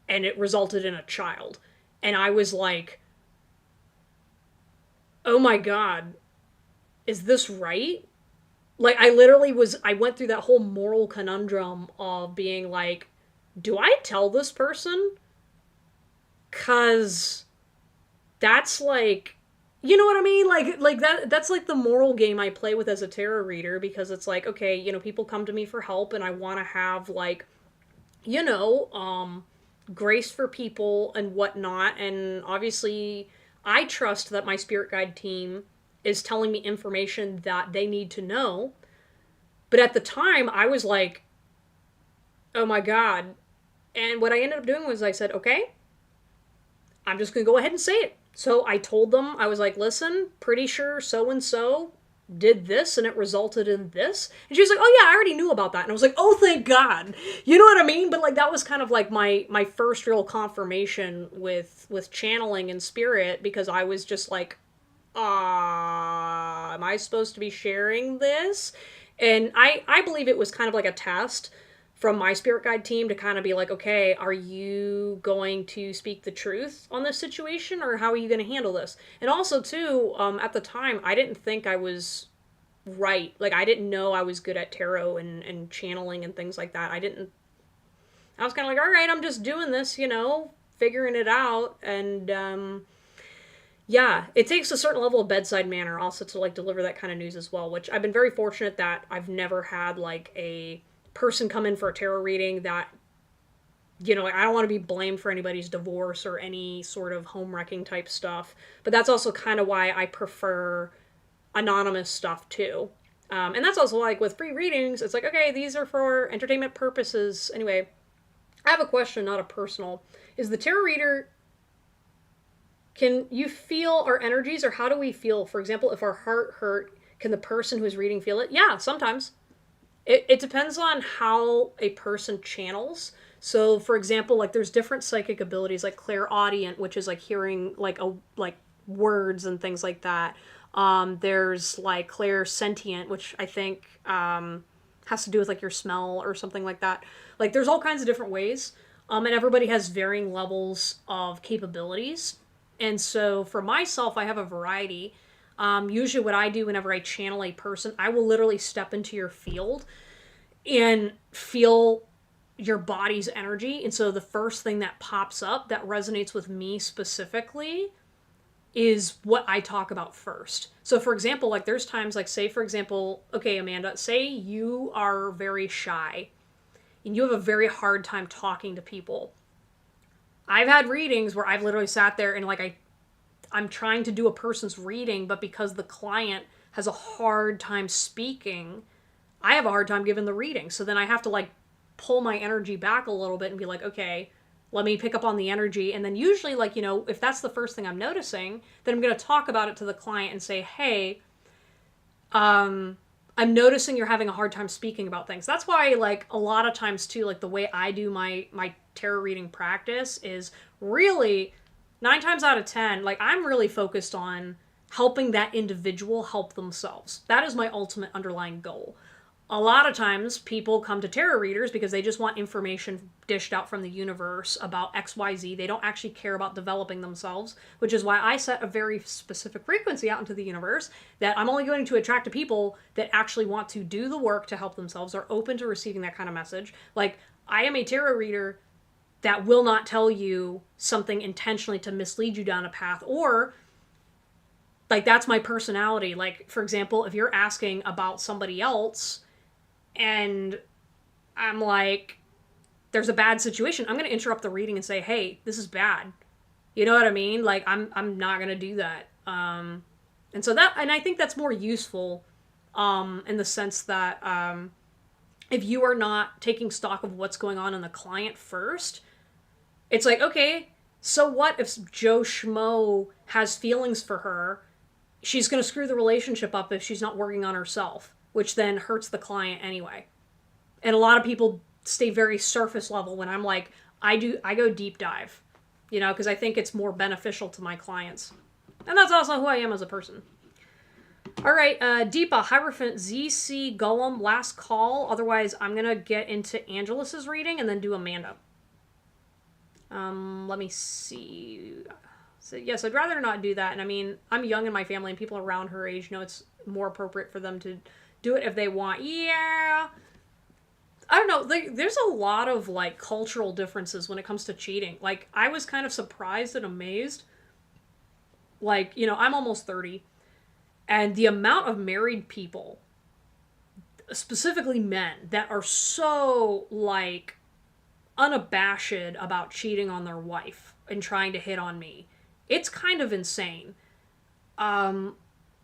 And it resulted in a child. And I was like, oh my god, is this right? Like, I went through that whole moral conundrum of being like, do I tell this person? Cause that's like, you know what I mean? Like that's like the moral game I play with as a tarot reader, because it's like, okay, you know, people come to me for help and I want to have, like, you know, grace for people and whatnot. And obviously I trust that my spirit guide team is telling me information that they need to know. But at the time I was like, oh my god. And what I ended up doing was I said, okay, I'm just going to go ahead and say it. So I told them, I was like, listen, pretty sure so and so did this and it resulted in this. And she was like, oh yeah, I already knew about that. And I was like, oh, thank God. You know what I mean? But like, that was kind of like my first real confirmation with channeling and spirit, because I was just like, am I supposed to be sharing this? And I believe it was kind of like a test from my spirit guide team to kind of be like, okay, are you going to speak the truth on this situation, or how are you going to handle this? And also, too, at the time, I didn't think I was right. Like, I didn't know I was good at tarot and channeling and things like that. I was kind of like, all right, I'm just doing this, you know, figuring it out. And, yeah, it takes a certain level of bedside manner also to, like, deliver that kind of news as well, which I've been very fortunate that I've never had, like, a person come in for a tarot reading that, you know, like, I don't want to be blamed for anybody's divorce or any sort of home wrecking type stuff. But that's also kind of why I prefer anonymous stuff too. And that's also like with free readings, it's like, okay, these are for entertainment purposes. Anyway, I have a question, not a personal. Is the tarot reader, can you feel our energies, or how do we feel? For example, if our heart hurt, can the person who's reading feel it? Yeah, sometimes. It depends on how a person channels. So, for example, like, there's different psychic abilities, like clairaudient, which is like hearing like words and things like that. There's like clairsentient, which I think has to do with like your smell or something like that. Like, there's all kinds of different ways, and everybody has varying levels of capabilities. And so for myself, I have a variety. Usually what I do whenever I channel a person, I will literally step into your field and feel your body's energy. And so the first thing that pops up that resonates with me specifically is what I talk about first. So for example, like, there's times, like, say for example, okay, Amanda, say you are very shy and you have a very hard time talking to people. I've had readings where I've literally sat there and like I'm trying to do a person's reading, but because the client has a hard time speaking, I have a hard time giving the reading. So then I have to like pull my energy back a little bit and be like, okay, let me pick up on the energy. And then usually, like, you know, if that's the first thing I'm noticing, then I'm going to talk about it to the client and say, hey, I'm noticing you're having a hard time speaking about things. That's why, like, a lot of times too, like the way I do my tarot reading practice is really 9 times out of 10, like I'm really focused on helping that individual help themselves. That is my ultimate underlying goal. A lot of times people come to tarot readers because they just want information dished out from the universe about XYZ. They don't actually care about developing themselves, which is why I set a very specific frequency out into the universe that I'm only going to attract to people that actually want to do the work to help themselves, are open to receiving that kind of message. Like, I am a tarot reader that will not tell you something intentionally to mislead you down a path, or like that's my personality. Like, for example, if you're asking about somebody else and I'm like, there's a bad situation, I'm going to interrupt the reading and say, hey, this is bad. You know what I mean? Like, I'm not going to do that. And so that, and I think that's more useful in the sense that if you are not taking stock of what's going on in the client first, it's like, okay, so what if Joe Schmo has feelings for her? She's going to screw the relationship up if she's not working on herself, which then hurts the client anyway. And a lot of people stay very surface level when I'm like, I go deep dive, you know, because I think it's more beneficial to my clients. And that's also who I am as a person. All right, Deepa, Hierophant, ZC, Golem, last call. Otherwise, I'm going to get into Angelus's reading and then do Amanda. Let me see. So, yes, I'd rather not do that. And I mean, I'm young in my family and people around her age know it's more appropriate for them to do it if they want. Yeah. I don't know. There's a lot of, like, cultural differences when it comes to cheating. Like, I was kind of surprised and amazed. Like, you know, I'm almost 30. And the amount of married people, specifically men, that are so, like, unabashed about cheating on their wife and trying to hit on me. It's kind of insane. And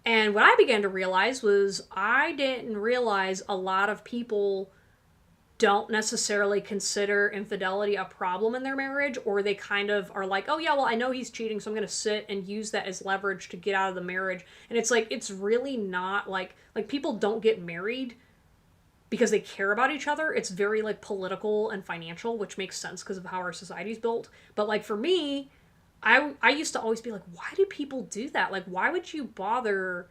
what I began to realize was I didn't realize a lot of people don't necessarily consider infidelity a problem in their marriage, or they kind of are like, oh yeah, well, I know he's cheating, so I'm going to sit and use that as leverage to get out of the marriage. And it's like, it's really not like people don't get married because they care about each other. It's very like political and financial, which makes sense because of how our society's built. But like for me, I used to always be like, why do people do that? Like, why would you bother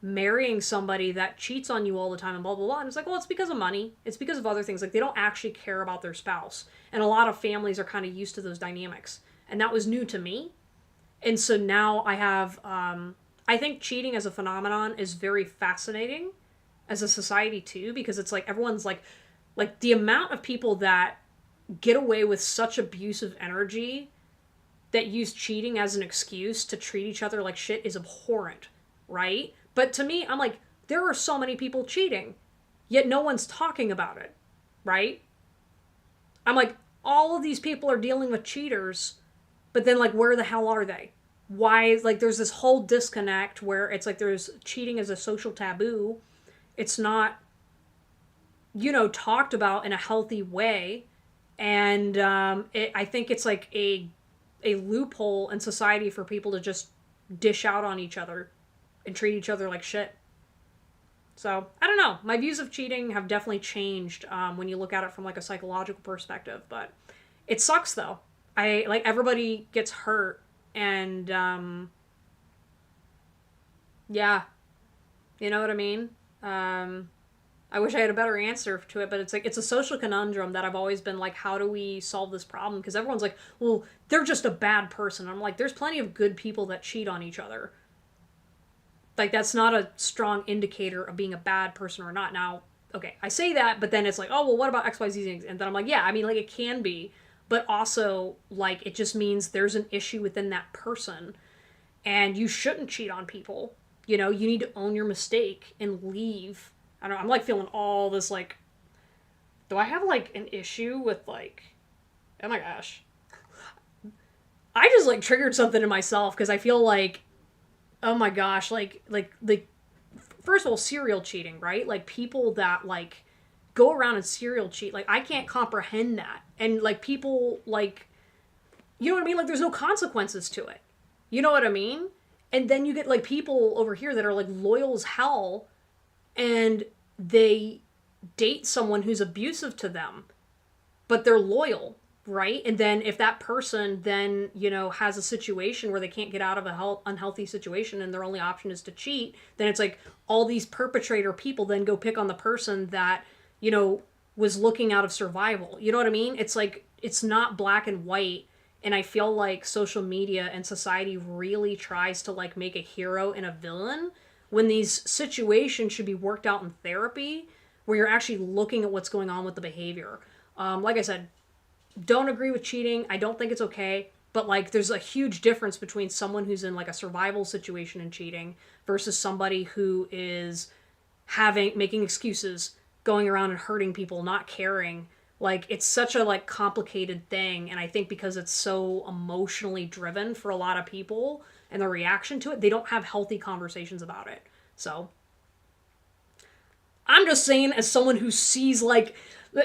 marrying somebody that cheats on you all the time and blah, blah, blah? And it's like, well, it's because of money. It's because of other things. Like, they don't actually care about their spouse. And a lot of families are kind of used to those dynamics. And that was new to me. And so now I have, I think cheating as a phenomenon is very fascinating as a society too, because it's like everyone's like the amount of people that get away with such abusive energy that use cheating as an excuse to treat each other like shit is abhorrent, right? But to me, I'm like, there are so many people cheating, yet no one's talking about it, right? I'm like, all of these people are dealing with cheaters, but then like, where the hell are they? Why, like, there's this whole disconnect where it's like there's cheating as a social taboo. It's not, you know, talked about in a healthy way. And I think it's like a loophole in society for people to just dish out on each other and treat each other like shit. So, I don't know. My views of cheating have definitely changed when you look at it from like a psychological perspective. But it sucks though. Like, everybody gets hurt. And, yeah. You know what I mean? I wish I had a better answer to it, but it's like, it's a social conundrum that I've always been like, how do we solve this problem? Because everyone's like, well, they're just a bad person. I'm like, there's plenty of good people that cheat on each other. Like, that's not a strong indicator of being a bad person or not. Now, okay, I say that, but then it's like, oh, well, what about XYZ things? And then I'm like, yeah, I mean, like, it can be, but also, like, it just means there's an issue within that person, and you shouldn't cheat on people. You know, you need to own your mistake and leave. I don't know, I'm like feeling all this like, do I have like an issue with like, oh my gosh. I just like triggered something in myself because I feel like, oh my gosh, like first of all, serial cheating, right? Like people that like go around and serial cheat, like I can't comprehend that. And like people like, you know what I mean? Like there's no consequences to it. You know what I mean? And then you get like people over here that are like loyal as hell, and they date someone who's abusive to them, but they're loyal, right? And then if that person then, you know, has a situation where they can't get out of a unhealthy situation and their only option is to cheat, then it's like all these perpetrator people then go pick on the person that, you know, was looking out of survival. You know what I mean? It's like it's not black and white. And I feel like social media and society really tries to like make a hero and a villain when these situations should be worked out in therapy where you're actually looking at what's going on with the behavior. Like I said, don't agree with cheating. I don't think it's okay. But like there's a huge difference between someone who's in like a survival situation and cheating versus somebody who is making excuses, going around and hurting people, not caring. Like it's such a like complicated thing, and I think because it's so emotionally driven for a lot of people and their reaction to it, they don't have healthy conversations about it. So I'm just saying, as someone who sees like,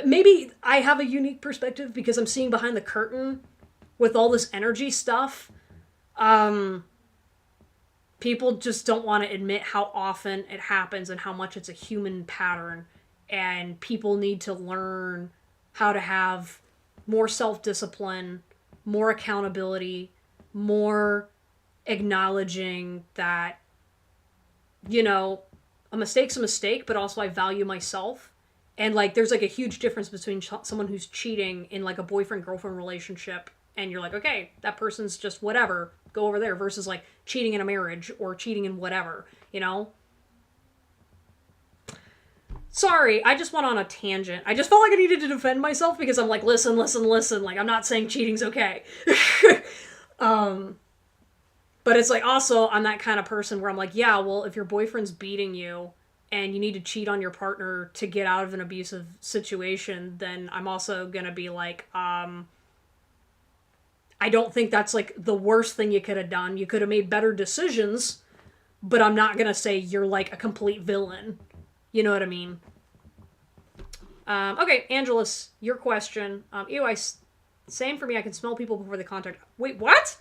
maybe I have a unique perspective because I'm seeing behind the curtain with all this energy stuff. People just don't want to admit how often it happens and how much it's a human pattern, and people need to learn how to have more self-discipline, more accountability, more acknowledging that, you know, a mistake's a mistake, but also I value myself. And like there's like a huge difference between someone who's cheating in like a boyfriend-girlfriend relationship and you're like, okay, that person's just whatever, go over there, versus like cheating in a marriage or cheating in whatever, you know? Sorry, I just went on a tangent. I just felt like I needed to defend myself because I'm like, listen. Like, I'm not saying cheating's okay. But it's like, also, I'm that kind of person where I'm like, yeah, well, if your boyfriend's beating you and you need to cheat on your partner to get out of an abusive situation, then I'm also gonna be like, I don't think that's like the worst thing you could have done. You could have made better decisions, but I'm not gonna say you're like a complete villain. You know what I mean? Okay, Angelus, your question. Same for me. I can smell people before they contact. Wait, what?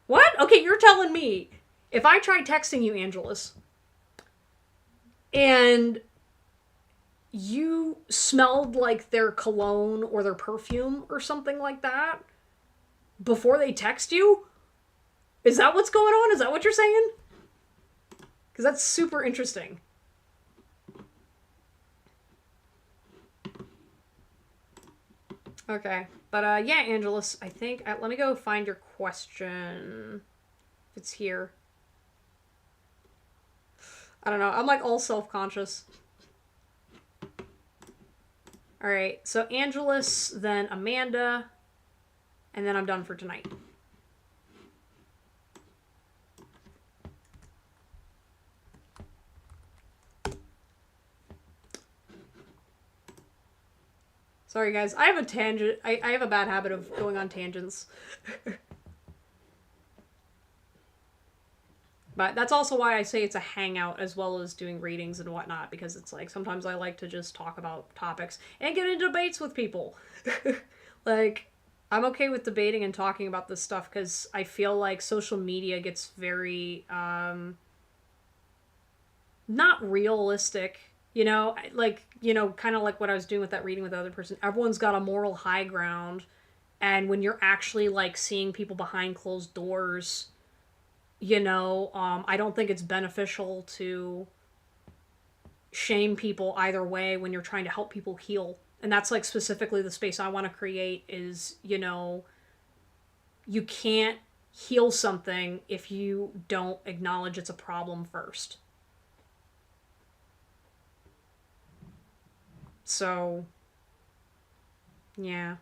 What? Okay, you're telling me if I try texting you, Angelus, and you smelled like their cologne or their perfume or something like that before they text you? Is that what's going on? Is that what you're saying? Because that's super interesting. Okay, but yeah, Angelus, I think, let me go find your question. If it's here. I don't know, I'm like all self-conscious. Alright, so Angelus, then Amanda, and then I'm done for tonight. Sorry, guys. I have a tangent. I have a bad habit of going on tangents. But that's also why I say it's a hangout as well as doing readings and whatnot, because it's like sometimes I like to just talk about topics and get into debates with people. Like, I'm okay with debating and talking about this stuff because I feel like social media gets very, not realistic. You know, like, you know, kind of like what I was doing with that reading with the other person. Everyone's got a moral high ground. And when you're actually, like, seeing people behind closed doors, you know, I don't think it's beneficial to shame people either way when you're trying to help people heal. And that's, like, specifically the space I want to create is, you know, you can't heal something if you don't acknowledge it's a problem first. So, yeah.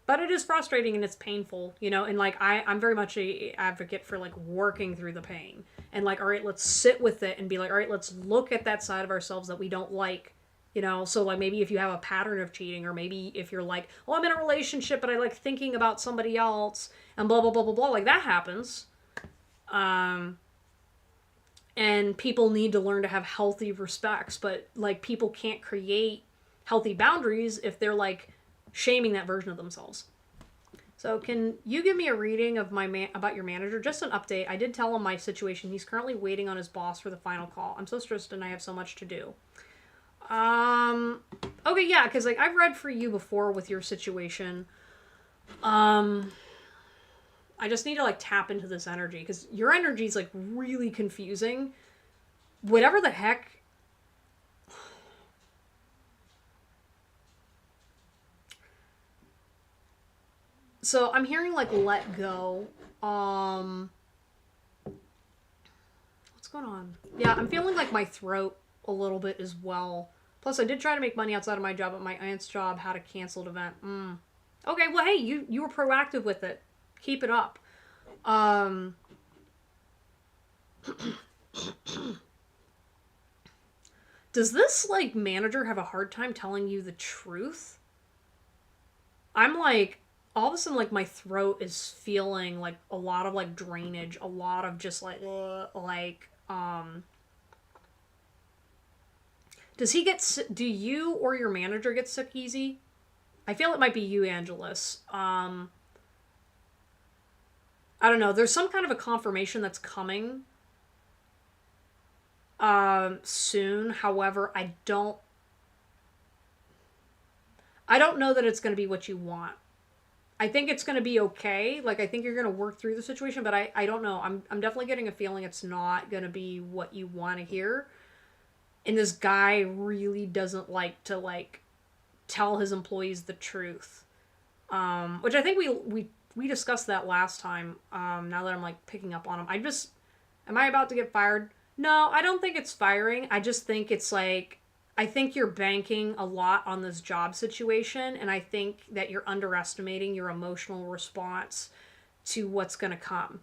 But it is frustrating and it's painful, you know, and like I'm very much a advocate for like working through the pain. And like, all right, let's sit with it and be like, all right, let's look at that side of ourselves that we don't like You know, so like maybe if you have a pattern of cheating, or maybe if you're like, oh, I'm in a relationship but I like thinking about somebody else and blah blah blah blah blah, like that happens. Um, and people need to learn to have healthy respects, but like people can't create healthy boundaries if they're like shaming that version of themselves. So can you give me a reading of about your manager? Just an update. I did tell him my situation. He's currently waiting on his boss for the final call. I'm so stressed and I have so much to do. Um okay, yeah, because like I've read for you before with your situation. Um I just need to like tap into this energy because your energy is like really confusing. Whatever the heck. So I'm hearing like let go. What's going on? Yeah, I'm feeling like my throat a little bit as well. Plus, I did try to make money outside of my job, but my aunt's job had a canceled event. Okay, well, hey, you were proactive with it. Keep it up. Um, does this like manager have a hard time telling you the truth? I'm like all of a sudden like my throat is feeling like a lot of like drainage, a lot of just like does he get do you or your manager get sick easy? I feel it might be you, Angelus. I don't know. There's some kind of a confirmation that's coming soon. However, I don't know that it's going to be what you want. I think it's going to be okay. Like I think you're going to work through the situation, but I don't know. I'm definitely getting a feeling it's not going to be what you want to hear. And this guy really doesn't like to like tell his employees the truth. Which I think we discussed that last time. Now that I'm like picking up on him, am I about to get fired? No, I don't think it's firing. I just think it's like, I think you're banking a lot on this job situation, and I think that you're underestimating your emotional response to what's going to come.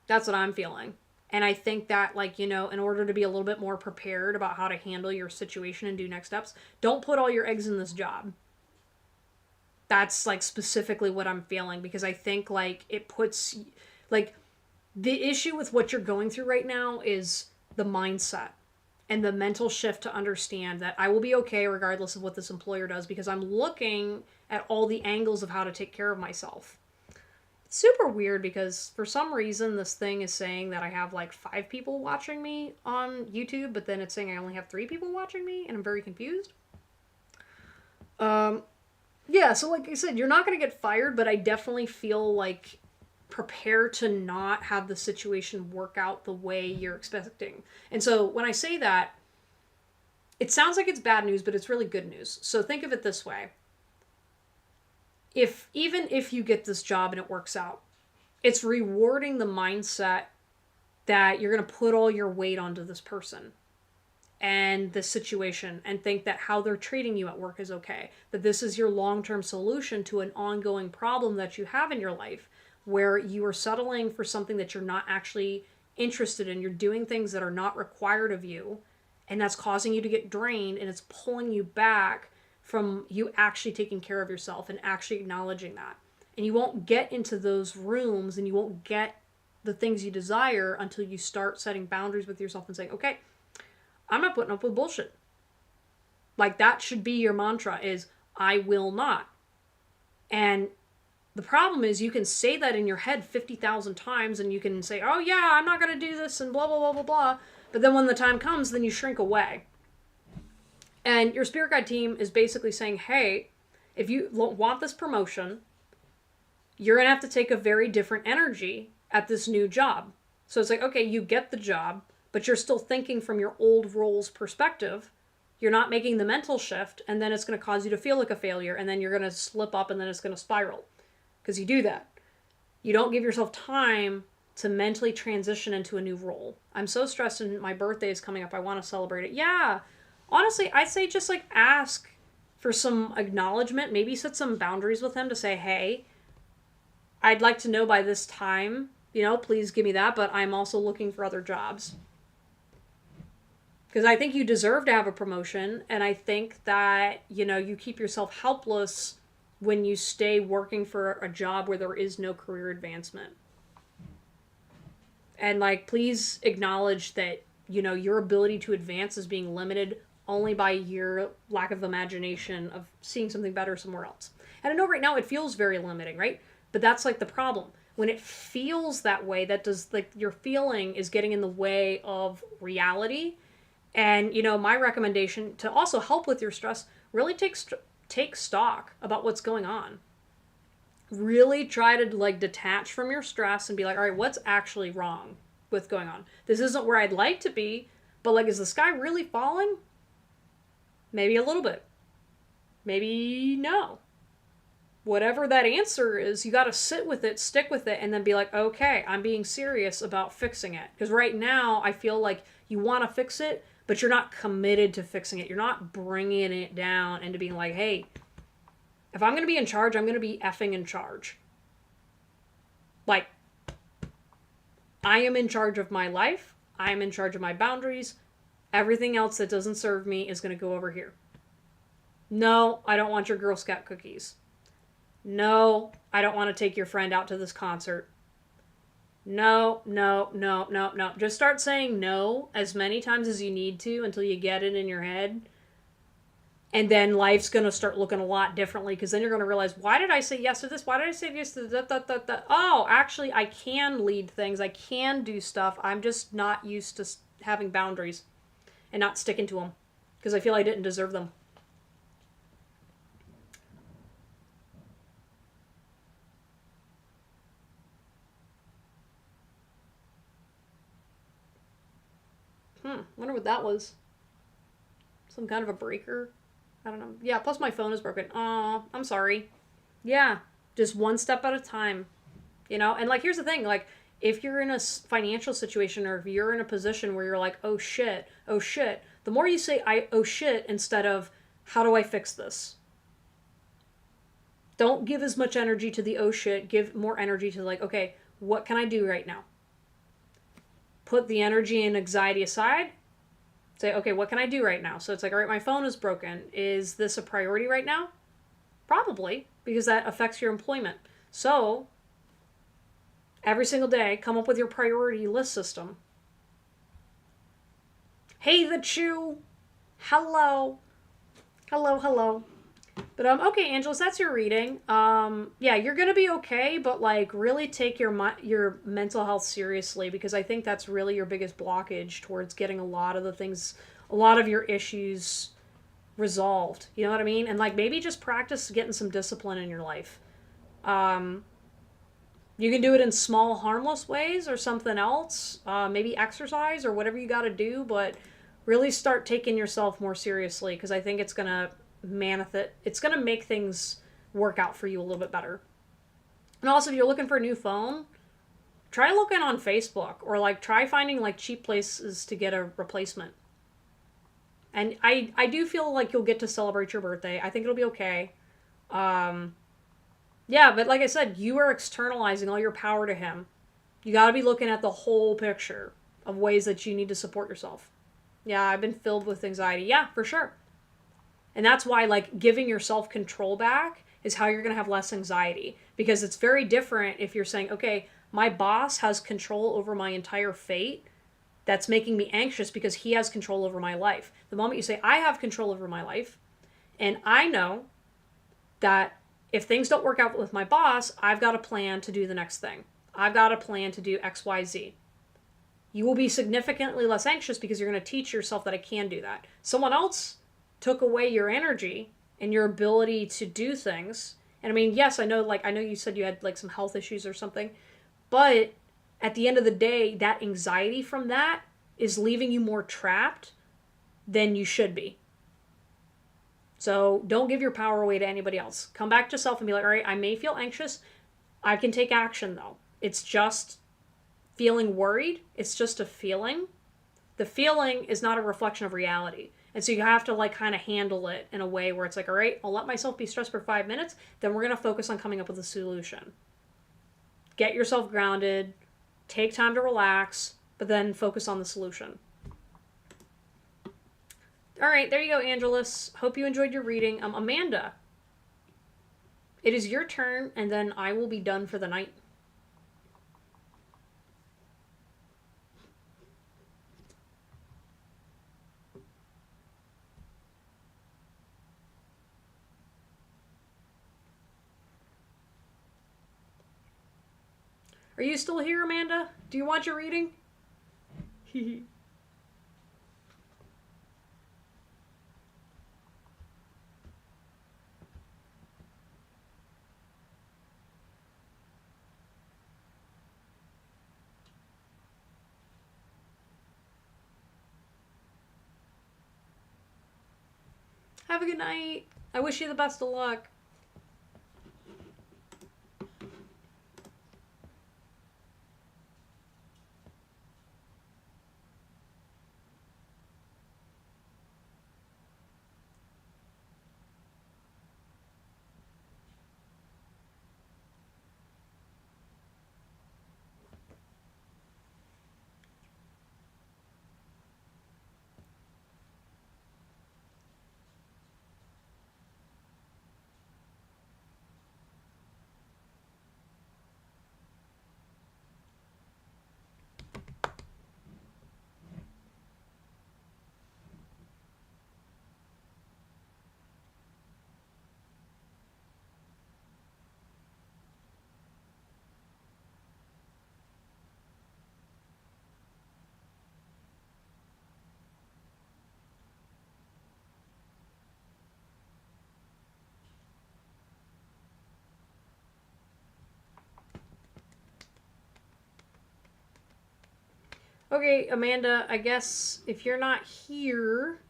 That's what I'm feeling. And I think that, like, in order to be a little bit more prepared about how to handle your situation and do next steps, don't put all your eggs in this job. That's, like, specifically what I'm feeling, because I think, like, it puts, like, the issue with what you're going through right now is the mindset and the mental shift to understand that I will be okay regardless of what this employer does, because I'm looking at all the angles of how to take care of myself. It's super weird because for some reason this thing is saying that I have like 5 people watching me on YouTube, but then it's saying I only have 3 people watching me, and I'm very confused. Yeah, so like I said, you're not going to get fired, but I definitely feel like prepare to not have the situation work out the way you're expecting. And so when I say that, it sounds like it's bad news, but it's really good news. So think of it this way. Even if you get this job and it works out, it's rewarding the mindset that you're going to put all your weight onto this person and the situation and think that how they're treating you at work is okay. That this is your long-term solution to an ongoing problem that you have in your life, where you are settling for something that you're not actually interested in. You're doing things that are not required of you, and that's causing you to get drained, and it's pulling you back from you actually taking care of yourself and actually acknowledging that. And you won't get into those rooms and you won't get the things you desire until you start setting boundaries with yourself and saying, okay, I'm not putting up with bullshit. Like that should be your mantra, is I will not. And the problem is you can say that in your head 50,000 times and you can say, oh yeah, I'm not going to do this and blah, blah, blah, blah, blah. But then when the time comes, then you shrink away. And your spirit guide team is basically saying, hey, if you want this promotion, you're going to have to take a very different energy at this new job. So it's like, okay, you get the job, but you're still thinking from your old role's perspective. You're not making the mental shift, and then it's going to cause you to feel like a failure, and then you're going to slip up, and then it's going to spiral. Because you do that. You don't give yourself time to mentally transition into a new role. I'm so stressed and my birthday is coming up. I want to celebrate it. Yeah. Honestly, I'd say just like ask for some acknowledgement. Maybe set some boundaries with him to say, hey, I'd like to know by this time, please give me that, but I'm also looking for other jobs. Because I think you deserve to have a promotion, and I think that, you keep yourself helpless when you stay working for a job where there is no career advancement. And, like, please acknowledge that, your ability to advance is being limited only by your lack of imagination of seeing something better somewhere else. And I know right now it feels very limiting, right? But that's, like, the problem. When it feels that way, that does, like, your feeling is getting in the way of reality. And, my recommendation to also help with your stress, really take stock about what's going on. Really try to, like, detach from your stress and be like, all right, what's actually wrong with going on? This isn't where I'd like to be, but, like, is the sky really falling? Maybe a little bit. Maybe no. Whatever that answer is, you got to sit with it, stick with it, and then be like, okay, I'm being serious about fixing it. Because right now, I feel like you want to fix it, but you're not committed to fixing it. You're not bringing it down into being like, hey, if I'm going to be in charge, I'm going to be effing in charge. Like, I am in charge of my life. I am in charge of my boundaries. Everything else that doesn't serve me is going to go over here. No, I don't want your Girl Scout cookies. No, I don't want to take your friend out to this concert. No, no, no, no, no. Just start saying no as many times as you need to until you get it in your head. And then life's going to start looking a lot differently, because then you're going to realize, why did I say yes to this? Why did I say yes to that? Oh, actually, I can lead things. I can do stuff. I'm just not used to having boundaries and not sticking to them because I feel I didn't deserve them. Wonder what that was. Some kind of a breaker? I don't know. Yeah, plus my phone is broken. Aw, I'm sorry. Yeah, just one step at a time. And, like, here's the thing. Like, if you're in a financial situation, or if you're in a position where you're like, oh shit, the more you say, oh shit, instead of, how do I fix this? Don't give as much energy to the oh shit. Give more energy to, like, okay, what can I do right now? Put the energy and anxiety aside. Say, okay, what can I do right now? So it's like, all right, my phone is broken. Is this a priority right now? Probably, because that affects your employment. So every single day, come up with your priority list system. Hey, the Chew. Hello. Hello. But, okay, Angeles, that's your reading. Yeah, you're going to be okay, but, like, really take your mental health seriously, because I think that's really your biggest blockage towards getting a lot of your issues resolved. You know what I mean? And, like, maybe just practice getting some discipline in your life. You can do it in small, harmless ways or something else. Maybe exercise or whatever you got to do, but really start taking yourself more seriously, because I think it's going to it's going to make things work out for you a little bit better. And also, if you're looking for a new phone, try looking on Facebook, or, like, try finding, like, cheap places to get a replacement. And I do feel like you'll get to celebrate your birthday. I think it'll be okay. Yeah, but like I said, you are externalizing all your power to him. You got to be looking at the whole picture of ways that you need to support yourself. Yeah, I've been filled with anxiety. Yeah, for sure. And that's why, like, giving yourself control back is how you're going to have less anxiety. Because it's very different if you're saying, okay, my boss has control over my entire fate. That's making me anxious because he has control over my life. The moment you say, I have control over my life, and I know that if things don't work out with my boss, I've got a plan to do the next thing. I've got a plan to do X, Y, Z. You will be significantly less anxious because you're going to teach yourself that I can do that. Someone else took away your energy and your ability to do things. And I mean, yes, I know you said you had, like, some health issues or something, but at the end of the day, that anxiety from that is leaving you more trapped than you should be. So don't give your power away to anybody else. Come back to self and be like, all right, I may feel anxious. I can take action, though. It's just feeling worried. It's just a feeling. The feeling is not a reflection of reality. And so you have to, like, kind of handle it in a way where it's like, all right, I'll let myself be stressed for 5 minutes. Then we're going to focus on coming up with a solution. Get yourself grounded. Take time to relax. But then focus on the solution. All right, there you go, Angelus. Hope you enjoyed your reading. Amanda, it is your turn, and then I will be done for the night. Are you still here, Amanda? Do you want your reading? Have a good night. I wish you the best of luck. Okay, Amanda, I guess if you're not here,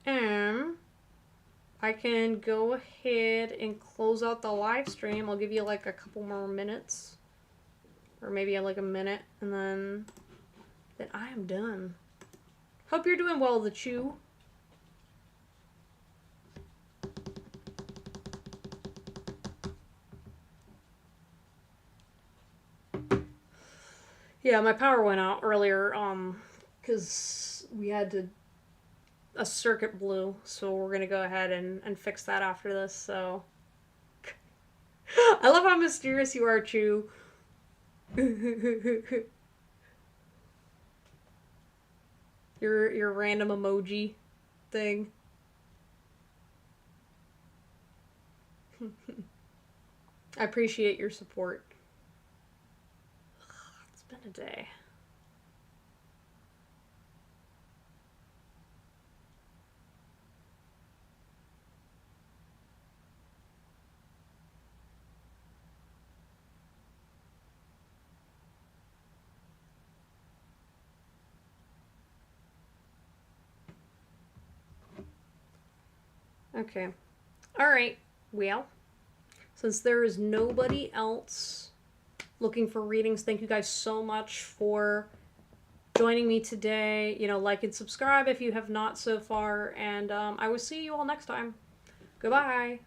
I can go ahead and close out the live stream. I'll give you like a couple more minutes. Or maybe like a minute, and then I am done. Hope you're doing well, the Chew. Yeah, my power went out earlier, because we had a circuit blew, so we're gonna go ahead and fix that after this, so. I love how mysterious you are, Chew. your random emoji thing. I appreciate your support. It's been a day. Okay. Alright. Well, since there is nobody else looking for readings, thank you guys so much for joining me today. You know, like and subscribe if you have not so far. And I will see you all next time. Goodbye.